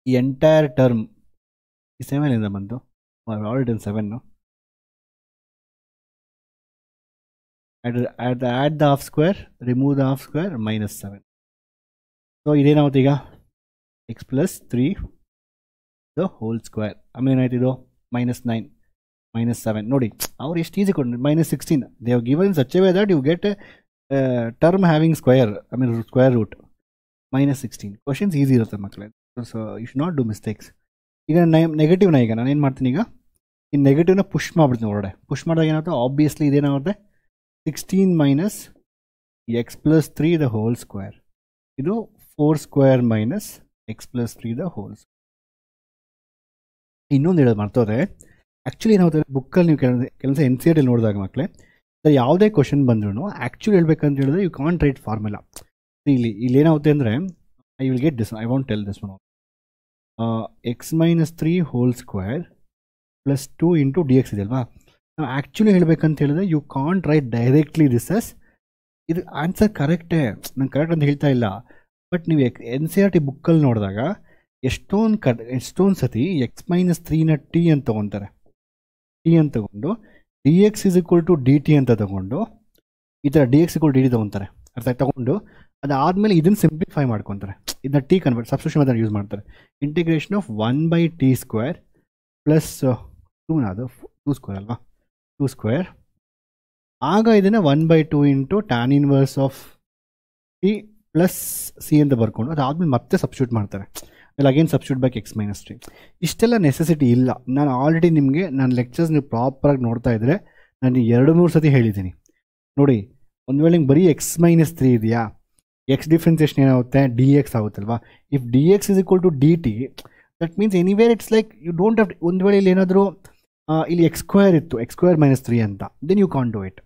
ಈ ಎಂಟೈರ್ ಟರ್ಮ್ ಈ 7ಇಂದ ಬಂತು, already 7. Add the half square, remove the half square, -7. So ಇದೇನಾಗುತ್ತೆ ಈಗ x + 3 ದ ಹೋಲ್ ಸ್ಕ್ವೇರ್. ಆಮೇಲೆ ಏನಾಯ್ತು ಇದು -9 -7. ನೋಡಿ ಅವ್ರು ಎಷ್ಟು ಈಸಿ ಕೊಟ್ಟು, -16. They have given in such a way that you get term having square, I mean square root. -16 questions easy ಇರುತ್ತೆ ಮಕ್ಕಳೇ. So you should not do mistakes. ಈಗ ನೆಗೆಟಿವ್ನ ಈಗ ನಾನು ಏನು ಮಾಡ್ತೀನಿ, ಈಗ ಈ ನೆಗೆಟಿವ್ನ ಪುಷ್ ಮಾಡಿಬಿಡ್ತೀನಿ ಹೊರಗಡೆ. ಪುಷ್ ಮಾಡಿದಾಗ ಏನಾಗುತ್ತೆ, ಆಬ್ವಿಯಸ್ಲಿ ಇದೇನಾಗುತ್ತೆ 16 - x + 3 ದ ಹೋಲ್ ಸ್ಕ್ವೇರ್. ಇದು 4² - x + 3 ದ ಹೋಲ್ ಸ್ಕ್ವೇರ್. ಇನ್ನೊಂದು ಹೇಳೋದು ಮರ್ತೋದ್ರೆ, ಆ್ಯಕ್ಚುಲಿ ಏನಾಗುತ್ತೆ ಬುಕ್ಕಲ್ಲಿ ನೀವು ಕೆಲಸ ಎನ್ ಸಿ ಆರ್ ಟಿಲಿ ನೋಡಿದಾಗ ಮಕ್ಕಳೇ, ಯಾವುದೇ ಕ್ವಶನ್ ಬಂದ್ರೂ ಆ್ಯಕ್ಚುಲಿ ಹೇಳ್ಬೇಕಂತ ಹೇಳಿದ್ರೆ ಯು ಕಾಂಟ್ ರೈಟ್ ಫಾರ್ಮುಲಾ. ಇಲ್ಲಿ ಏನಾಗುತ್ತೆ ಅಂದರೆ, I will get this, I want tell this one. X minus 3 whole square plus 2 into d x ಇದೆ ಅಲ್ವಾ. ನಾವು ಆ್ಯಕ್ಚುಲಿ ಹೇಳ್ಬೇಕಂತ ಹೇಳಿದ್ರೆ you can't write directly this as. ಇದು ಆನ್ಸರ್ ಕರೆಕ್ಟೇ, ನಾನು ಕರೆಕ್ಟ್ ಅಂತ ಹೇಳ್ತಾ ಇಲ್ಲ. ಬಟ್ ನೀವು ಎನ್ ಸಿ ಆರ್ ಟಿ ಬುಕ್ಕಲ್ಲಿ ನೋಡಿದಾಗ ಎಷ್ಟೊಂದು ಸತಿ ಎಕ್ಸ್ ಮೈನಸ್ 3ನ ಟಿ ಅಂತ ತೊಗೊತಾರೆ. ಟಿ ಅಂತ ತೊಗೊಂಡು d x is equal to d t ಅಂತ ತೊಗೊಂಡು ಈ ಥರ d x equal d t ತೊಗೊತಾರೆ. ಅರ್ಥ ತೊಗೊಂಡು ಅದಾದಮೇಲೆ ಇದನ್ನು ಸಿಂಪ್ಲಿಫೈ ಮಾಡ್ಕೊತಾರೆ. ಇದನ್ನ t convert substitution method use ಮಾಡ್ತಾರೆ. Integration of 1/t square plus 2 square ಅಲ್ವಾ, 2 ಸ್ಕ್ವೇರ್. ಆಗ ಇದನ್ನು 1/2 into tan inverse of t plus c ಅಂತ ಬರ್ಕೊಂಡು ಅದಾದಮೇಲೆ ಮತ್ತೆ ಸಬ್ಸ್ಟಿಟ್ಯೂಟ್ ಮಾಡ್ತಾರೆ. ಅಲ್ಲಿ again substitute back x minus 3. ಇಷ್ಟೆಲ್ಲ ನೆಸೆಸಿಟಿ ಇಲ್ಲ. ನಾನು ಆಲ್ರೆಡಿ ನಿಮಗೆ ನನ್ನ ಲೆಕ್ಚರ್ಸ್ ನೀವು ಪ್ರಾಪರಾಗಿ ನೋಡ್ತಾ ಇದ್ದರೆ ನಾನು 2-3 ಸತಿ ಹೇಳಿದ್ದೀನಿ ನೋಡಿ. ಒಂದು ವೇಳೆ ನಿಮ್ಗೆ ಬರೀ ಎಕ್ಸ್ ಮೈನಸ್ 3 ಇದೆಯಾ, ಎಕ್ಸ್ ಡಿಫ್ರೆನ್ಸಿಯೇಷನ್ ಏನಾಗುತ್ತೆ, ಡಿ ಎಕ್ಸ್ ಆಗುತ್ತಲ್ವಾ. If d x is equal to d t, that means anywhere it's like you don't have. ಒಂದು ವೇಳೆ ಇಲ್ಲಿ ಏನಾದರೂ ಇಲ್ಲಿ ಎಕ್ಸ್ ಸ್ಕ್ವೇರ್ ಇತ್ತು, ಎಕ್ಸ್ ಸ್ಕ್ವೇರ್ ಮೈನಸ್ 3 ಅಂತ, then you can't do it.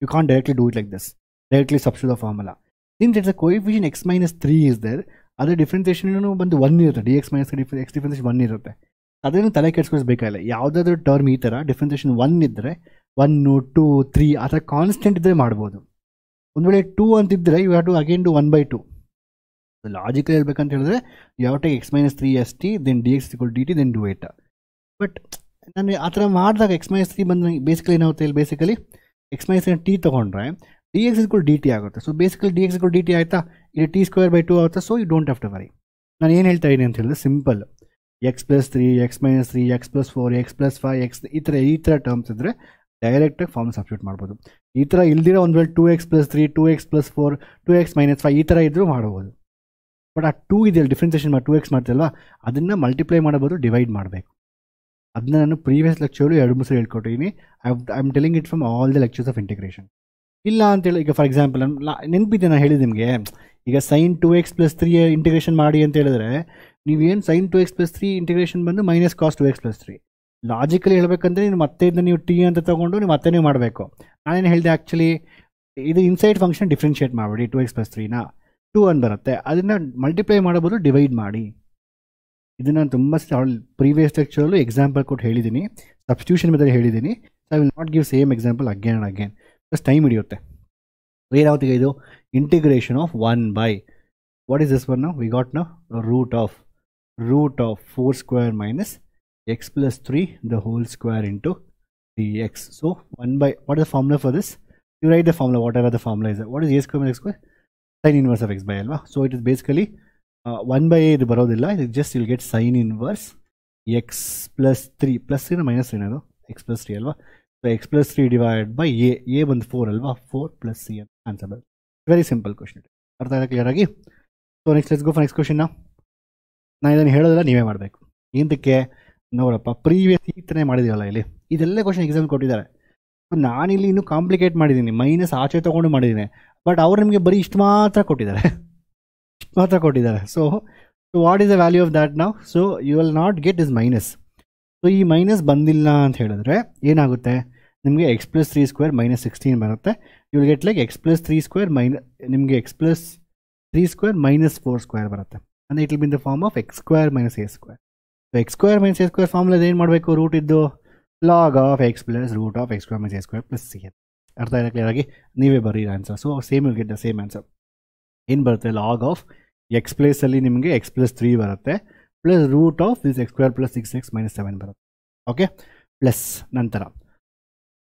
You can't directly do it like this, directly substitute the formula. Since it's a coefficient x minus 3 is there, ಅದರ ಡಿಫ್ರೆನ್ಸಿಯೇಷನ್ ಬಂದು 1 ಇರುತ್ತೆ. D X minus X differentiation 1 ಇರುತ್ತೆ. ಅದನ್ನು ತಲೆ ಕೆಡಿಸ್ಕೊಳ್ಬೇಕಾಗಿಲ್ಲ. ಯಾವುದಾದ್ರೂ ಟರ್ಮ್ ಈ ಥರ ಡಿಫ್ರೆನ್ಸಿಯೇಷನ್ 1 ಇದ್ದರೆ 1, 2, 3 ಆ ಥರ ಕಾನ್ಸ್ಟೆಂಟ್ ಇದ್ದರೆ ಮಾಡ್ಬೋದು. ಒಂದು ವೇಳೆ 2 ಅಂತಿದ್ದರೆ you have to again do 1/2. Logical ಹೇಳ್ಬೇಕಂತ ಹೇಳಿದ್ರೆ you have take x minus 3 as t then d x equal d t then do it. But ನಾನು ಆ ಥರ ಮಾಡಿದಾಗ ಎಕ್ಸ್ ಮೈನಸ್ 3 ಬಂದು ಬೇಸಿಕಲಿ ಏನಾಗುತ್ತೆ, ಇಲ್ಲಿ ಬೇಸಿಕಲಿ ಎಕ್ಸ್ ಮೈನಸ್ ಟಿ ತೊಗೊಂಡ್ರೆ d x equal d t ಆಗುತ್ತೆ. So basically d x equal d t ಆಯಿತಾ, ಇಲ್ಲಿ ಟಿ ಸ್ಕ್ವೇರ್ ಬೈ 2 ಆಗುತ್ತೆ. So you don't have to worry. ನಾನು ಏನು ಹೇಳ್ತಾ ಇದ್ದೀನಿ ಅಂತ ಹೇಳಿದ್ರೆ simple, x plus 3, x minus 3, x plus 4, x plus 5, x ಈ ಥರ ಟರ್ಮ್ಸ್ ಇದ್ದರೆ ಡೈರೆಕ್ಟಾಗಿ ಫಾರ್ಮ್ ಸಬ್ಸ್ಟಿಟ್ಯೂಟ್ ಮಾಡ್ಬೋದು. ಈ ಥರ ಇಲ್ದಿರೋ ಒಂದು ವೇಳೆ 2x plus 3, 2x plus 4, 2x minus 5 ಈ ಥರ ಇದ್ದರೂ ಮಾಡ್ಬೋದು. ಬಟ್ ಆ 2 ಇದೆಯಲ್ಲ ಡಿಫ್ರೆನ್ಸಿಯೇಷನ್ ಮಾಡಿ 2x ಮಾಡ್ತಿಲ್ವಾ, ಅದನ್ನು ಮಲ್ಟಿಪ್ಲೈ ಮಾಡಬಹುದು, ಡಿವೈಡ್ ಮಾಡಬೇಕು. ಅದನ್ನ ನಾನು ಪ್ರೀವಿಯಸ್ ಲೆಕ್ಚರ್ಲು 2-3 ಸಲ ಹೇಳ್ಕೊಟ್ಟಿದ್ದೀನಿ. I am telling it from all the lectures of integration. ಇಲ್ಲ ಅಂತೇಳಿ ಈಗ ಫಾರ್ ಎಕ್ಸಾಂಪಲ್ ನೆನಪಿದ್ದೆ ನಾನು ಹೇಳಿದ್ದು ನಿಮಗೆ, ಈಗ ಸೈನ್ 2x ಪ್ಲಸ್ 3 ಇಂಟಿಗ್ರೇಷನ್ ಮಾಡಿ ಅಂತ ಹೇಳಿದ್ರೆ ನೀವೇನು ಸೈನ್ 2x ಪ್ಲಸ್ 3 ಇಂಟಿಗ್ರೇಷನ್ ಬಂದು minus cos 2x plus 3. Logically ಹೇಳ್ಬೇಕಂದ್ರೆ ನೀವು ಮತ್ತೆ ಇದನ್ನ ನೀವು ಟಿ ಅಂತ ತೊಗೊಂಡು ನೀವು ಮತ್ತೆ ನೀವು ಮಾಡಬೇಕು. ನಾನೇನು ಹೇಳಿದೆ ಆ್ಯಕ್ಚುಲಿ, ಇದು ಇನ್ಸೈಡ್ ಫಂಕ್ಷನ್ ಡಿಫ್ರೆನ್ಷಿಯೇಟ್ ಮಾಡಿಬಿಡಿ. 2x ಪ್ಲಸ್ 3ನ 2 ಅಂತ ಬರುತ್ತೆ, ಅದನ್ನು ಮಲ್ಟಿಪ್ಲೈ ಮಾಡೋಬೋದು, ಡಿವೈಡ್ ಮಾಡಿ. ಇದನ್ನು ನಾನು ತುಂಬ ಪ್ರೀವಿಯಸ್ ಲೆಕ್ಚರಲ್ಲೂ ಎಕ್ಸಾಂಪಲ್ ಕೊಟ್ಟು ಹೇಳಿದ್ದೀನಿ, ಸಬ್ಸ್ಟಿಟ್ಯೂಷನ್ ಮೆಥಡ್ ಹೇಳಿದ್ದೀನಿ. So I will not give same example again and again, plus time ಹಿಡಿಯುತ್ತೆ. ಏನಾಗುತ್ತೆ ಇದು integration of 1 what is this one ನಾವು ವಿ ಗಾಟ್ ನಾವು root of 4 square minus x plus 3 the whole square into dx. So 1 what is the formula for this? You write the formula, whatever the formula is. What is a square minus x square? Sin inverse of x by alva. So it is basically 1/a idu barodilla. It just you'll get sin inverse x plus 3 plus 3 minus 3 nado x plus 3 alva. So x plus 3 divided by a ಬಂದು 4 alva, 4 plus c answer. Very simple question. ಅರ್ಥ ಆಯ್ತಾ ಕ್ಲಿಯರ್ ಆಗಿ? So next let's go for next question. ನಾನು ಇದನ್ನು ಹೇಳೋದಿಲ್ಲ, ನೀವೇ ಮಾಡಬೇಕು. ಏನಕ್ಕೆ ನೋಡಪ್ಪ, ಪ್ರೀವಿಯಸ್ ಈ ಥರ ಮಾಡಿದ್ದೀವಲ್ಲ, ಇಲ್ಲಿ ಇದೆಲ್ಲ ಕ್ವಶನ್ ಎಕ್ಸಾಮ್ ಕೊಟ್ಟಿದ್ದಾರೆ. ನಾನಿಲ್ಲಿ ಇನ್ನೂ ಕಾಂಪ್ಲಿಕೇಟ್ ಮಾಡಿದ್ದೀನಿ, ಮೈನಸ್ ಆಚೆ ತೊಗೊಂಡು ಮಾಡಿದ್ದೀನಿ. ಬಟ್ ಅವ್ರು ನಿಮಗೆ ಬರೀ ಇಷ್ಟು ಮಾತ್ರ ಕೊಟ್ಟಿದ್ದಾರೆ. So what is the value of that ನಾವು? So you will not get is minus. So ಈ ಮೈನಸ್ ಬಂದಿಲ್ಲ ಅಂತ ಹೇಳಿದ್ರೆ ಏನಾಗುತ್ತೆ, ನಿಮಗೆ ಎಕ್ಸ್ ಪ್ಲಸ್ 3 ಸ್ಕ್ವೇರ್ ಮೈನಸ್ 16 ಬರುತ್ತೆ. You will get like x plus 3 square ನಿಮಗೆ x plus 3 square minus 4 square ಬರುತ್ತೆ. ಅಂದರೆ it will be in the form of x square minus a square. So x square minus a square formula ಏನು ಮಾಡಬೇಕು, ರೂಟ್ ಇದ್ದು log of x plus root of x square minus a square plus c. ಅರ್ಥ ಆಯ್ತಾ ಕ್ಲಿಯರ್ ಆಗಿ? ನೀವೇ ಬರೀ answer. So same will get the same answer. ಏನು ಬರುತ್ತೆ, ಲಾಗ್ ಆಫ್ ಎಕ್ಸ್ ಪ್ಲೇಸಲ್ಲಿ ನಿಮಗೆ ಎಕ್ಸ್ ಪ್ಲಸ್ 3 ಬರುತ್ತೆ, plus root of this x square plus 6x minus 7 ಬರುತ್ತೆ. ಓಕೆ, ಪ್ಲಸ್ ನಂತರ.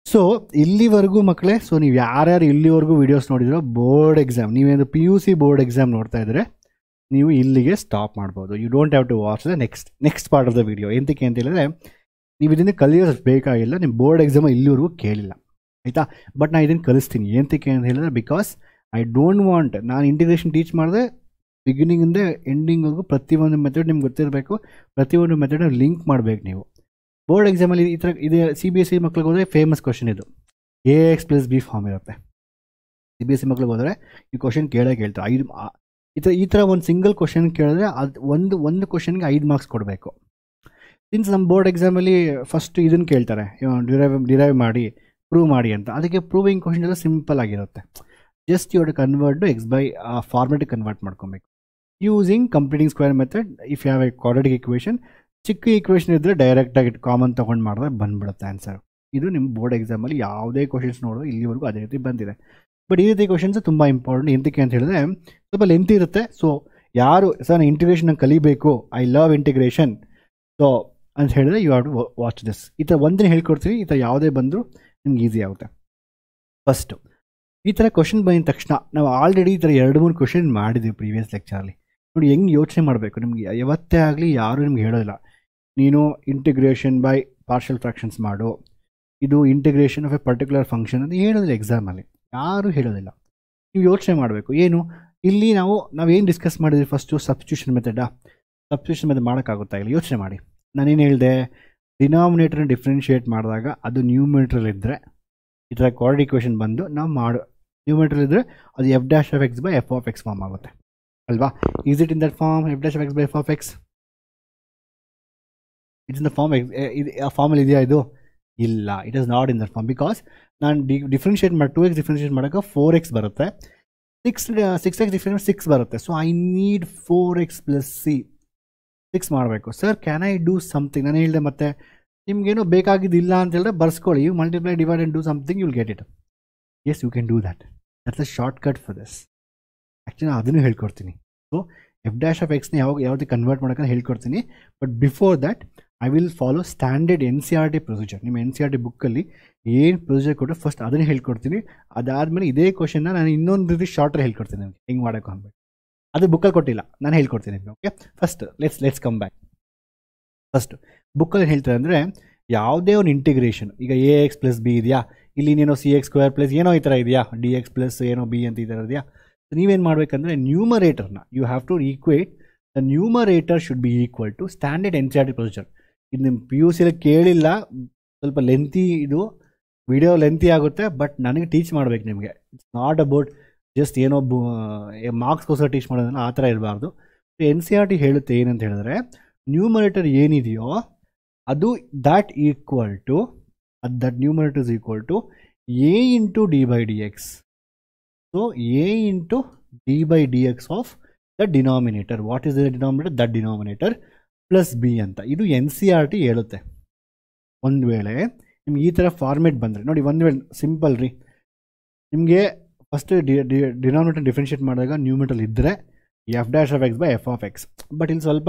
ಸೊ ಇಲ್ಲಿವರೆಗೂ ಮಕ್ಕಳೇ, ಸೊ ನೀವು ಯಾರ್ಯಾರು ಇಲ್ಲಿವರೆಗೂ ವೀಡಿಯೋಸ್ ನೋಡಿದಿರೋ ಬೋರ್ಡ್ ಎಕ್ಸಾಮ್, ನೀವೇನು PUC ಬೋರ್ಡ್ ಎಕ್ಸಾಮ್ ನೋಡ್ತಾ ಇದ್ದರೆ ನೀವು ಇಲ್ಲಿಗೆ ಸ್ಟಾಪ್ ಮಾಡ್ಬೋದು. You don't have to watch the next part of the video. ಎಂತಕ್ಕೆ ಅಂತ ಹೇಳಿದ್ರೆ ನೀವು ಇದನ್ನು ಕಲಿಯೋದು ಬೇಕಾಗಿಲ್ಲ, ನಿಮ್ಮ ಬೋರ್ಡ್ ಎಕ್ಸಾಮ್ ಇಲ್ಲಿವರೆಗೂ ಕೇಳಿಲ್ಲ, ಆಯಿತಾ? ಬಟ್ ನಾನು ಇದನ್ನು ಕಲಿಸ್ತೀನಿ. ಎಂತಕ್ಕೆ ಅಂತ ಹೇಳಿದ್ರೆ ಬಿಕಾಸ್ ಐ ಡೋಂಟ್ ವಾಂಟ್, ನಾನು ಇಂಟಿಗ್ರೇಷನ್ ಟೀಚ್ ಮಾಡಿದೆ ಬಿಗಿನಿಂಗಿಂದ ಎಂಡಿಂಗ್ವರೆಗೂ ಪ್ರತಿಯೊಂದು ಮೆಥಡ್ ನಿಮ್ಗೆ ಗೊತ್ತಿರಬೇಕು, ಪ್ರತಿಯೊಂದು ಮೆಥಡ್ ಲಿಂಕ್ ಮಾಡಬೇಕು ನೀವು. ಬೋರ್ಡ್ ಎಕ್ಸಾಮಲ್ಲಿ ಈ ಥರ ಇದು CBSE ಮಕ್ಳಿಗೆ ಹೋದರೆ ಫೇಮಸ್ ಕ್ವಶನ್ ಇದು, AX ಪ್ಲಸ್ B ಫಾರ್ಮ್ ಇರುತ್ತೆ. CBSE ಮಕ್ಳಿಗೆ ಹೋದರೆ ಈ ಕ್ವಶನ್ ಕೇಳ್ತಾರೆ. ಈ ಥರ ಒಂದು ಸಿಂಗಲ್ ಕ್ವಶನ್ ಕೇಳಿದ್ರೆ ಅದು ಒಂದು ಕ್ವಶನ್ಗೆ 5 ಮಾರ್ಕ್ಸ್ ಕೊಡಬೇಕು. ಸಿನ್ಸ್ ನಮ್ಮ ಬೋರ್ಡ್ ಎಕ್ಸಾಮಲ್ಲಿ ಫಸ್ಟ್ ಇದನ್ನು ಕೇಳ್ತಾರೆ, ಡಿರೈವ್ ಮಾಡಿ ಪ್ರೂವ್ ಮಾಡಿ ಅಂತ. ಅದಕ್ಕೆ ಪ್ರೂವಿಂಗ್ ಕ್ವಶನ್ ಎಲ್ಲ ಸಿಂಪಲ್ ಆಗಿರುತ್ತೆ. Just you to convert x by ಫಾರ್ಮೆಟಿಗೆ ಕನ್ವರ್ಟ್ ಮಾಡ್ಕೊಬೇಕು using completing square method. If you have a quadratic equation, ಚಿಕ್ಕ ಇಕ್ವೇಷನ್ ಇದ್ದರೆ ಡೈರೆಕ್ಟಾಗಿ ಕಾಮನ್ ತೊಗೊಂಡು ಮಾಡಿದ್ರೆ ಬಂದ್ಬಿಡುತ್ತೆ ಆನ್ಸರ್. ಇದು ನಿಮ್ಮ ಬೋರ್ಡ್ ಎಕ್ಸಾಮಲ್ಲಿ ಯಾವುದೇ ಕ್ವಶನ್ಸ್ ನೋಡೋದು ಇಲ್ಲಿವರೆಗೂ ಅದೇ ರೀತಿ ಬಂದಿದೆ. ಬಟ್ ಈ ರೀತಿ ಕ್ವಶನ್ಸ್ ತುಂಬ ಇಂಪಾರ್ಟೆಂಟ್. ಎಂತಕ್ಕೆ ಅಂತ ಹೇಳಿದ್ರೆ ಸ್ವಲ್ಪ ಲೆಂತ್ ಇರುತ್ತೆ. ಸೊ ಯಾರು ಸರ್ ನಾನು ಇಂಟಿಗ್ರೇಷನ್ ಕಲಿಬೇಕು, ಐ ಲವ್ ಇಂಟಿಗ್ರೇಷನ್ ಸೊ ಅಂತ ಹೇಳಿದ್ರೆ you have to watch this. ಈ ಥರ ಒಂದಿನ ಹೇಳ್ಕೊಡ್ತೀವಿ, ಈ ಥರ ಯಾವುದೇ ಬಂದರೂ ನಿಮ್ಗೆ ಈಸಿ ಆಗುತ್ತೆ. ಫಸ್ಟು ಈ ಥರ ಕ್ವಶನ್ ಬಂದಿದ ತಕ್ಷಣ ನಾವು ಆಲ್ರೆಡಿ ಈ ಥರ 2-3 ಕ್ವಶನ್ ಮಾಡಿದ್ದೀವಿ ಪ್ರೀವಿಯಸ್ ಲೆಕ್ಚರಲ್ಲಿ. ನೋಡಿ ಹೆಂಗೆ ಯೋಚನೆ ಮಾಡಬೇಕು. ನಿಮಗೆ ಯಾವತ್ತೇ ಆಗಲಿ ಯಾರೂ ನಿಮ್ಗೆ ಹೇಳೋದಿಲ್ಲ ನೀನು ಇಂಟಿಗ್ರೇಷನ್ ಬೈ ಪಾರ್ಷಲ್ ಫ್ರಾಕ್ಷನ್ಸ್ ಮಾಡು, ಇದು integration of A particular function ಅಂತ ಹೇಳೋದಿಲ್ಲ ಎಕ್ಸಾಮಲ್ಲಿ, ಯಾರೂ ಹೇಳೋದಿಲ್ಲ. ನೀವು ಯೋಚನೆ ಮಾಡಬೇಕು. ಏನು ಇಲ್ಲಿ ನಾವೇನು ಡಿಸ್ಕಸ್ ಮಾಡಿದ್ವಿ ಫಸ್ಟು? ಸಬ್ಸ್ಟಿಟ್ಯೂಷನ್ ಮೆಥಡಾ? ಸಬ್ಸ್ಟಿಟ್ಯೂಷನ್ ಮೆಥಡ್ ಮಾಡೋಕ್ಕಾಗುತ್ತಾ ಇಲ್ಲ? ಯೋಚನೆ ಮಾಡಿ. ನಾನೇನು ಹೇಳಿದೆ, ಡಿನಾಮಿನೇಟರ್ನ ಡಿಫ್ರೆನ್ಷಿಯೇಟ್ ಮಾಡಿದಾಗ ಅದು ನ್ಯೂಮಿನೇಟರ್ ಇದ್ದರೆ ಈ ಥರ ಕ್ವಾಡ್ರಾಟಿಕ್ ಇಕ್ವೇಷನ್ ಬಂದು ನಾವು ನ್ಯೂಮಿನೇಟರ್ ಇದ್ದರೆ ಅದು f dash of x by f of x form ಆಗುತ್ತೆ ಅಲ್ವಾ? Is it in that form f dash of x by f of x? It's in the form ಆ ಫಾರ್ಮಲ್ಲಿ ಇದೆಯಾ ಇದು? ಇಲ್ಲ, it is not in that form. Because ನಾನು ಡಿಫ್ರೆನ್ಷಿಯೇಟ್ ಮಾಡಿ 2x ಡಿಫ್ರೆನ್ಷಿಯೇಟ್ ಮಾಡೋಕೆ 4x ಬರುತ್ತೆ, 6x ಡಿಫ್ರೆನ್ಸ್ 6 ಬರುತ್ತೆ. So I need 4x plus c 6 ಮಾಡಬೇಕು. Sir can I do something? ನಾನು ಹೇಳಿದೆ ಮತ್ತೆ ನಿಮ್ಗೇನೋ ಬೇಕಾಗಿದ್ದಿಲ್ಲ ಅಂತ ಹೇಳಿದ್ರೆ ಬರ್ಸ್ಕೊಳ್ಳಿ, you multiply divide and do something, you will get it. Yes, you can do that. That's a shortcut for this. Actually ನಾನು ಅದನ್ನು ಹೇಳ್ಕೊಡ್ತೀನಿ. ಸೊ ಎಫ್ ಡ್ಯಾಶ್ ಆಫ್ ಎಕ್ಸ್ನ ಯಾವ್ದು ಕನ್ವರ್ಟ್ ಮಾಡೋಕ್ಕೆ ಹೇಳ್ಕೊಡ್ತೀನಿ. But before that I will follow standard NCERT procedure. ನಿಮ್ಮ NCERT ಬುಕ್ಕಲ್ಲಿ ಏನು ಪ್ರೊಸೀಜರ್ ಕೊಟ್ಟರೆ ಫಸ್ಟ್ ಅದನ್ನು ಹೇಳ್ಕೊಡ್ತೀನಿ. ಅದಾದಮೇಲೆ ಇದೇ ಕ್ವಶನ್ನ ನಾನು ಇನ್ನೊಂದು ರೀತಿ ಶಾರ್ಟರ್ ಹೇಳ್ಕೊಡ್ತೀನಿ ನಿಮಗೆ ಹೆಂಗೆ ಮಾಡೋಕೆ ಅಂದ್ಬಿಟ್ಟು. ಅದು ಬುಕ್ಕಲ್ಲಿ ಕೊಟ್ಟಿಲ್ಲ, ನಾನು ಹೇಳ್ಕೊಡ್ತೀನಿ ನಿಮಗೆ. Okay, first let's come back. First ಬುಕ್ಕಲ್ಲಿ ಹೇಳ್ತಾರೆ ಅಂದರೆ ಯಾವುದೇ ಒಂದು ಇಂಟಿಗ್ರೇಷನ್, ಈಗ AX ಪ್ಲಸ್ B ಇದೆಯಾ, ಇಲ್ಲಿ ನೀನೋ CX ಸ್ಕ್ವೇರ್ ಪ್ಲಸ್ ಏನೋ ಈ ಥರ ಇದೆಯಾ, DX ಪ್ಲಸ್ ಏನೋ B ಅಂತ ಈ ಥರ ಇದೆಯಾ. ನೀವೇನು ಮಾಡಬೇಕಂದ್ರೆ ನ್ಯೂಮರೇಟರ್ನ you have to equate the numerator should be equal to standard NCERT procedure. ಇದು ನಿಮ್ಮ PUCಲಿ ಕೇಳಿಲ್ಲ, ಸ್ವಲ್ಪ ಲೆಂತಿ, ಇದು ವಿಡಿಯೋ ಲೆಂತಿ ಆಗುತ್ತೆ. ಬಟ್ ನನಗೆ ಟೀಚ್ ಮಾಡಬೇಕು ನಿಮಗೆ. ಇಟ್ಸ್ ನಾಟ್ ಅಬೌಟ್ ಜಸ್ಟ್ ಏನೋ ಮಾರ್ಕ್ಸ್ಗೋಸ್ಕರ ಟೀಚ್ ಮಾಡೋದನ್ನ ಆ ಥರ ಇರಬಾರ್ದು. NCERT ಹೇಳುತ್ತೆ ಏನಂತ ಹೇಳಿದ್ರೆ ನ್ಯೂಮರೇಟರ್ ಏನಿದೆಯೋ ಅದು that numerator is equal to A into D by DX. ಸೊ A into D by DX of the denominator. What is the denominator? That denominator plus b ಅಂತ. ಇದು NCERT ಹೇಳುತ್ತೆ. ಒಂದು ವೇಳೆ ನಿಮ್ಗೆ ಈ ಥರ ಫಾರ್ಮೇಟ್ ಬಂದರೆ ನೋಡಿ, ಒಂದು ವೇಳೆ ಸಿಂಪಲ್ ರೀ, ನಿಮಗೆ ಫಸ್ಟ್ ಡಿನಾಮಿನೇಟರ್ ಡಿಫ್ರೆನ್ಷಿಯೇಟ್ ಮಾಡಿದಾಗ ನ್ಯೂಮಿನೇಟರ್ ಇದ್ದರೆ F dash of x by f of X. But ಇಲ್ಲಿ ಸ್ವಲ್ಪ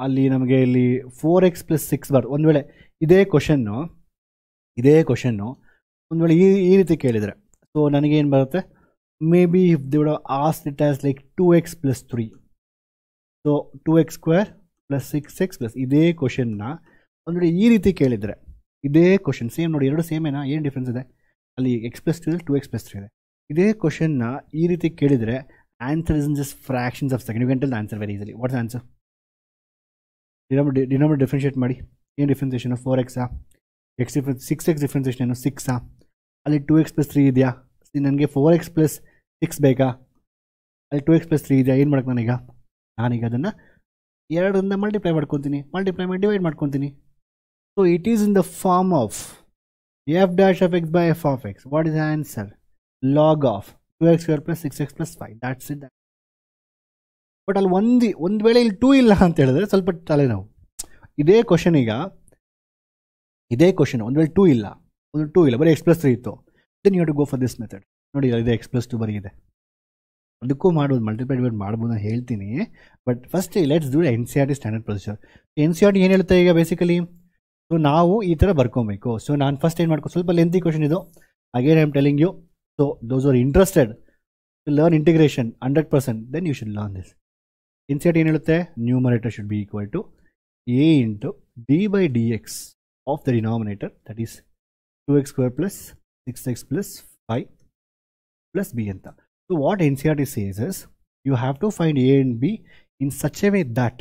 ಅಲ್ಲಿ ನಮಗೆ ಇಲ್ಲಿ 4x ಪ್ಲಸ್ 6 ಒಂದು ವೇಳೆ ಇದೇ ಕ್ವಶನ್ನು ಒಂದು ವೇಳೆ ಈ ರೀತಿ ಕೇಳಿದರೆ, ಸೊ ನನಗೇನು ಬರುತ್ತೆ, may be if they would asked it as like 2x plus 3, so 2x square plus 6x plus ಇದೇ ಕ್ವಶನ್ನ ಒಂದು ವೇಳೆ ಈ ರೀತಿ ಕೇಳಿದರೆ, ಇದೇ ಕ್ವಶನ್ ಸೇಮ್ ನೋಡಿ, ಎರಡು ಸೇಮೇನಾ? ಏನು ಡಿಫ್ರೆನ್ಸ್ ಇದೆ? ಅಲ್ಲಿ x ಪ್ಲಸ್ 2 ಇದೆ, 2x ಪ್ಲಸ್ 3 ಇದೆ. ಇದೇ ಕ್ವಶನ್ನ ಈ ರೀತಿ ಕೇಳಿದರೆ answer is in just fractions of second. You can tell the answer very easily. What's answer? Denominator differentiate ಮಾಡಿ. ಏನು differentiation? 4x. x difference 6x differentiation ಏನು? 6. ಅಲ್ಲಿ 2x ಪ್ಲಸ್ 3 ಇದೆಯಾ? ನನಗೆ 4x ಪ್ಲಸ್ 6 ಬೇಕಾ? ಅಲ್ಲಿ 2x ಪ್ಲಸ್ 3 ಇದೆಯಾ? ಏನು ಮಾಡೋಕ್ಕೆ ನಾನೀಗ ಅದನ್ನು 2ರಿಂದ ಮಲ್ಟಿಪ್ಲೈ ಮಾಡ್ಕೊತೀನಿ, ಮಲ್ಟಿಪ್ಲೈ ಮಾಡಿ ಡಿವೈಡ್ ಮಾಡ್ಕೊತೀನಿ. So it is in the form of f dash of x by f of x. What is answer? Log of 2x square plus 6x plus 5. That's it. But ಅಲ್ಲಿ ಒಂದು ವೇಳೆ ಇಲ್ಲಿ 2 ಇಲ್ಲ ಅಂತ ಹೇಳಿದ್ರೆ ಸ್ವಲ್ಪ ತಲೆನೋವು. ಇದೇ ಕ್ವಶನ್ ಒಂದು ವೇಳೆ 2 ಇಲ್ಲ, ಬರೀ x ಪ್ಲಸ್ 3 ಇತ್ತು, then you have to go for this method. ನೋಡಿ ಇದೆ x ಪ್ಲಸ್ 2 ಬರೀ ಇದೆ, ಅದಕ್ಕೂ ಮಾಡ್ಬೋದು, ಮಲ್ಟಿಪ್ಲೈ ಡಿವೈಡ್ ಮಾಡ್ಬೋದು ಅಂತ ಹೇಳ್ತೀನಿ. But first let's do NCERT standard procedure. NCERT ಏನು ಹೇಳುತ್ತೆ ಈಗ ಬೇಸಿಕಲಿ? ಸೊ ನಾವು ಈ ಥರ ಬರ್ಕೊಬೇಕು. ಸೊ ನಾನು ಫಸ್ಟ್ ಏನು ಮಾಡ್ಕೊ, ಸ್ವಲ್ಪ ಲೆಂತಿ ಕ್ವಶನ್ ಇದು, again I am telling you. So those are interested to learn integration 100%, then you should learn this. NCERT ಏನು ಹೇಳುತ್ತೆ? Numerator should be equal to A into D by DX of the denominator, that is 2x square plus 6x plus 5 plus B ಅಂತ. So what NCERT says is you have to find A and B in such a way that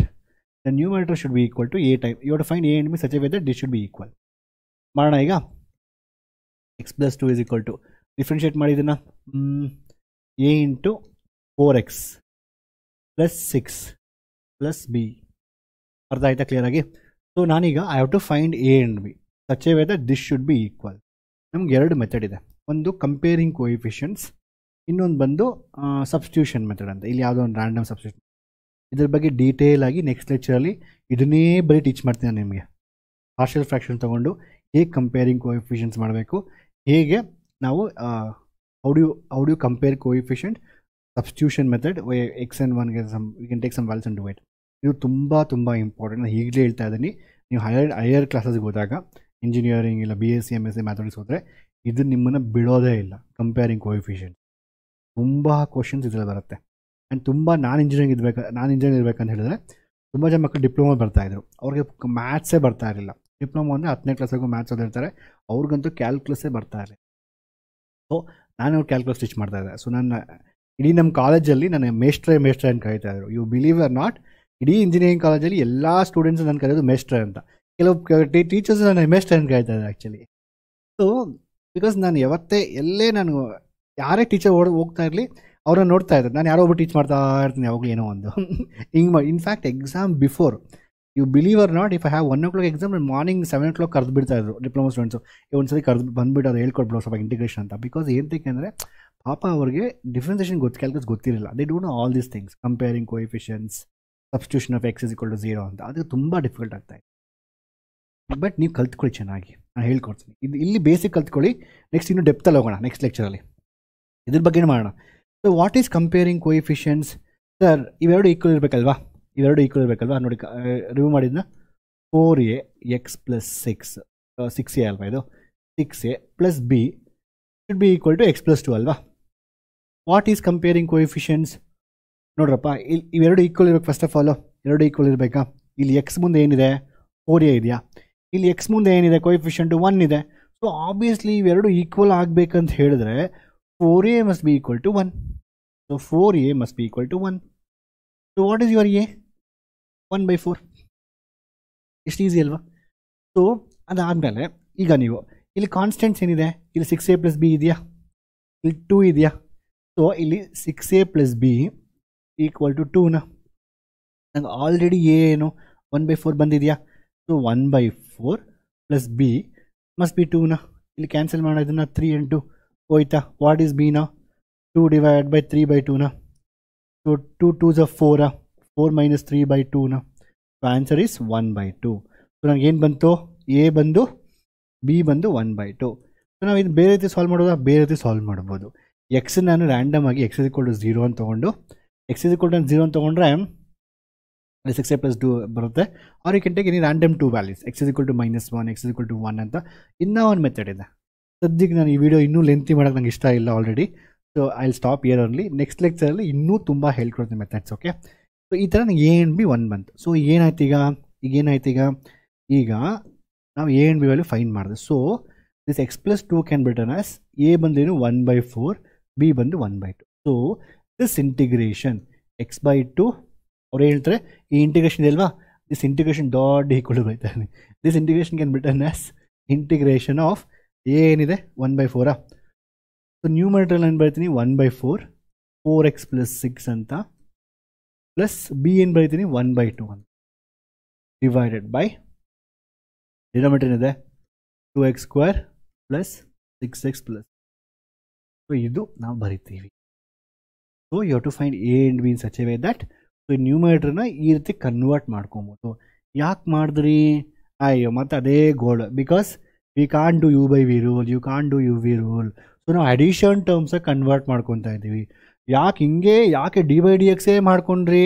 the numerator should be equal to A times. You have to find A and B in such a way that they should be equal. ಮಾಡೋಣ ಈಗ. x plus 2 is equal to differentiate ಮಾಡಿ ಇದನ್ನು A into 4x plus 6 plus B. ಅರ್ಥ ಆಯ್ತಾ ಕ್ಲಿಯರ್ ಆಗಿ? ಸೊ ನಾನೀಗ I have to find A and B such a way that this should be equal. ನಮ್ಗೆ ಎರಡು ಮೆಥಡ್ ಇದೆ, ಒಂದು ಕಂಪೇರಿಂಗ್ ಕೋಎಫಿಷಿಯಂಟ್ಸ್, ಇನ್ನೊಂದು ಬಂದು ಸಬ್ಸ್ಟಿಟ್ಯೂಷನ್ ಮೆಥಡ್ ಅಂತ. ಇಲ್ಲಿ ಯಾವುದೋ ಒಂದು ರ್ಯಾಂಡಮ್ ಸಬ್ಸ್ಟಿಟ್ಯೂಷನ್, ಇದ್ರ ಬಗ್ಗೆ ಡೀಟೇಲ್ ಆಗಿ ನೆಕ್ಸ್ಟ್ ಲೆಕ್ಚರಲ್ಲಿ ಇದನ್ನೇ ಬರೀ ಟೀಚ್ ಮಾಡ್ತೀನಿ ನಾನು ನಿಮಗೆ. ಪಾರ್ಷಿಯಲ್ ಫ್ರ್ಯಾಕ್ಷನ್ ತೊಗೊಂಡು ಹೇಗೆ ಕಂಪೇರಿಂಗ್ ಕೋಎಫಿಷಿಯಂಟ್ಸ್ ಮಾಡಬೇಕು, ಹೇಗೆ ನಾವು how do compare coefficient, substitution method, x and ಒನ್ಗೆ we can take some values and do it. ಇದು ತುಂಬ ತುಂಬ ಇಂಪಾರ್ಟೆಂಟ್. ನಾನು ಈಗಲೇ ಹೇಳ್ತಾ ಇದ್ದೀನಿ, ನೀವು ಹೈಯರ್ ಕ್ಲಾಸಸ್ಗೆ ಹೋದಾಗ ಇಂಜಿನಿಯರಿಂಗ್ ಇಲ್ಲ BSc MSc ಮ್ಯಾಥಮೆಟಿಕ್ಸ್ ಹೋದರೆ ಇದು ನಿಮ್ಮನ್ನು ಬಿಡೋದೇ ಇಲ್ಲ. ಕಂಪೇರಿಂಗ್ ಕೋಎಫಿಷಿಯಂಟ್ ತುಂಬ ಕ್ವಶನ್ಸ್ ಇದರಲ್ಲಿ ಬರುತ್ತೆ. ಆ್ಯಂಡ್ ತುಂಬ ನಾನು ಇಂಜಿನಿಯರಿಂಗ್ ಇರಬೇಕಂತ ಹೇಳಿದ್ರೆ ತುಂಬ ಜನ ಮಕ್ಕಳು ಡಿಪ್ಲೊಮಾ ಬರ್ತಾಯಿದ್ರು, ಅವ್ರಿಗೆ ಮ್ಯಾಥ್ಸೇ ಬರ್ತಾ ಇರಲಿಲ್ಲ. ಡಿಪ್ಲೊಮಾ ಅಂದರೆ 10ನೇ ಕ್ಲಾಸ್ವರೆಗೂ ಮ್ಯಾಥ್ಸ್ ಓದಿರ್ತಾರೆ, ಅವ್ರಿಗಂತೂ ಕ್ಯಾಲ್ಕುಲಸ್ಸೇ ಬರ್ತಾ ಇರಲಿಲ್ಲ. ಸೊ ನಾನು ಕ್ಯಾಲ್ಕುಲಸ್ ಟೀಚ್ ಮಾಡ್ತಾಯಿದ್ದೆ. ಸೊ ನನ್ನ ಇಡೀ ನಮ್ಮ ಕಾಲೇಜಲ್ಲಿ ನನ್ನ ಮೇಸ್ಟ್ರೆ ಅಂತ ಕರೀತಾಯಿದ್ರು. ಯು ಬಿಲೀವ್ ಆರ್ ನಾಟ್, ಇಡೀ ಇಂಜಿನಿಯರಿಂಗ್ ಕಾಲೇಜಲ್ಲಿ ಎಲ್ಲ ಸ್ಟೂಡೆಂಟ್ಸ್ ನಾನು ಕರೆಯೋದು ಮೇಸ್ಟ್ರೆ ಅಂತ. ಕೆಲವು ಟೀಚರ್ಸ್ ನನ್ನ ಮೇಸ್ಟ್ರೆ ಅಂತ ಕರೀತಾಯಿದ್ದಾರೆ ಆ್ಯಕ್ಚುಲಿ. ಸೊ ಬಿಕಾಸ್ ನಾನು ಎಲ್ಲೇ ನಾನು ಯಾರೇ ಟೀಚರ್ ಹೋಗ್ತಾ ಇರಲಿ ಅವ್ರನ್ನ ನೋಡ್ತಾ ಇದ್ದಾರೆ, ನಾನು ಯಾರೋ ಒಬ್ಬರು ಟೀಚ್ ಮಾಡ್ತಾ ಇರ್ತೀನಿ ಯಾವಾಗಲೂ ಏನೋ ಒಂದು ಹಿಂಗೆ ಮಾಡಿ. In fact exam before, you believe or not, if I have 1 o'clock exam, morning 7 o'clock ಕರೆದು ಬಿಡ್ತಾಯಿದ್ರು ಡಿಪ್ಲೊಮಾ ಸ್ಟೂಡೆಂಟ್ಸು. ಒಂದ್ಸರಿ ಕರೆದು ಬಂದುಬಿಟ್ಟು ಅದು ಹೇಳ್ಕೊಡ್ಬಿಡೋ ಸ್ವಲ್ಪ ಇಂಟಿಗ್ರೇಷನ್ ಅಂತ. ಬಿಕಾಸ್ ಏನಕ್ಕೆ ಅಂದರೆ ಪಾಪ ಅವ್ರಿಗೆ ಡಿಫ್ರೆನ್ಸೇಷನ್ ಕ್ಯಾಲ್ಕುಲಸ್ ಗೊತ್ತಿರಲಿಲ್ಲ. They don't know all these things, comparing coefficients, substitution of x = 0 ಅಂತ. ಅದು ತುಂಬ ಡಿಫಿಕಲ್ಟ್ ಆಗ್ತಾಯಿದೆ. ಬಟ್ ನೀವು ಕಲ್ತ್ಕೊಳ್ಳಿ ಚೆನ್ನಾಗಿ, ನಾನು ಹೇಳ್ಕೊಡ್ತೀನಿ. ಇಲ್ಲಿ ಬೇಸಿಕ್ ಕಲ್ತ್ಕೊಳ್ಳಿ. ನೆಕ್ಸ್ಟ್ ಇನ್ನು ಡೆಪ್ತಲ್ಲಿ ಹೋಗೋಣ ನೆಕ್ಸ್ಟ್ ಲೆಕ್ಚರಲ್ಲಿ, ಇದ್ರ ಬಗ್ಗೆ ಮಾಡೋಣ. So what is comparing coefficients? Sir ಇವೆರಡು ಈಕ್ವಲ್ ಇರಬೇಕಲ್ವಾ? ನೋಡಿ ರಿವ್ಯೂ ಮಾಡಿದ್ನ 4a x + 6a ಅಲ್ವಾ? ಇದು 6a + b should be equal to x + 2 ಅಲ್ವಾ? What is comparing coefficients? ನೋಡ್ರಪ್ಪ, ಇವೆರಡು ಈಕ್ವಲ್ ಇರಬೇಕು. ಫಸ್ಟ್ ಆಫ್ ಆಲ್ ಎರಡು ಈಕ್ವಲ್ ಇರಬೇಕಾ? ಇಲ್ಲಿ x ಮುಂದೆ ಏನಿದೆ? 4a ಇದೆಯಾ? ಇಲ್ಲಿ x ಮುಂದೆ ಏನಿದೆ? ಕೋಎಫಿಷಿಯಂಟು 1 ಇದೆ. ಸೊ ಆಬ್ವಿಯಸ್ಲಿ ಇವೆರಡು ಈಕ್ವಲ್ ಆಗಬೇಕಂತ ಹೇಳಿದ್ರೆ 4a must be equal to 1. So 4a must be equal to 1. So what is your a? 1/4. ಎಷ್ಟು ಈಸಿ ಅಲ್ವಾ? ಸೊ ಅದಾದಮೇಲೆ ಈಗ ನೀವು ಇಲ್ಲಿ ಕಾನ್ಸ್ಟೆಂಟ್ಸ್ ಏನಿದೆ? ಇಲ್ಲಿ 6a + b ಇದೆಯಾ? ಇಲ್ಲಿ 2 ಇದೆಯಾ? ಸೊ ಇಲ್ಲಿ 6a + b = 2ನ ನಂಗೆ ಆಲ್ರೆಡಿ a ಏನು 1/4 ಬಂದಿದೆಯಾ? ಸೊ 1/4 + b ಮಸ್ಟ್ ಬಿ 2ನ. ಇಲ್ಲಿ ಕ್ಯಾನ್ಸಲ್ ಮಾಡೋದನ್ನ 3 and 2 ಹೋಯ್ತಾ? ವಾಟ್ ಈಸ್ b ನಾ? 2 / 3/2ನ. ಸೊ 2 2s are 4, 4 - 3/2ನ. So answer is 1/2. ಸೊ ನನಗೇನು ಬಂತು? a ಬಂದು, b ಬಂದು 1/2. ಸೊ ನಾವು ಇದು ಬೇರೆ ರೀತಿ ಸಾಲ್ವ್ ಮಾಡೋದಾ? ಬೇರೆ ರೀತಿ ಸಾಲ್ವ್ ಮಾಡ್ಬೋದು. ಎಕ್ಸ್ ನಾನು ರ್ಯಾಂಡಮ್ ಆಗಿ x = 0 ಅಂತ ತೊಗೊಂಡು, x = 0 ಅಂತ ತೊಗೊಂಡ್ರೆ 6a + 2 ಬರುತ್ತೆ. Or you can take any random 2 values, x = -1, x = 1 ಅಂತ. ಇನ್ನೂ ಒಂದು ಮೆಥಡ್ ಇದೆ. ಸದ್ಯಕ್ಕೆ ನಾನು ಈ ವಿಡಿಯೋ ಇನ್ನೂ ಲೆಂತಿ ಮಾಡೋಕ್ಕೆ ನಂಗೆ ಇಷ್ಟ ಇಲ್ಲ already. So I will stop here only. Next ಲೆಕ್ಚರಲ್ಲಿ ಇನ್ನೂ ತುಂಬ ಹೇಳ್ಕೊಡ್ತೀನಿ ಮೆಥಡ್ಸ್. ಓಕೆ, ಸೊ ಈ ಥರ ನಂಗೆ a and b 1 ಬಂತು. ಸೊ ಏನಾಯ್ತು ಈಗ ನಾವು a and b value find ಮಾಡಿದೆ. So this x + 2 can be written as a ಬಂದೇನು 1/4, b ಬಂದು 1/2. ಸೊ ದಿಸ್ ಇಂಟಿಗ್ರೇಷನ್ x/2 ಅವ್ರು ಹೇಳ್ತಾರೆ ಈ ಇಂಟಿಗ್ರೇಷನ್ ಇದೆ ಅಲ್ವಾ? ದಿಸ್ ಇಂಟಿಗ್ರೇಷನ್ ಡಾಟ್ ಈಕ್ವಲ್ ಬೈತಾನೆ. This integration can be written as integration of a ಏನಿದೆ 1/4. ಸೊ ನ್ಯೂಮರೇಟರ್ ಏನು ಬರೀತೀನಿ? 1/4 4x + 6 ಅಂತ, ಪ್ಲಸ್ b ಏನು ಬರೀತೀನಿ? 1/2 ಅಂತ, ಡಿವೈಡೆಡ್ ಬೈ ಡಿನಾಮಿನೇಟರ್ ಏನಿದೆ 2x² + 6x +. ಸೊ ಇದು ನಾವು ಬರಿತೀವಿ. So you have to find a and b in such a way that, so ಈ ನ್ಯೂಮರೇಟರ್ನ ಈ ರೀತಿ ಕನ್ವರ್ಟ್ ಮಾಡ್ಕೊಬೋದು. ಯಾಕೆ ಮಾಡಿದ್ರಿ? ಅಯ್ಯೋ ಮತ್ತೆ ಅದೇ goal. Because we can't do u/v rule, you can't do u/v rule. So ನಾವು ಅಡಿಷನ್ ಟರ್ಮ್ಸಾಗಿ ಕನ್ವರ್ಟ್ ಮಾಡ್ಕೊತಾ ಇದ್ದೀವಿ. ಯಾಕೆ d/dx ಮಾಡ್ಕೊಂಡ್ರಿ?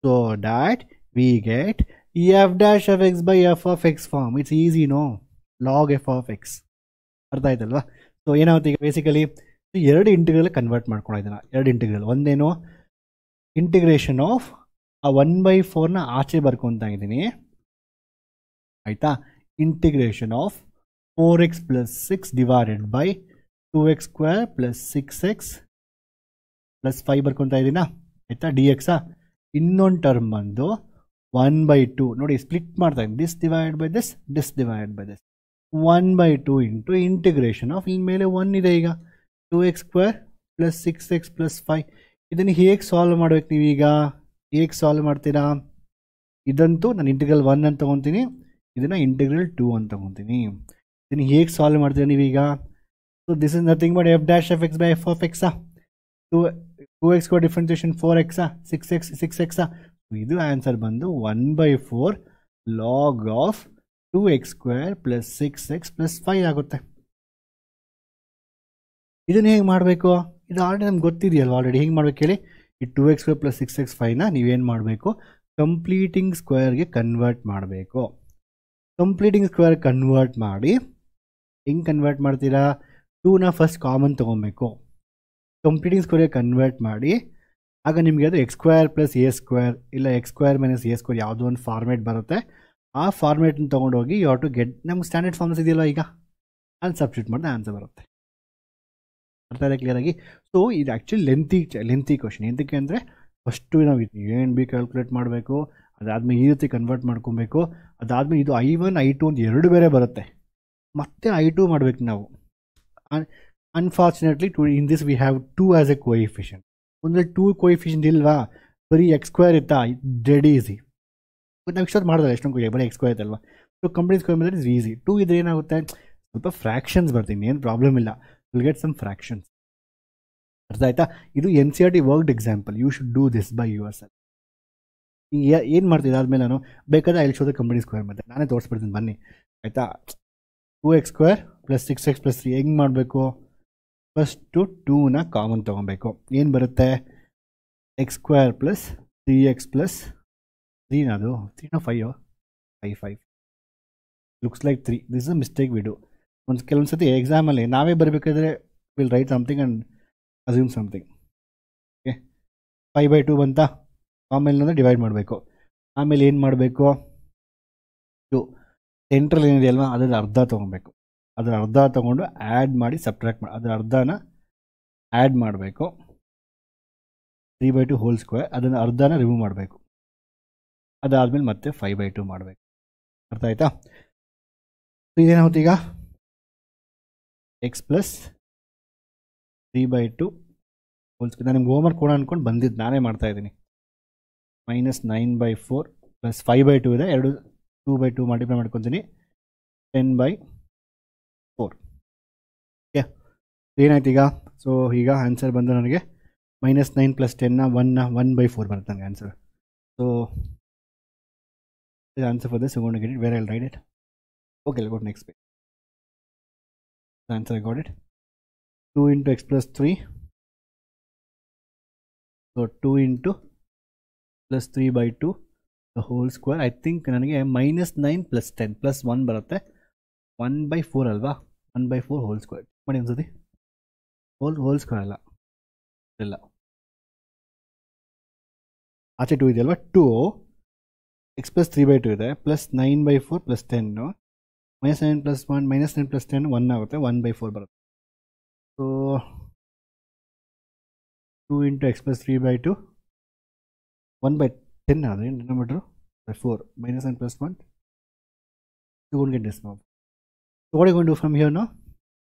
So that we get f'(x) form. It's easy no, log f(x). ಅರ್ಥ ಆಯ್ತಲ್ವಾ? ಸೊ ಏನಾಗುತ್ತೆ ಈಗ ಬೇಸಿಕಲಿ ಎರಡು ಇಂಟಿಗ್ರಲ್ ಕನ್ವರ್ಟ್ ಮಾಡ್ಕೊಂಡಿದ್ದಾನೆ. ಎರಡು ಇಂಟಿಗ್ರಲ್, ಒಂದೇನು ಇಂಟಿಗ್ರೇಷನ್ ಆಫ್ ಆ 1/4ನ ಆಚೆ ಬರ್ಕೊತಾ ಇದ್ದೀನಿ ಆಯಿತಾ? Integration of 4x + 6 divided by 2x² + 6x + 5 ಬರ್ಕೊತಾ ಇದ್ದೀನಾ ಆಯಿತಾ? dx. ಇನ್ನೊಂದು ಟರ್ಮ್ ಬಂದು 1/2. ನೋಡಿ ಸ್ಪ್ಲಿಟ್ ಮಾಡ್ತಾ ಇದ್ದೀನಿ. This divide by this, this divide by this. 1/2 into integration of, ಇನ್ಮೇಲೆ 1 ಇದೆ ಈಗ 2x² + 6x + 5. ಇದನ್ನು ಹೇಗೆ ಸಾಲ್ವ್ ಮಾಡ್ಬೇಕು ನೀವೀಗ? ಹೇಗೆ ಸಾಲ್ವ್ ಮಾಡ್ತೀರಾ? ಇದಂತೂ ನಾನು ಇಂಟಿಗ್ರಲ್ 1 ಅಂತ ತೊಗೊತೀನಿ, ಇದನ್ನು ಇಂಟಿಗ್ರಲ್ 2 ಅಂತ ತಗೊತೀನಿ. ಇದನ್ನು ಹೇಗೆ ಸಾಲ್ವ್ ಮಾಡ್ತೀರಾ ನೀವೀಗ? So this is nothing but f dash f x by f of ಎಕ್ಸಾ. 2x ಡಿಫ್ರೆನ್ಸಿಯೇಷನ್ 4x 6x ಇದು ಆನ್ಸರ್ ಬಂದು 1/4 log of 2x² plus 6x plus 5 ಆಗುತ್ತೆ. ಇದನ್ನು ಹೇಗೆ ಮಾಡಬೇಕು? ಇದು ಆಲ್ರೆಡಿ ನಮ್ಗೆ ಗೊತ್ತಿದೆಯಲ್ವ. ಆಲ್ರೆಡಿ ಹೇಗೆ ಮಾಡ್ಬೇಕು ಹೇಳಿ? ಈ 2x² ಪ್ಲಸ್ 6x 5ನ ನೀವೇನು ಮಾಡಬೇಕು? ಕಂಪ್ಲೀಟಿಂಗ್ ಸ್ಕ್ವೇರ್ಗೆ ಕನ್ವರ್ಟ್ ಮಾಡಬೇಕು. ಕಂಪ್ಲೀಟಿಂಗ್ ಸ್ಕ್ವೇರ್ ಕನ್ವರ್ಟ್ ಮಾಡಿ ಹೆಂಗೆ ಕನ್ವರ್ಟ್ ಮಾಡ್ತೀರಾ? 2ನ ಫಸ್ಟ್ ಕಾಮನ್ ತೊಗೊಬೇಕು. ಕಂಪ್ಲೀಟಿಂಗ್ ಸ್ಕ್ವೇರ್ಗೆ ಕನ್ವರ್ಟ್ ಮಾಡಿ ಆಗ ನಿಮಗೆ ಅದು x² ಪ್ಲಸ್ a² ಇಲ್ಲ x² ಮೈನಸ್ a² ಯಾವುದೋ ಒಂದು ಫಾರ್ಮೇಟ್ ಬರುತ್ತೆ. ಆ ಫಾರ್ಮೇಟ್ನ ತೊಗೊಂಡೋಗಿ ಯು ಹ್ಯಾವ್ ಟು ಗೆಟ್ ನಮ್ಗೆ ಸ್ಟ್ಯಾಂಡರ್ಡ್ ಫಾರ್ಮ್ಸ್ ಇದೆಯಲ್ಲ ಈಗ ಅಲ್ಲಿ ಸಬ್ಸ್ಟಿಟ್ಯೂಟ್ ಮಾಡಿದ್ರೆ ಆನ್ಸರ್ ಬರುತ್ತೆ. ಅರ್ಥ ಇದೆ ಕ್ಲಿಯರಾಗಿ? ಸೊ ಇದು ಆ್ಯಕ್ಚುಲಿ ಲೆಂತಿ ಕ್ವಶನ್. ಎಂತಕ್ಕೆ ಅಂದರೆ ಫಸ್ಟು ನಾವು ಏನು ಬಿ ಕ್ಯಾಲ್ಕುಲೇಟ್ ಮಾಡಬೇಕು, ಅದಾದಮೇಲೆ ಈ ರೀತಿ ಕನ್ವರ್ಟ್ ಮಾಡ್ಕೊಬೇಕು, ಅದಾದಮೇಲೆ ಇದು I1 I2 ಅಂತ ಎರಡು ಬೇರೆ ಬರುತ್ತೆ, ಮತ್ತೆ I2 ಮಾಡಬೇಕು ನಾವು. Unfortunately in this we have 2 as A coefficient. ಒಂದ್ರಲ್ಲಿ 2 ಕೋಎಫಿಷಿಯಂಟ್ ಇಲ್ವಾ? ಬರೀ x² ಇತ್ತಾ? Dead easy. ಬಟ್ ನಾವು ಇಷ್ಟೊತ್ತು ಮಾಡಿದ್ರೆ ಎಷ್ಟೊಂದು ಬರೀ x² ಇತ್ತಲ್ವಾ? ಸೊ ಕಂಪ್ಲೀಟ್ ಸ್ಕ್ವೇರ್ ಮೇಲೆ ಇಸ್ ಈಸಿ. 2 ಇದ್ರೆ ಏನಾಗುತ್ತೆ? ಸ್ವಲ್ಪ ಫ್ರ್ಯಾಕ್ಷನ್ಸ್ ಬರ್ತೀನಿ, ಏನು ಪ್ರಾಬ್ಲಮ್ ಇಲ್ಲ. Will get some fractions. ಅರ್ಥ ಆಯ್ತಾ? ಇದು NCERT worked example. You should do this by yourself. ಏನು ಮಾಡ್ತೀನಿ ಆದಮೇಲೆ ನಾನು ಬೇಕಾದ್ರೆ I will show the complete square method. ನಾನೇ ತೋರಿಸ್ಬಿಡ್ತೀನಿ ಬನ್ನಿ, ಆಯಿತಾ? 2x² ಪ್ಲಸ್ 6x ಪ್ಲಸ್ 3 ಹೆಂಗೆ ಮಾಡಬೇಕು? ಫಸ್ಟು 2ನ ಕಾಮನ್ ತೊಗೊಬೇಕು. ಏನು ಬರುತ್ತೆ? x² ಪ್ಲಸ್ 3x ಪ್ಲಸ್ 3 ಅದು 3 5 5 looks like 3. This is a mistake we do. ಕೆಲವೊಂದು ಸತಿ ಎಕ್ಸಾಮಲ್ಲಿ ನಾವೇ ಬರಬೇಕಾದ್ರೆ will write something and assume something. Okay, 5/2 ಬಂತಾ? ಆಮೇಲೆ ಡಿವೈಡ್ ಮಾಡಬೇಕು. ಆಮೇಲೆ ಏನು ಮಾಡಬೇಕು? ಸೆಂಟ್ರಲ್ ಏನಿದೆ ಅಲ್ವಾ ಅದರ ಅರ್ಧ ತೊಗೊಬೇಕು. ಅದರ ಅರ್ಧ ತೊಗೊಂಡು ಆ್ಯಡ್ ಮಾಡಿ ಸಬ್ಟ್ರ್ಯಾಕ್ಟ್ ಮಾಡಿ ಅದರ ಅರ್ಧನ ಆ್ಯಡ್ ಮಾಡಬೇಕು. 3/2 ಹೋಲ್ ಸ್ಕ್ವೇರ್, ಅದನ್ನು ಅರ್ಧನ ರಿಮೂವ್ ಮಾಡಬೇಕು. ಅದಾದಮೇಲೆ ಮತ್ತೆ 5/2 ಮಾಡಬೇಕು. ಅರ್ಥ ಆಯ್ತಾ? ಇದೇನಾಗುತ್ತೆ ಈಗ? x plus 3/2 whole square. ನಾನು ನಿಮ್ಗೆ ಹೋಮ್ವರ್ಕ್ ಕೊಡೋಣ ಅಂದ್ಕೊಂಡು ಬಂದಿದ್ದು, ನಾನೇ ಮಾಡ್ತಾಯಿದ್ದೀನಿ. -9/4 ಪ್ಲಸ್ 5/2 ಇದೆ, 2/2 ಮಲ್ಟಿಪ್ಲೈ ಮಾಡ್ಕೊತೀನಿ, 10/4. ಓಕೆ, ಏನಾಯ್ತು ಈಗ? ಸೊ ಈಗ ಆನ್ಸರ್ ಬಂದು ನನಗೆ -9 ಪ್ಲಸ್ 10ನ 1/4 ಬರುತ್ತೆ ನನಗೆ answer. So the answer for this, I'm going to get it. Where I'll write it? Okay, I'll go to next page. The answer, I got it. 2 into x plus 3. So 2 into plus 3/2 the whole square. I think ನನಗೆ -9 plus 10 plus 1 ಬರುತ್ತೆ. 1/4 ಅಲ್ವಾ? 1/4 ಹೋಲ್ ಸ್ಕ್ವೇರ್ ಮಾಡಿ ಅನ್ಸತಿ. ಹೋಲ್ ಸ್ಕ್ವೇರ್ ಅಲ್ಲ, ಇಲ್ಲ ಆಚೆ 2 ಇದೆಯಲ್ವಾ? 2 x plus 3/2 ಇದೆ, ಪ್ಲಸ್ 9/4 ಪ್ಲಸ್ 10, -9 ಪ್ಲಸ್ 1 -9 ಪ್ಲಸ್ 10 1 ಆಗುತ್ತೆ, 1/4 ಬರುತ್ತೆ. ಸೊ 2 into x plus 3/2 1/10 ಆದರೆ denominator 4 -9 plus 1. You won't get this now. So what are you going to do from here now?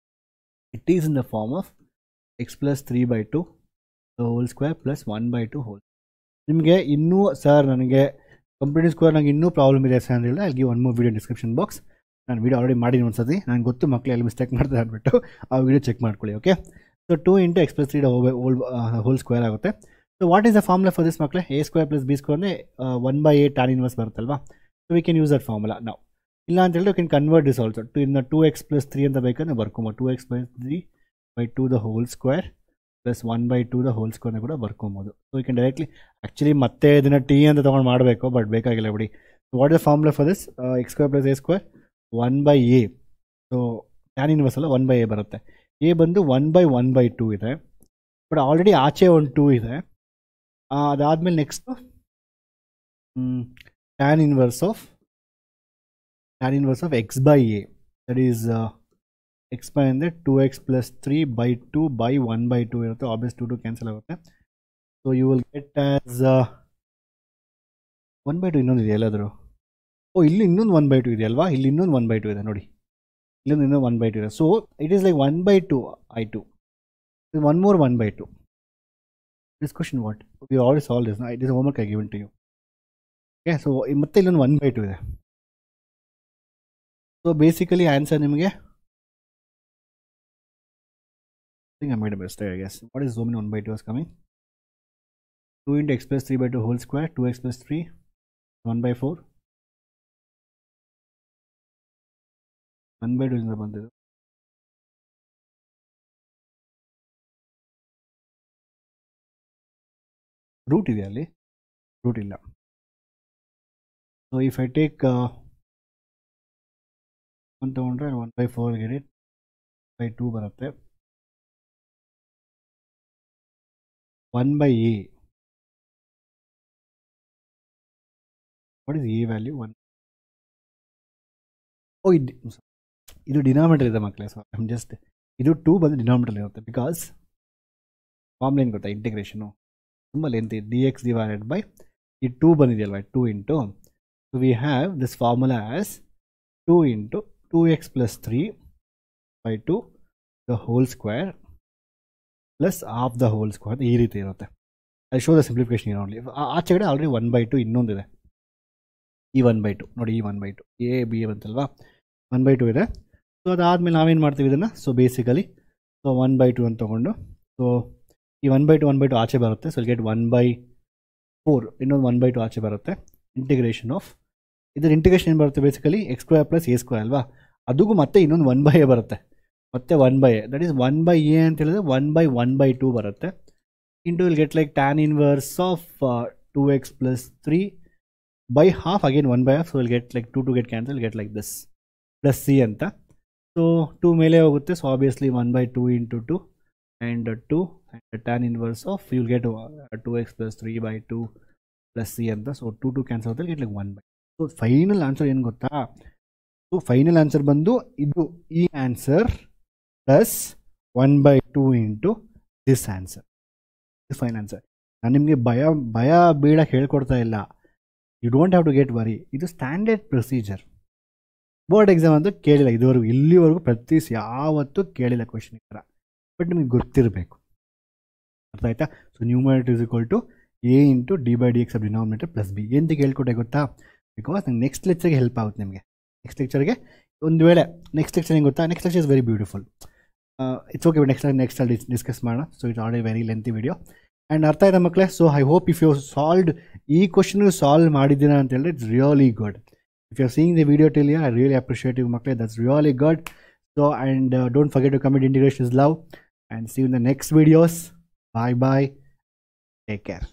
It is in the form of x plus 3/2 the whole square plus 1/2 whole. ನಿಮಗೆ ಇನ್ನೂ ಸರ್ ನನಗೆ ಕಂಪ್ಲೀಟ್ ಸ್ಕ್ವೇರ್ ನನಗೆ ಇನ್ನೂ ಪ್ರಾಬ್ಲಮ್ ಇದೆ ಸರ್ ಅಂದರೆ ಅಲ್ಲಿ one more video description box. ನಾನು ವಿಡಿಯೋ ಆಲ್ರೆಡಿ ಮಾಡಿದ್ದೀನಿ ಒಂದು ಸತಿ, ನನಗೆ ಗೊತ್ತು ಮಕ್ಕಳು ಎಲ್ಲಿ ಮಿಸ್ಟೇಕ್ ಮಾಡ್ತಾರೆ ಅಂದ್ಬಿಟ್ಟು ಆ ವಿಡಿಯೋ ಚೆಕ್ ಮಾಡ್ಕೊಳ್ಳಿ. Okay, so 2 into x plus 3 whole square ಆಗುತ್ತೆ. So what is the formula for this ಮಕ್ಕಳೇ? a² ಪ್ಲಸ್ b² ಅಂದರೆ 1/8 tan ಇನ್ವರ್ಸ್ ಬರುತ್ತಲ್ವಾ? So we can use that formula ನಾವು. ಇಲ್ಲ ಅಂತ ಹೇಳಿದ್ರೆ can convert this also to ಇನ್ನು 2x plus 3 ಅಂತ ಬೇಕಂದ್ರೆ ಬರ್ಕೊಂಬೋದು. 2x plus 3/2 the whole square plus 1/2 the whole ಸ್ಕ್ವೇರ್ನ ಕೂಡ ಬರ್ಕೊಬೋದು. So you can directly actually ಮತ್ತೆ ಇದನ್ನು ಟಿ ಅಂತ ತೊಗೊಂಡು ಮಾಡಬೇಕು, ಬಟ್ ಬೇಕಾಗಿಲ್ಲ ಬಿಡಿ. What is the formula for this? x² plus a² 1/a. So tan inverse ಅಲ್ಲ 1/a ಬರುತ್ತೆ. a ಬಂದು 1/1/2 ಇದೆ, ಬಟ್ ಆಲ್ರೆಡಿ ಆಚೆ ಒಂದು 2 ಇದೆ. ಅದಾದಮೇಲೆ next tan inverse of x/a, that is x by ಅಂದರೆ 2x plus 3/2 by 1/2 ಇರುತ್ತೆ. ಆಬ್ವಿಯಸ್ 2 ಕ್ಯಾನ್ಸಲ್ ಆಗುತ್ತೆ. So you will get as 1/2. ಇನ್ನೊಂದು ಇದೆ ಎಲ್ಲಾದರೂ? ಇಲ್ಲಿ ಇನ್ನೊಂದು 1/2 ಇದೆ ಅಲ್ವಾ? ಇಲ್ಲಿ ಇನ್ನೊಂದು 1/2 ಇದೆ ನೋಡಿ, ಇನ್ನೊಂದು 1/2 ಇದೆ. So it is like 1/2 I2. One more 1/2. This question what? We already solved this. It is homework I given to you. Okay, so ಮತ್ತೆ ಇಲ್ಲೊಂದು 1/2 ಇದೆ. ಸೊ ಬೇಸಿಕಲಿ ಆನ್ಸರ್ ನಿಮಗೆ I made a mistake, I guess. What is zoom in 1 by 2 is coming? 2 into x plus 3 by 2 whole square, 2x plus 3, 1 by 4. 1 by 2 is the root ideally. Root illa. So if I take 1 by 4 will get it by 2 baratte. 1 by a. What is a value? 1. Oh, ಇದು ಡಿನಾಮಿನೇಟರ್ ಇದೆ ಮಕ್ಕಳೇ. ಸೊ ಐ ಆಮ್ ಜಸ್ಟ್ ಇದು 2 ಬಂದು ಡಿನಾಮಿನೇಟರ್ ಇರುತ್ತೆ ಬಿಕಾಸ್ ಫಾರ್ಮುಲಾ ಏನು ಗೊತ್ತಾ, ಇಂಟಿಗ್ರೇಷನು ತುಂಬ length d x divided by ಈ 2 ಬಂದಿದೆಯಲ್ವಾ, 2 into, so we have this formula as 2 into 2x plus 3 by 2 the whole square plus half the whole square, ಈ ರೀತಿ ಇರುತ್ತೆ. ಐ ಶೋ ದ ಸಿಂಪ್ಲಿಫಿಕೇಶನ್ ಇರೋನ್ಲಿ. ಆಚೆ ಕಡೆ ಆಲ್ರೆಡಿ 1 by 2 ಇನ್ನೊಂದಿದೆ, ಈ 1 by 2 ನೋಡಿ, ಈ 1 by 2 ಎ ಬಿ ಬಂತಲ್ವಾ, 1 by 2 ಇದೆ. ಸೊ ಅದಾದಮೇಲೆ ನಾವೇನು ಮಾಡ್ತೀವಿ ಇದನ್ನು, ಸೊ ಬೇಸಿಕಲಿ ಸೊ 1 by 2 ಅಂತ ತೊಗೊಂಡು, ಸೊ ಈ 1 by 2 ಆಚೆ ಬರುತ್ತೆ. ಸೊ ಗೆಟ್ 1 by 4, ಇನ್ನೊಂದು 1 by 2 ಆಚೆ ಬರುತ್ತೆ. ಇಂಟಿಗ್ರೇಷನ್ ಆಫ್ ಇದರ ಇಂಟಿಗ್ರೇಷನ್ ಏನು ಬರುತ್ತೆ, basically X square plus a square ಅಲ್ವಾ, ಅದಕ್ಕೂ ಮತ್ತೆ ಇನ್ನೊಂದು 1 by a ಬರುತ್ತೆ, ಮತ್ತೆ 1 by a, that is 1 by a ಅಂತ ಹೇಳಿದ್ರೆ 1 by 1 by 2 ಬರುತ್ತೆ. Into will get like tan inverse of 2x plus 3 by half, again 1 by half, so we'll get like 2 get cancel, get like this plus c ಅಂತ. ಸೊ 2 ಮೇಲೆ ಹೋಗುತ್ತೆ, so obviously 1 by 2 into 2 and 2 and tan inverse of you'll get 2x plus 3 by 2 plus c ಅಂತ. ಸೊ 2 ಕ್ಯಾನ್ಸಲ್ ಆಗುತ್ತೆ, get like 1 by. So final answer ಏನು ಗೊತ್ತಾ, ಸೊ ಫೈನಲ್ ಆನ್ಸರ್ ಬಂದು ಇದು ಈ answer plus 1 by 2 into this answer, this final answer. ನಾನು ನಿಮಗೆ ಭಯ ಬೀಳಕ್ಕೆ ಹೇಳ್ಕೊಡ್ತಾ ಇಲ್ಲ, you don't have to get worry. ಇದು ಸ್ಟ್ಯಾಂಡರ್ಡ್ ಪ್ರೊಸೀಜರ್. ಬೋರ್ಡ್ ಎಕ್ಸಾಮ್ ಅಂತೂ ಕೇಳಿಲ್ಲ ಇದುವರೆಗೂ, ಇಲ್ಲಿವರೆಗೂ ಯಾವತ್ತೂ ಕೇಳಿಲ್ಲ ಕ್ವಶನ್ ಈ ಥರ, ಬಟ್ ನಿಮಗೆ ಗೊತ್ತಿರಬೇಕು, ಅರ್ಥ ಆಯ್ತಾ. So numerator is equal to a into D by D X of denominator plus B. ಏನಂತ ಹೇಳ್ಕೊಟ್ಟೆ ಗೊತ್ತಾ, ಬಿಕಾಸ್ ನಂಗೆ ನೆಕ್ಸ್ಟ್ ಲೆಕ್ಚರ್ಗೆ ಹೆಲ್ಪ್ ಆಗುತ್ತೆ ನಿಮಗೆ. ನೆಕ್ಸ್ಟ್ ಲೆಕ್ಚರ್ಗೆ ಒಂದು ವೇಳೆ ನೆಕ್ಸ್ಟ್ ಲೆಕ್ಚರ್ ಏನು ಗೊತ್ತಾ, next lecture is very beautiful. It's okay, next discuss ಮಾಡೋಣ. So it's already very lengthy video and ಅರ್ಥ ಆಯ್ತಾ ಮಕ್ಕಳೇ. So I hope if you solved ಈ ಕ್ವಶನ್ ಸಾಲ್ವ್ ಮಾಡಿದ್ದೀರಾ ಅಂತ ಹೇಳಿದ್ರೆ it's really good. If you're seeing the video till here, I really appreciate you, Makle. That's really good. So, and don't forget to comment integration is love. And see you in the next videos. Bye bye. Take care.